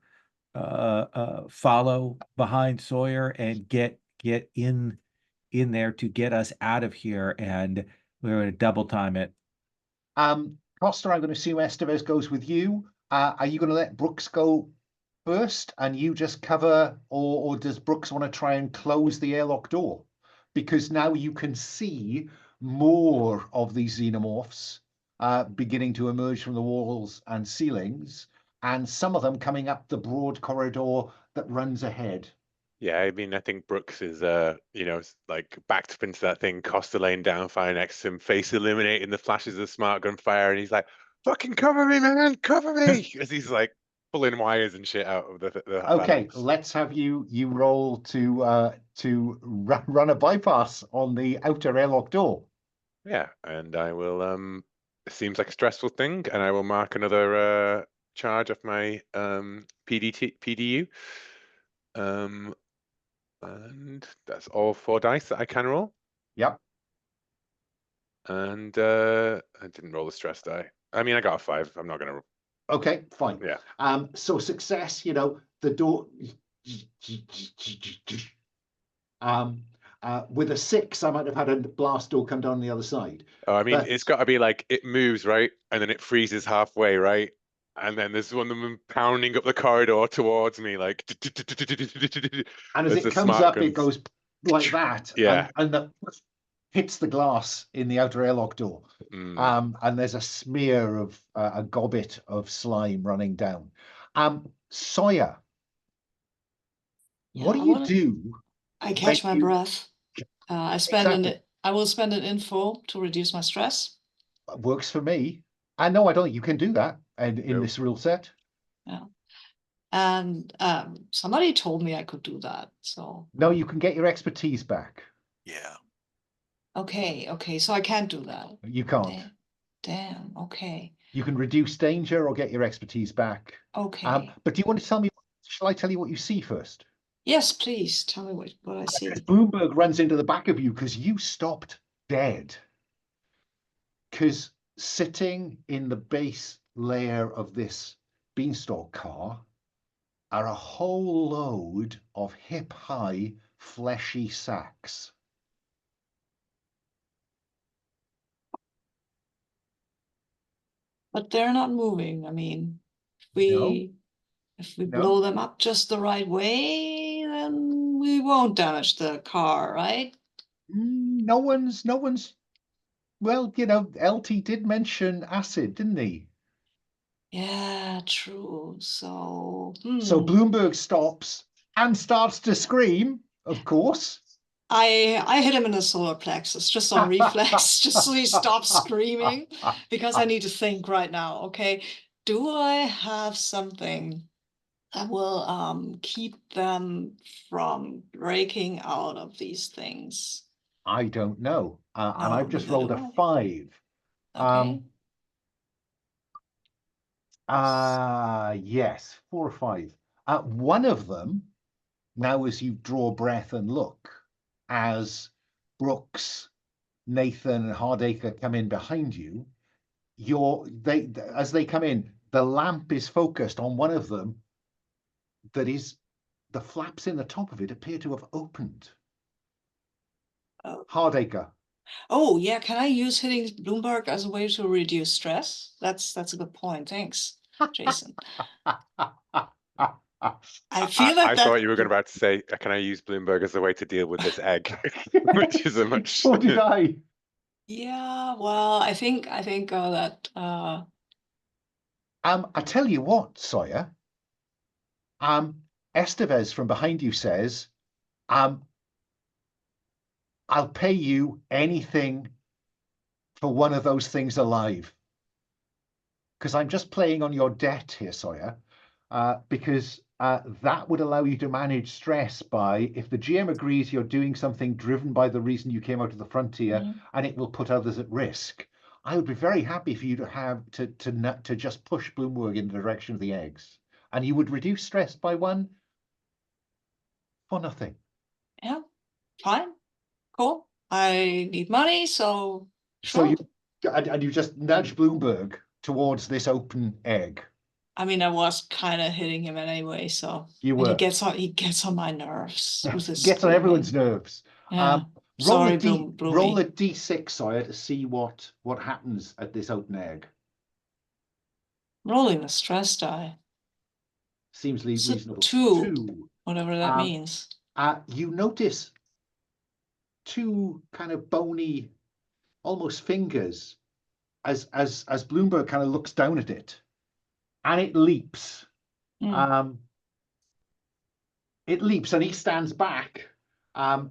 Speaker 2: follow behind Sawyer and get in there to get us out of here, and we're going to double time it.
Speaker 1: Costa, I'm going to assume Estevez goes with you. Are you going to let Brooks go first and you just cover, or does Brooks want to try and close the airlock door? Because now you can see more of these xenomorphs beginning to emerge from the walls and ceilings, and some of them coming up the broad corridor that runs ahead.
Speaker 3: Yeah, I mean, I think Brooks is, like backed up into that thing, Costa laying down, fire next to him, face illuminating the flashes of smart gun fire, and he's like, "Fucking cover me, man, cover me!" As he's like pulling wires and shit out of the
Speaker 1: Okay,
Speaker 3: phalanx.
Speaker 1: let's have you roll to run a bypass on the outer airlock door.
Speaker 3: Yeah, and I will. It seems like a stressful thing, and I will mark another charge of my PDU. And that's all 4 dice that I can roll.
Speaker 1: Yep.
Speaker 3: And I didn't roll the stress die. I mean, I got a 5. I'm not gonna.
Speaker 1: Okay, fine.
Speaker 3: Yeah.
Speaker 1: So success, the door. With a 6, I might have had a blast door come down the other side.
Speaker 3: Oh, I mean,
Speaker 1: But
Speaker 3: it's got to be like it moves, right? And then it freezes halfway, right? And then there's one of them pounding up the corridor towards me, like.
Speaker 1: and as
Speaker 3: As
Speaker 1: it
Speaker 3: the
Speaker 1: comes
Speaker 3: smart
Speaker 1: up, it
Speaker 3: guns.
Speaker 1: goes like that,
Speaker 3: Yeah.
Speaker 1: and the hits the glass in the outer airlock door. And there's a smear of a gobbet of slime running down. Sawyer, what do you do?
Speaker 5: I catch my
Speaker 1: you-
Speaker 5: breath. I
Speaker 1: Exactly.
Speaker 5: I will spend an info to reduce my stress.
Speaker 1: Works for me. I know I don't think you can do that in
Speaker 3: Nope.
Speaker 1: this rule set.
Speaker 5: Yeah. And somebody told me I could do that. So
Speaker 1: No, you can get your expertise back.
Speaker 4: Yeah.
Speaker 5: okay, so I can't do that.
Speaker 1: You can't.
Speaker 5: Damn, okay.
Speaker 1: You can reduce danger or get your expertise back.
Speaker 5: Okay.
Speaker 1: But do you want to tell me, shall I tell you what you see first?
Speaker 5: Yes, please tell me what I see.
Speaker 1: Bloomberg runs into the back of you because you stopped dead. Because sitting in the base layer of this beanstalk car are a whole load of hip-high, fleshy sacks.
Speaker 5: But they're not moving. I mean, if we blow them up just the right way, then we won't damage the car, right?
Speaker 1: No one's. Well, LT did mention acid, didn't he?
Speaker 5: Yeah, true. So,
Speaker 1: So Bloomberg stops and starts to scream, of course.
Speaker 5: I hit him in the solar plexus just on reflex, just so he stops screaming, because I need to think right now. Okay, do I have something that will keep them from breaking out of these things?
Speaker 1: I don't know. And
Speaker 5: No,
Speaker 1: I've just
Speaker 5: neither
Speaker 1: rolled
Speaker 5: do
Speaker 1: a
Speaker 5: I.
Speaker 1: 5.
Speaker 5: Okay.
Speaker 1: Yes, 4 or 5. One of them, now as you draw breath and look, as Brooks, Nathan, and Hardacre come in behind you, as they come in, the lamp is focused on one of them. That is, the flaps in the top of it appear to have opened. Hardacre.
Speaker 5: Oh yeah, can I use hitting Bloomberg as a way to reduce stress? That's a good point. Thanks, Jason. I feel like
Speaker 3: I thought you were about to say, can I use Bloomberg as a way to deal with this egg? Which is a much.
Speaker 1: So did I.
Speaker 5: Yeah, well, I think that
Speaker 1: I tell you what, Sawyer. Estevez from behind you says, I'll pay you anything for one of those things alive. Because I'm just playing on your debt here, Sawyer. Because that would allow you to manage stress by, if the GM agrees you're doing something driven by the reason you came out of the frontier, and it will put others at risk. I would be very happy for you to have to just push Bloomberg in the direction of the eggs, and you would reduce stress by 1 for nothing.
Speaker 5: yeah, fine, cool. I need money, so sure.
Speaker 1: So you just nudge Bloomberg towards this open egg.
Speaker 5: I mean, I was kind of hitting him anyway, so
Speaker 1: You were.
Speaker 5: He gets on my nerves.
Speaker 1: Gets on everyone's nerves.
Speaker 5: Yeah.
Speaker 1: Roll a D6, Sawyer, to see what happens at this open egg.
Speaker 5: Rolling the stress die.
Speaker 1: Seems reasonable.
Speaker 5: 2, whatever that means.
Speaker 1: You notice 2 kind of bony, almost fingers, as Bloomberg kind of looks down at it, and it leaps. It leaps, and he stands back, and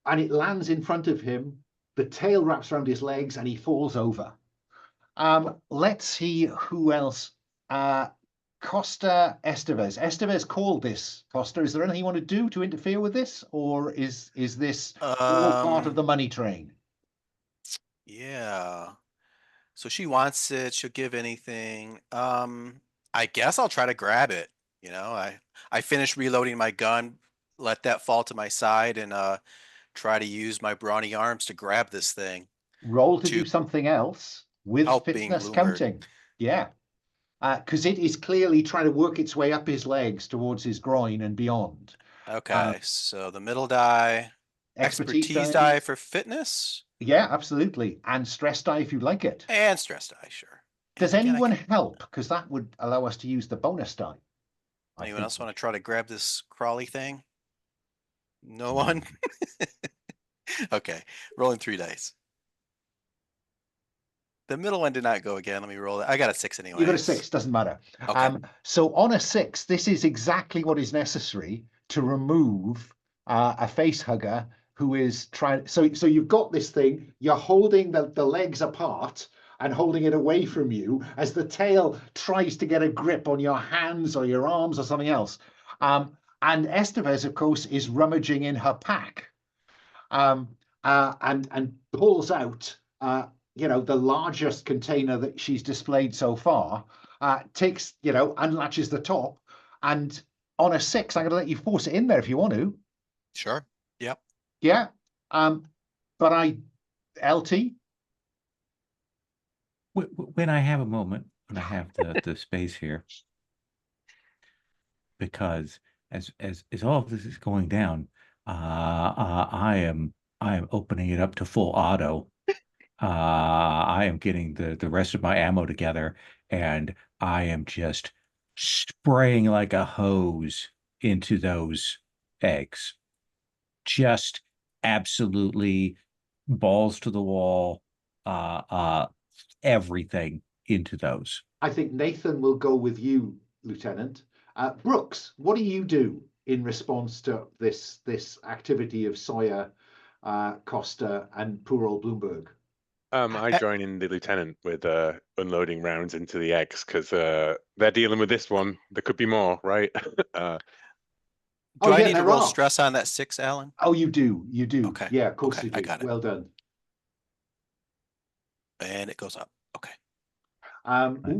Speaker 1: it lands in front of him. The tail wraps around his legs, and he falls over. Let's see who else. Costa Estevez. Estevez called this. Costa, is there anything you want to do to interfere with this, or is this all part of the money train?
Speaker 4: Yeah. So she wants it. She'll give anything. I guess I'll try to grab it. I finish reloading my gun, let that fall to my side, and try to use my brawny arms to grab this thing.
Speaker 1: Roll to do something else with fitness
Speaker 4: Bloomberg.
Speaker 1: counting. Yeah. Because it is clearly trying to work its way up his legs towards his groin and beyond.
Speaker 4: Okay, so the middle die. Expertise die for fitness?
Speaker 1: Yeah, absolutely. And stress die if you like it.
Speaker 4: And stress die, sure.
Speaker 1: Does
Speaker 4: And again,
Speaker 1: anyone help? Because that would allow us to use the bonus die.
Speaker 4: Anyone else want to try to grab this crawly thing? No one? Okay, rolling 3 dice. The middle one did not go again. Let me roll it. I got a 6 anyway.
Speaker 1: You got a 6, doesn't matter.
Speaker 4: Okay.
Speaker 1: So on a 6, this is exactly what is necessary to remove a face hugger who is trying. So you've got this thing, you're holding the legs apart and holding it away from you as the tail tries to get a grip on your hands or your arms or something else. And Estevez, of course, is rummaging in her pack and pulls out the largest container that she's displayed so far, takes, unlatches the top, and on a 6, I'm going to let you force it in there if you want to.
Speaker 4: Sure. Yep.
Speaker 1: Yeah. But LT?
Speaker 2: When I have a moment, when I have the space here, because as all of this is going down, I am opening it up to full auto. I am getting the rest of my ammo together, and I am just spraying like a hose into those eggs. Just absolutely balls to the wall, everything into those.
Speaker 1: I think Nathan will go with you, Lieutenant. Brooks, what do you do in response to this activity of Sawyer, Costa, and poor old Bloomberg?
Speaker 3: I join in the lieutenant with unloading rounds into the eggs because they're dealing with this one. There could be more, right?
Speaker 4: Do I need to roll stress on that 6, Alan?
Speaker 1: Oh, you do. You do.
Speaker 4: Okay.
Speaker 1: Yeah, of course you do.
Speaker 4: I got it.
Speaker 1: Well done.
Speaker 4: And it goes up. Okay.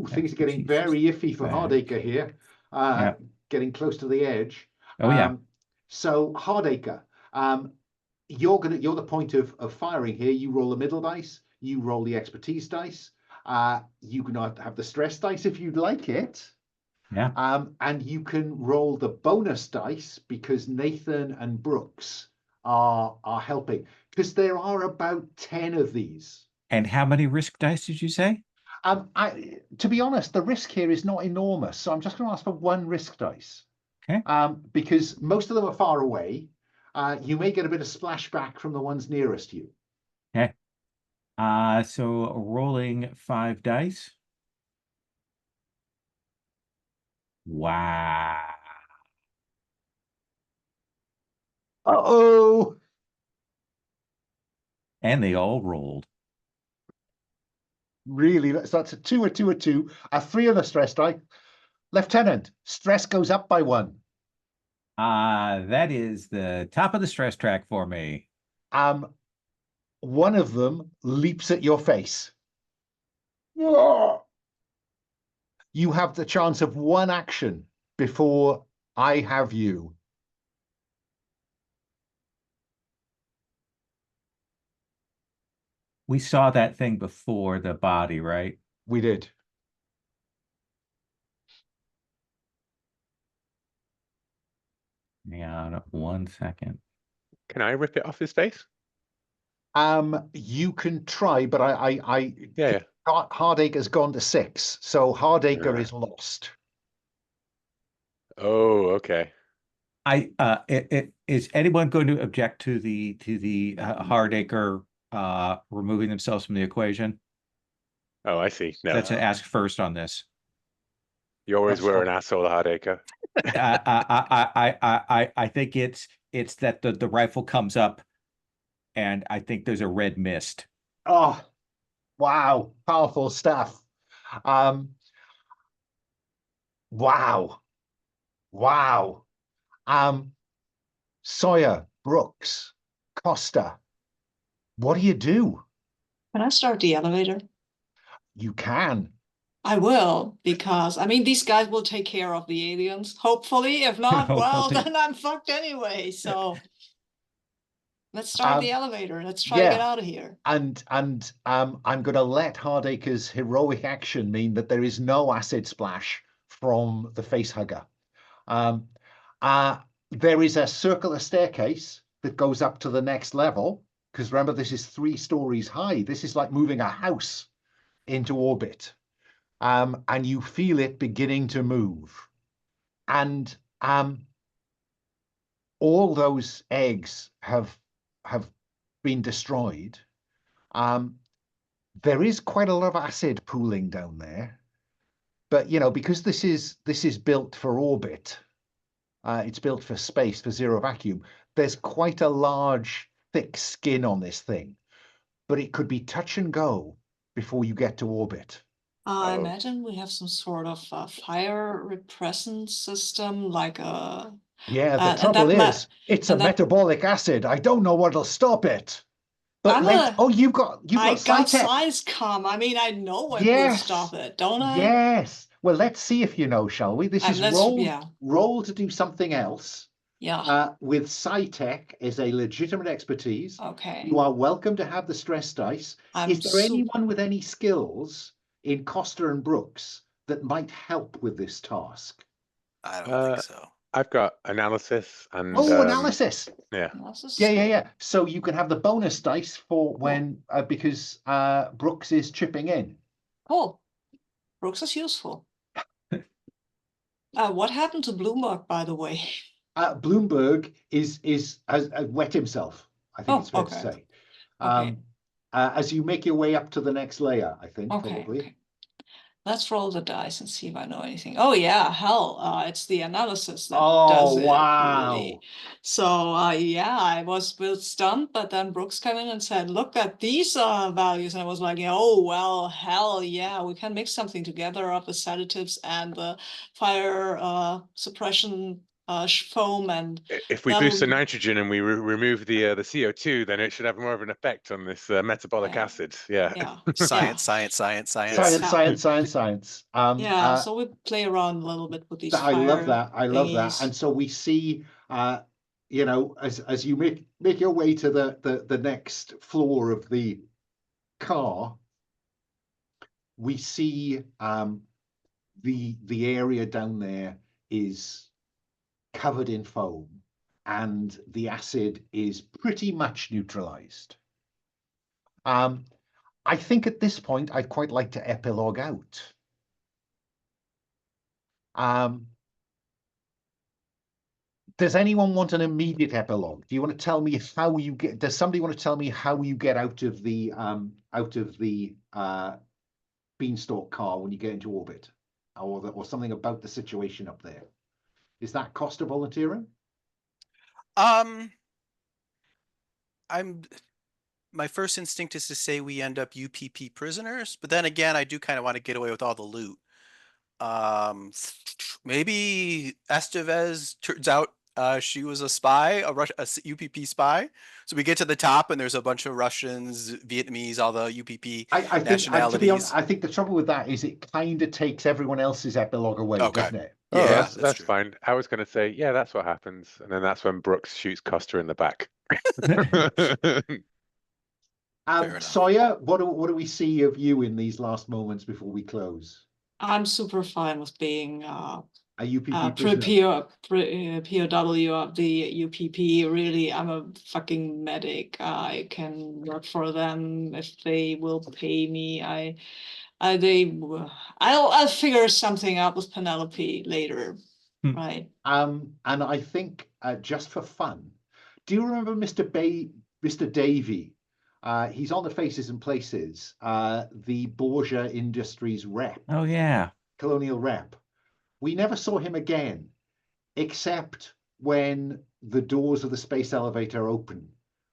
Speaker 1: Things are getting very iffy for Hardacre here. Getting close to the edge.
Speaker 2: Oh yeah.
Speaker 1: So Hardacre, you're the point of firing here. You roll the middle dice. You roll the expertise dice. You can have the stress dice if you'd like it.
Speaker 2: Yeah.
Speaker 1: And you can roll the bonus dice because Nathan and Brooks are helping, because there are about 10 of these.
Speaker 2: And how many risk dice did you say?
Speaker 1: To be honest, the risk here is not enormous, so I'm just going to ask for 1 risk dice.
Speaker 2: Okay.
Speaker 1: Because most of them are far away. You may get a bit of splashback from the ones nearest you.
Speaker 2: Okay. So rolling 5 dice. Wow.
Speaker 1: Uh-oh.
Speaker 2: And they all rolled.
Speaker 1: Really? That's a 2, a 2, a 2, a 3 on the stress die. Lieutenant, stress goes up by 1.
Speaker 2: That is the top of the stress track for me.
Speaker 1: One of them leaps at your face. You have the chance of 1 action before I have you.
Speaker 2: We saw that thing before the body, right?
Speaker 1: We did.
Speaker 2: Hang on 1 second.
Speaker 3: Can I rip it off his face?
Speaker 1: You can try, but
Speaker 3: Yeah.
Speaker 1: Hardacre's gone to 6, so Hardacre is lost.
Speaker 3: Oh, okay.
Speaker 2: Is anyone going to object to the Hardacre removing themselves from the equation?
Speaker 3: Oh, I see. No,
Speaker 2: That's an ask first on this.
Speaker 3: you always were an asshole, Hardacre.
Speaker 2: I think it's that the rifle comes up, and I think there's a red mist.
Speaker 1: Oh, wow. Powerful stuff. Wow. Sawyer, Brooks, Costa, what do you do?
Speaker 5: Can I start the elevator?
Speaker 1: You can.
Speaker 5: I will, because I mean these guys will take care of the aliens, hopefully. If not, well, then I'm fucked anyway. So let's start the elevator. Let's try to get out of here.
Speaker 1: And I'm going to let Hardacre's heroic action mean that there is no acid splash from the face hugger. There is a circular staircase that goes up to the next level, because remember, this is 3 stories high. This is like moving a house into orbit. And you feel it beginning to move. And all those eggs have been destroyed. There is quite a lot of acid pooling down there. But, you know, because this is built for orbit, it's built for space, for zero vacuum, there's quite a large, thick skin on this thing. But it could be touch and go before you get to orbit.
Speaker 5: I imagine we have some sort of fire repressant system, like a.
Speaker 1: Yeah, the
Speaker 5: and
Speaker 1: trouble
Speaker 5: that
Speaker 1: is, it's a
Speaker 5: and that-
Speaker 1: metabolic acid. I don't know what'll stop it. But you've got
Speaker 5: I got
Speaker 1: Sci-Tech.
Speaker 5: science com. I mean, I know what will
Speaker 1: Yes.
Speaker 5: stop it, don't I?
Speaker 1: Yes. Well, let's see if you know, shall we? This is roll to do something else.
Speaker 5: Yeah.
Speaker 1: With Sci-Tech is a legitimate expertise.
Speaker 5: Okay.
Speaker 1: You are welcome to have the stress dice. Is there anyone with any skills in Costa and Brooks that might help with this task?
Speaker 4: I don't think so.
Speaker 3: I've got analysis and
Speaker 1: analysis.
Speaker 3: Yeah.
Speaker 1: Yeah. So you can have the bonus dice for when because Brooks is chipping in.
Speaker 5: Cool. Brooks is useful. What happened to Bloomberg, by the way?
Speaker 1: Bloomberg has wet himself. I think it's fair to say. As you make your way up to the next layer, I think probably.
Speaker 5: Okay. Let's roll the dice and see if I know anything. Oh yeah, hell, it's the analysis that does it.
Speaker 1: Wow.
Speaker 5: Really. So yeah, I was a bit stunned, but then Brooks came in and said, "Look at these values," and I was like, "Oh well, hell yeah, we can mix something together of the sedatives and the fire suppression foam, and
Speaker 3: if we boost the nitrogen and we remove the CO2, then it should have more of an effect on this metabolic acid. Yeah.
Speaker 4: Science.
Speaker 5: So we play around a little bit with these.
Speaker 1: I love that. And so we see, you know, as you make your way to the next floor of the car, we see the area down there is covered in foam, and the acid is pretty much neutralized. I think at this point I'd quite like to epilogue out. Does anyone want an immediate epilogue? Do you want to tell me how you get? Does somebody want to tell me how you get out of the beanstalk car when you get into orbit, or something about the situation up there? Is that Costa volunteering?
Speaker 4: My first instinct is to say we end up UPP prisoners, but then again, I do kind of want to get away with all the loot. Maybe Estevez turns out she was a spy, a UPP spy. So we get to the top and there's a bunch of Russians, Vietnamese, all the UPP nationalities.
Speaker 1: To be honest, I think the trouble with that is it kind of takes everyone else's epilogue away, doesn't it?
Speaker 3: Yeah, that's fine. I was going to say, yeah, that's what happens. And then that's when Brooks shoots Costa in the back.
Speaker 1: Sawyer, what do we see of you in these last moments before we close?
Speaker 5: I'm super fine with being
Speaker 1: a UPP
Speaker 5: POW of the UPP. Really, I'm a fucking medic. I can work for them if they will pay me. I'll figure something out with Penelope later, right?
Speaker 1: And I think just for fun, do you remember Mr. Davey? He's on the Faces and Places, the Borgia Industries rep.
Speaker 2: Oh yeah,
Speaker 1: colonial rep. We never saw him again, except when the doors of the space elevator open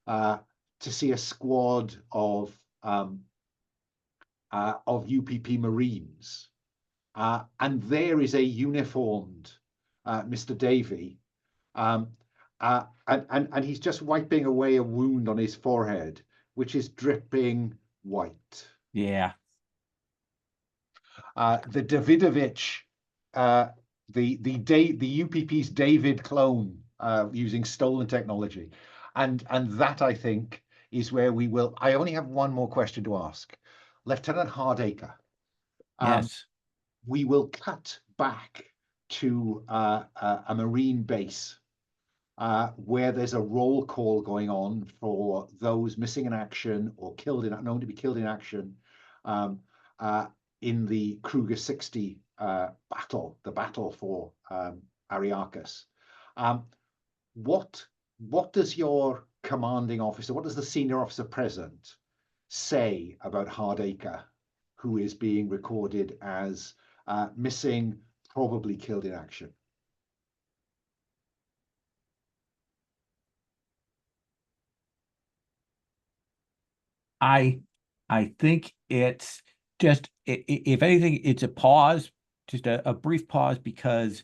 Speaker 1: to see a squad of UPP Marines, and there is a uniformed Mr. Davey, and he's just wiping away a wound on his forehead, which is dripping white.
Speaker 2: Yeah.
Speaker 1: The Davidovich, the UPP's David clone, using stolen technology, and that I think is where we will. I only have one more question to ask, Lieutenant Hardacre.
Speaker 2: Yes.
Speaker 1: We will cut back to a Marine base where there's a roll call going on for those missing in action or known to be killed in action in the Kruger 60 battle, the battle for Ariarchus. What does your commanding officer, what does the senior officer present say about Hardacre, who is being recorded as missing, probably killed in action?
Speaker 2: I think it's just, if anything, it's a pause, just a brief pause, because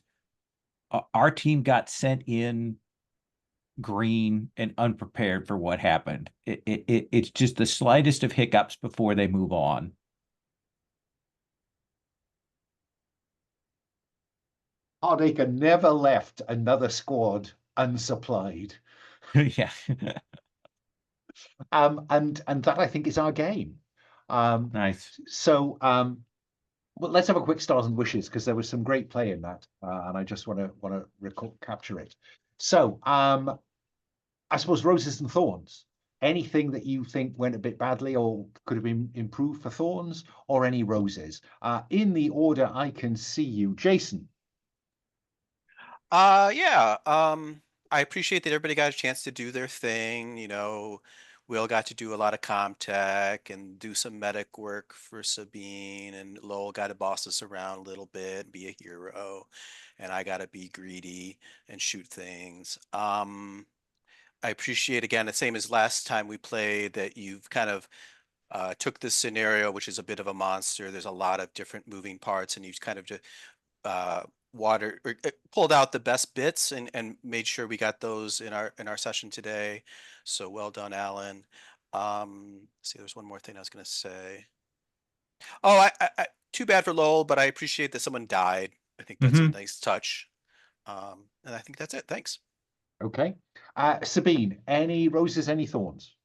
Speaker 2: our team got sent in green and unprepared for what happened. It's just the slightest of hiccups before they move on.
Speaker 1: Hardacre never left another squad unsupplied.
Speaker 2: Yeah.
Speaker 1: And that, I think, is our game.
Speaker 2: Nice.
Speaker 1: So well, let's have a quick stars and wishes, because there was some great play in that, and I just want to capture it. So I suppose roses and thorns. Anything that you think went a bit badly or could have been improved for thorns, or any roses? In the order I can see you, Jason.
Speaker 4: Yeah. I appreciate that everybody got a chance to do their thing. You know, Will got to do a lot of comtech and do some medic work for Sabine, and Lowell got to boss us around a little bit, be a hero, and I got to be greedy and shoot things. I appreciate, again, the same as last time we played, that you've kind of took this scenario, which is a bit of a monster. There's a lot of different moving parts, and you've kind of just pulled out the best bits and made sure we got those in our session today. So well done, Alun. See, there's one more thing I was going to say. Oh, I too bad for Lowell, but I appreciate that someone died. I think that's a nice touch. And I think that's it. Thanks.
Speaker 1: Okay. Sabine, any roses, any thorns?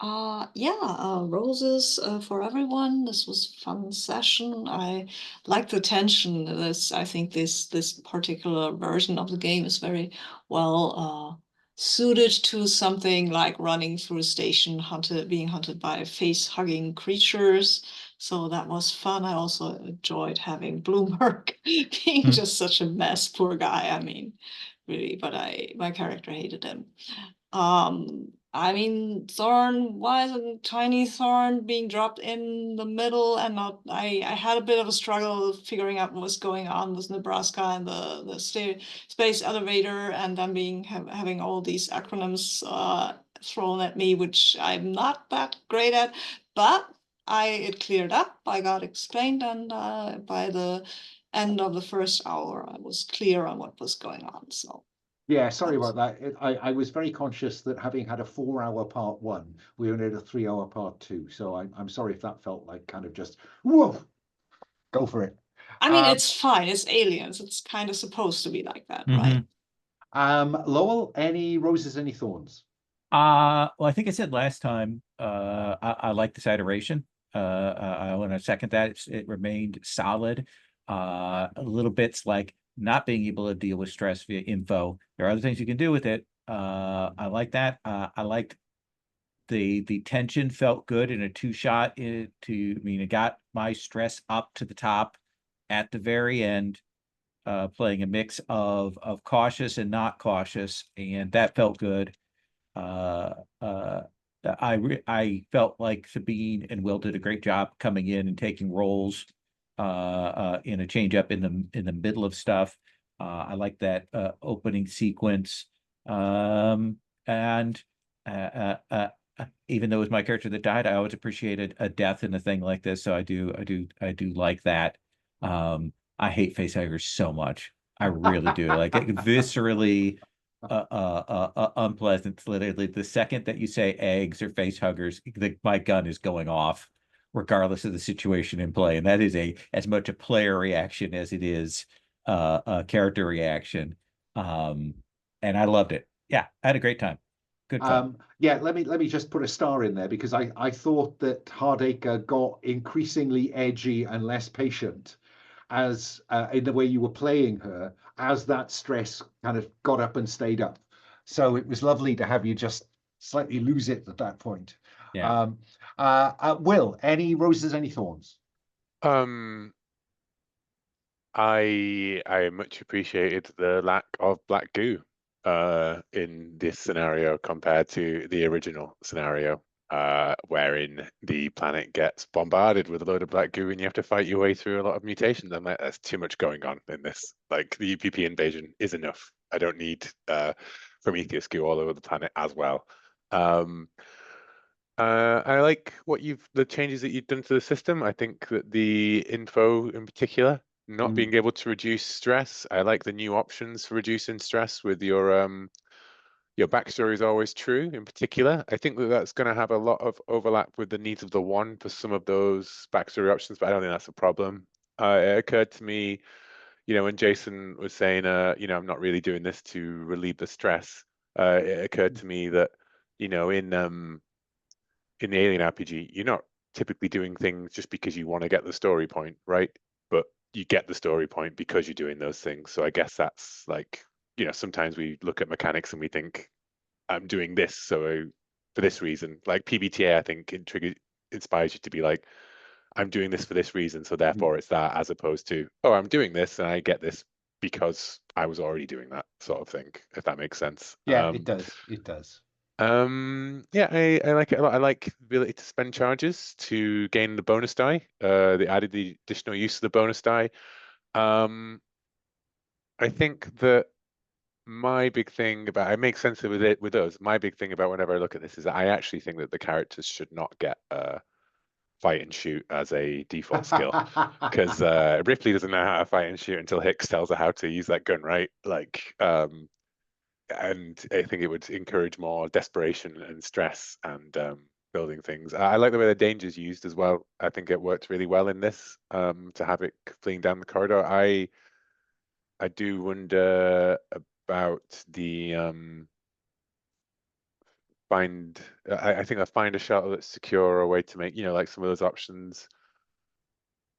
Speaker 5: Yeah, roses for everyone. This was a fun session. I like the tension. I think this particular version of the game is very well suited to something like running through a station, being hunted by face-hugging creatures. So that was fun. I also enjoyed having Bloomberg being just such a mess, poor guy. I mean, really, but my character hated him. I mean, Thorn, why is a tiny Thorn being dropped in the middle and not? I had a bit of a struggle figuring out what was going on with Nebraska and the space elevator, and then having all these acronyms thrown at me, which I'm not that great at, but it cleared up. I got explained, and by the end of the first hour, I was clear on what was going on. So.
Speaker 1: Yeah, sorry about that. I was very conscious that having had a 4-hour part 1, we only had a 3-hour part 2. So I'm sorry if that felt like kind of just, whoa, go for it.
Speaker 5: I mean, it's fine. It's aliens. It's kind of supposed to be like that, right?
Speaker 1: Lowell, any roses, any thorns?
Speaker 2: Well, I think I said last time, I like this iteration. I want to second that. It remained solid. A little bits like not being able to deal with stress via info. There are other things you can do with it. I like that. I liked the tension, felt good in a 2-shot. It got my stress up to the top at the very end, playing a mix of cautious and not cautious, and that felt good. I felt like Sabine and Will did a great job coming in and taking roles in a change up in the middle of stuff. I like that opening sequence, and even though it was my character that died, I always appreciated a death in a thing like this. So I do like that. I hate facehuggers so much. I really do. Like, it viscerally unpleasant. Literally, the second that you say eggs or facehuggers, my gun is going off, regardless of the situation in play, and that is as much a player reaction as it is a character reaction. And I loved it. Yeah, I had a great time. Good fun.
Speaker 1: Yeah, let me just put a star in there, because I thought that Hardacre got increasingly edgy and less patient as in the way you were playing her, as that stress kind of got up and stayed up. So it was lovely to have you just slightly lose it at that point.
Speaker 2: Yeah.
Speaker 1: Will, any roses, any thorns?
Speaker 3: I much appreciated the lack of black goo in this scenario compared to the original scenario, wherein the planet gets bombarded with a load of black goo and you have to fight your way through a lot of mutations. I'm like, there's too much going on in this. Like the UPP invasion is enough. I don't need Prometheus goo all over the planet as well. I like the changes that you've done to the system. I think that the info in particular, not being able to reduce stress. I like the new options for reducing stress with your backstory is always true in particular. I think that that's going to have a lot of overlap with the needs of the one for some of those backstory options, but I don't think that's a problem. It occurred to me, when Jason was saying, I'm not really doing this to relieve the stress. It occurred to me that, in the Alien RPG, you're not typically doing things just because you want to get the story point, right? But you get the story point because you're doing those things. So I guess that's like, sometimes we look at mechanics and we think, I'm doing this so for this reason. Like PBTA, I think inspires you to be like, I'm doing this for this reason, so therefore it's that, as opposed to, oh, I'm doing this and I get this because I was already doing that sort of thing, if that makes sense.
Speaker 1: Yeah, it does. It does.
Speaker 3: Yeah, I like it a lot. I like the ability to spend charges to gain the bonus die. They added the additional use of the bonus die. I think that my big thing about, it makes sense with it with us. My big thing about whenever I look at this is that I actually think that the characters should not get fight and shoot as a default skill, because Ripley doesn't know how to fight and shoot until Hicks tells her how to use that gun, right? Like, and I think it would encourage more desperation and stress and building things. I like the way the danger's used as well. I think it worked really well in this, to have it fleeing down the corridor. I do wonder about the I think I find a shuttle that's secure, or a way to make, like some of those options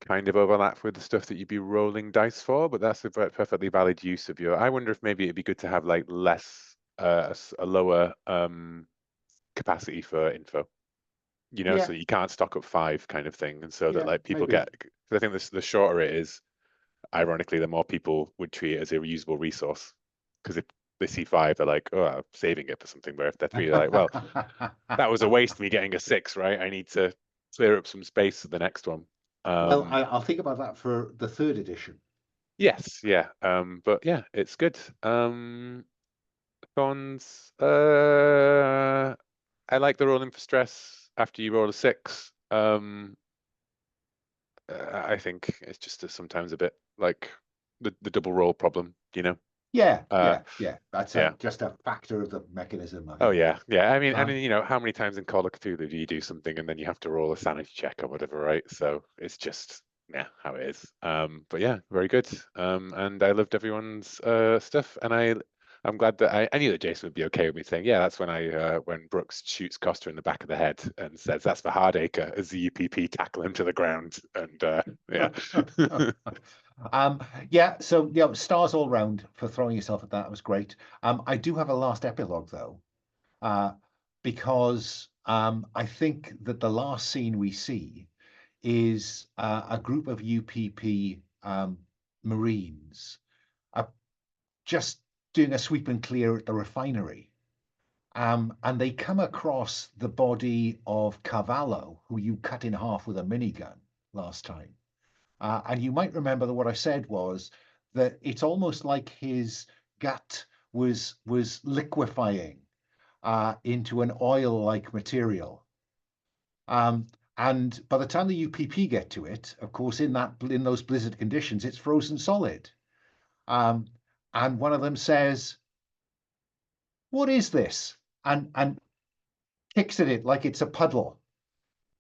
Speaker 3: kind of overlap with the stuff that you'd be rolling dice for, but that's a perfectly valid use of your. I wonder if maybe it'd be good to have like less, a lower capacity for info,
Speaker 1: Yeah.
Speaker 3: so you can't stock up 5 kind of thing, and so that
Speaker 1: Yeah,
Speaker 3: like people
Speaker 1: maybe.
Speaker 3: get. Because I think the shorter it is, ironically, the more people would treat it as a reusable resource. Because if they see 5, they're like, oh, I'm saving it for something. Where if they're 3, they're like, well, that was a waste me getting a 6, right? I need to clear up some space for the next one.
Speaker 1: Well, I'll think about that for the 3rd edition.
Speaker 3: Yes, yeah. But yeah, it's good. Cons, I like the rolling for stress after you roll a 6. I think it's just sometimes a bit like the double roll problem,
Speaker 1: Yeah,
Speaker 3: Uh,
Speaker 1: yeah. That's
Speaker 3: yeah.
Speaker 1: just a factor of the mechanism.
Speaker 3: Oh yeah, yeah. I mean,
Speaker 1: Um,
Speaker 3: how many times in Call of Cthulhu do you do something and then you have to roll a sanity check or whatever, right? So it's just how it is. But yeah, very good. And I loved everyone's stuff, and I'm glad that I knew that Jason would be okay with me saying, yeah, that's when Brooks shoots Costa in the back of the head and says that's for Hardacre as the UPP tackle him to the ground, and yeah.
Speaker 1: yeah, so stars all round for throwing yourself at that. It was great. I do have a last epilogue though, because I think that the last scene we see is a group of UPP Marines just doing a sweep and clear at the refinery. And they come across the body of Cavallo, who you cut in half with a minigun last time. And you might remember that what I said was that it's almost like his gut was liquefying into an oil-like material. And by the time the UPP get to it, of course, in those blizzard conditions, it's frozen solid. And one of them says, "What is this?" and kicks at it like it's a puddle,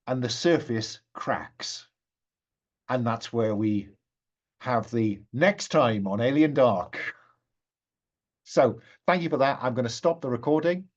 Speaker 1: and the surface cracks. And that's where we have the next time on Alien Dark. So thank you for that. I'm going to stop the recording.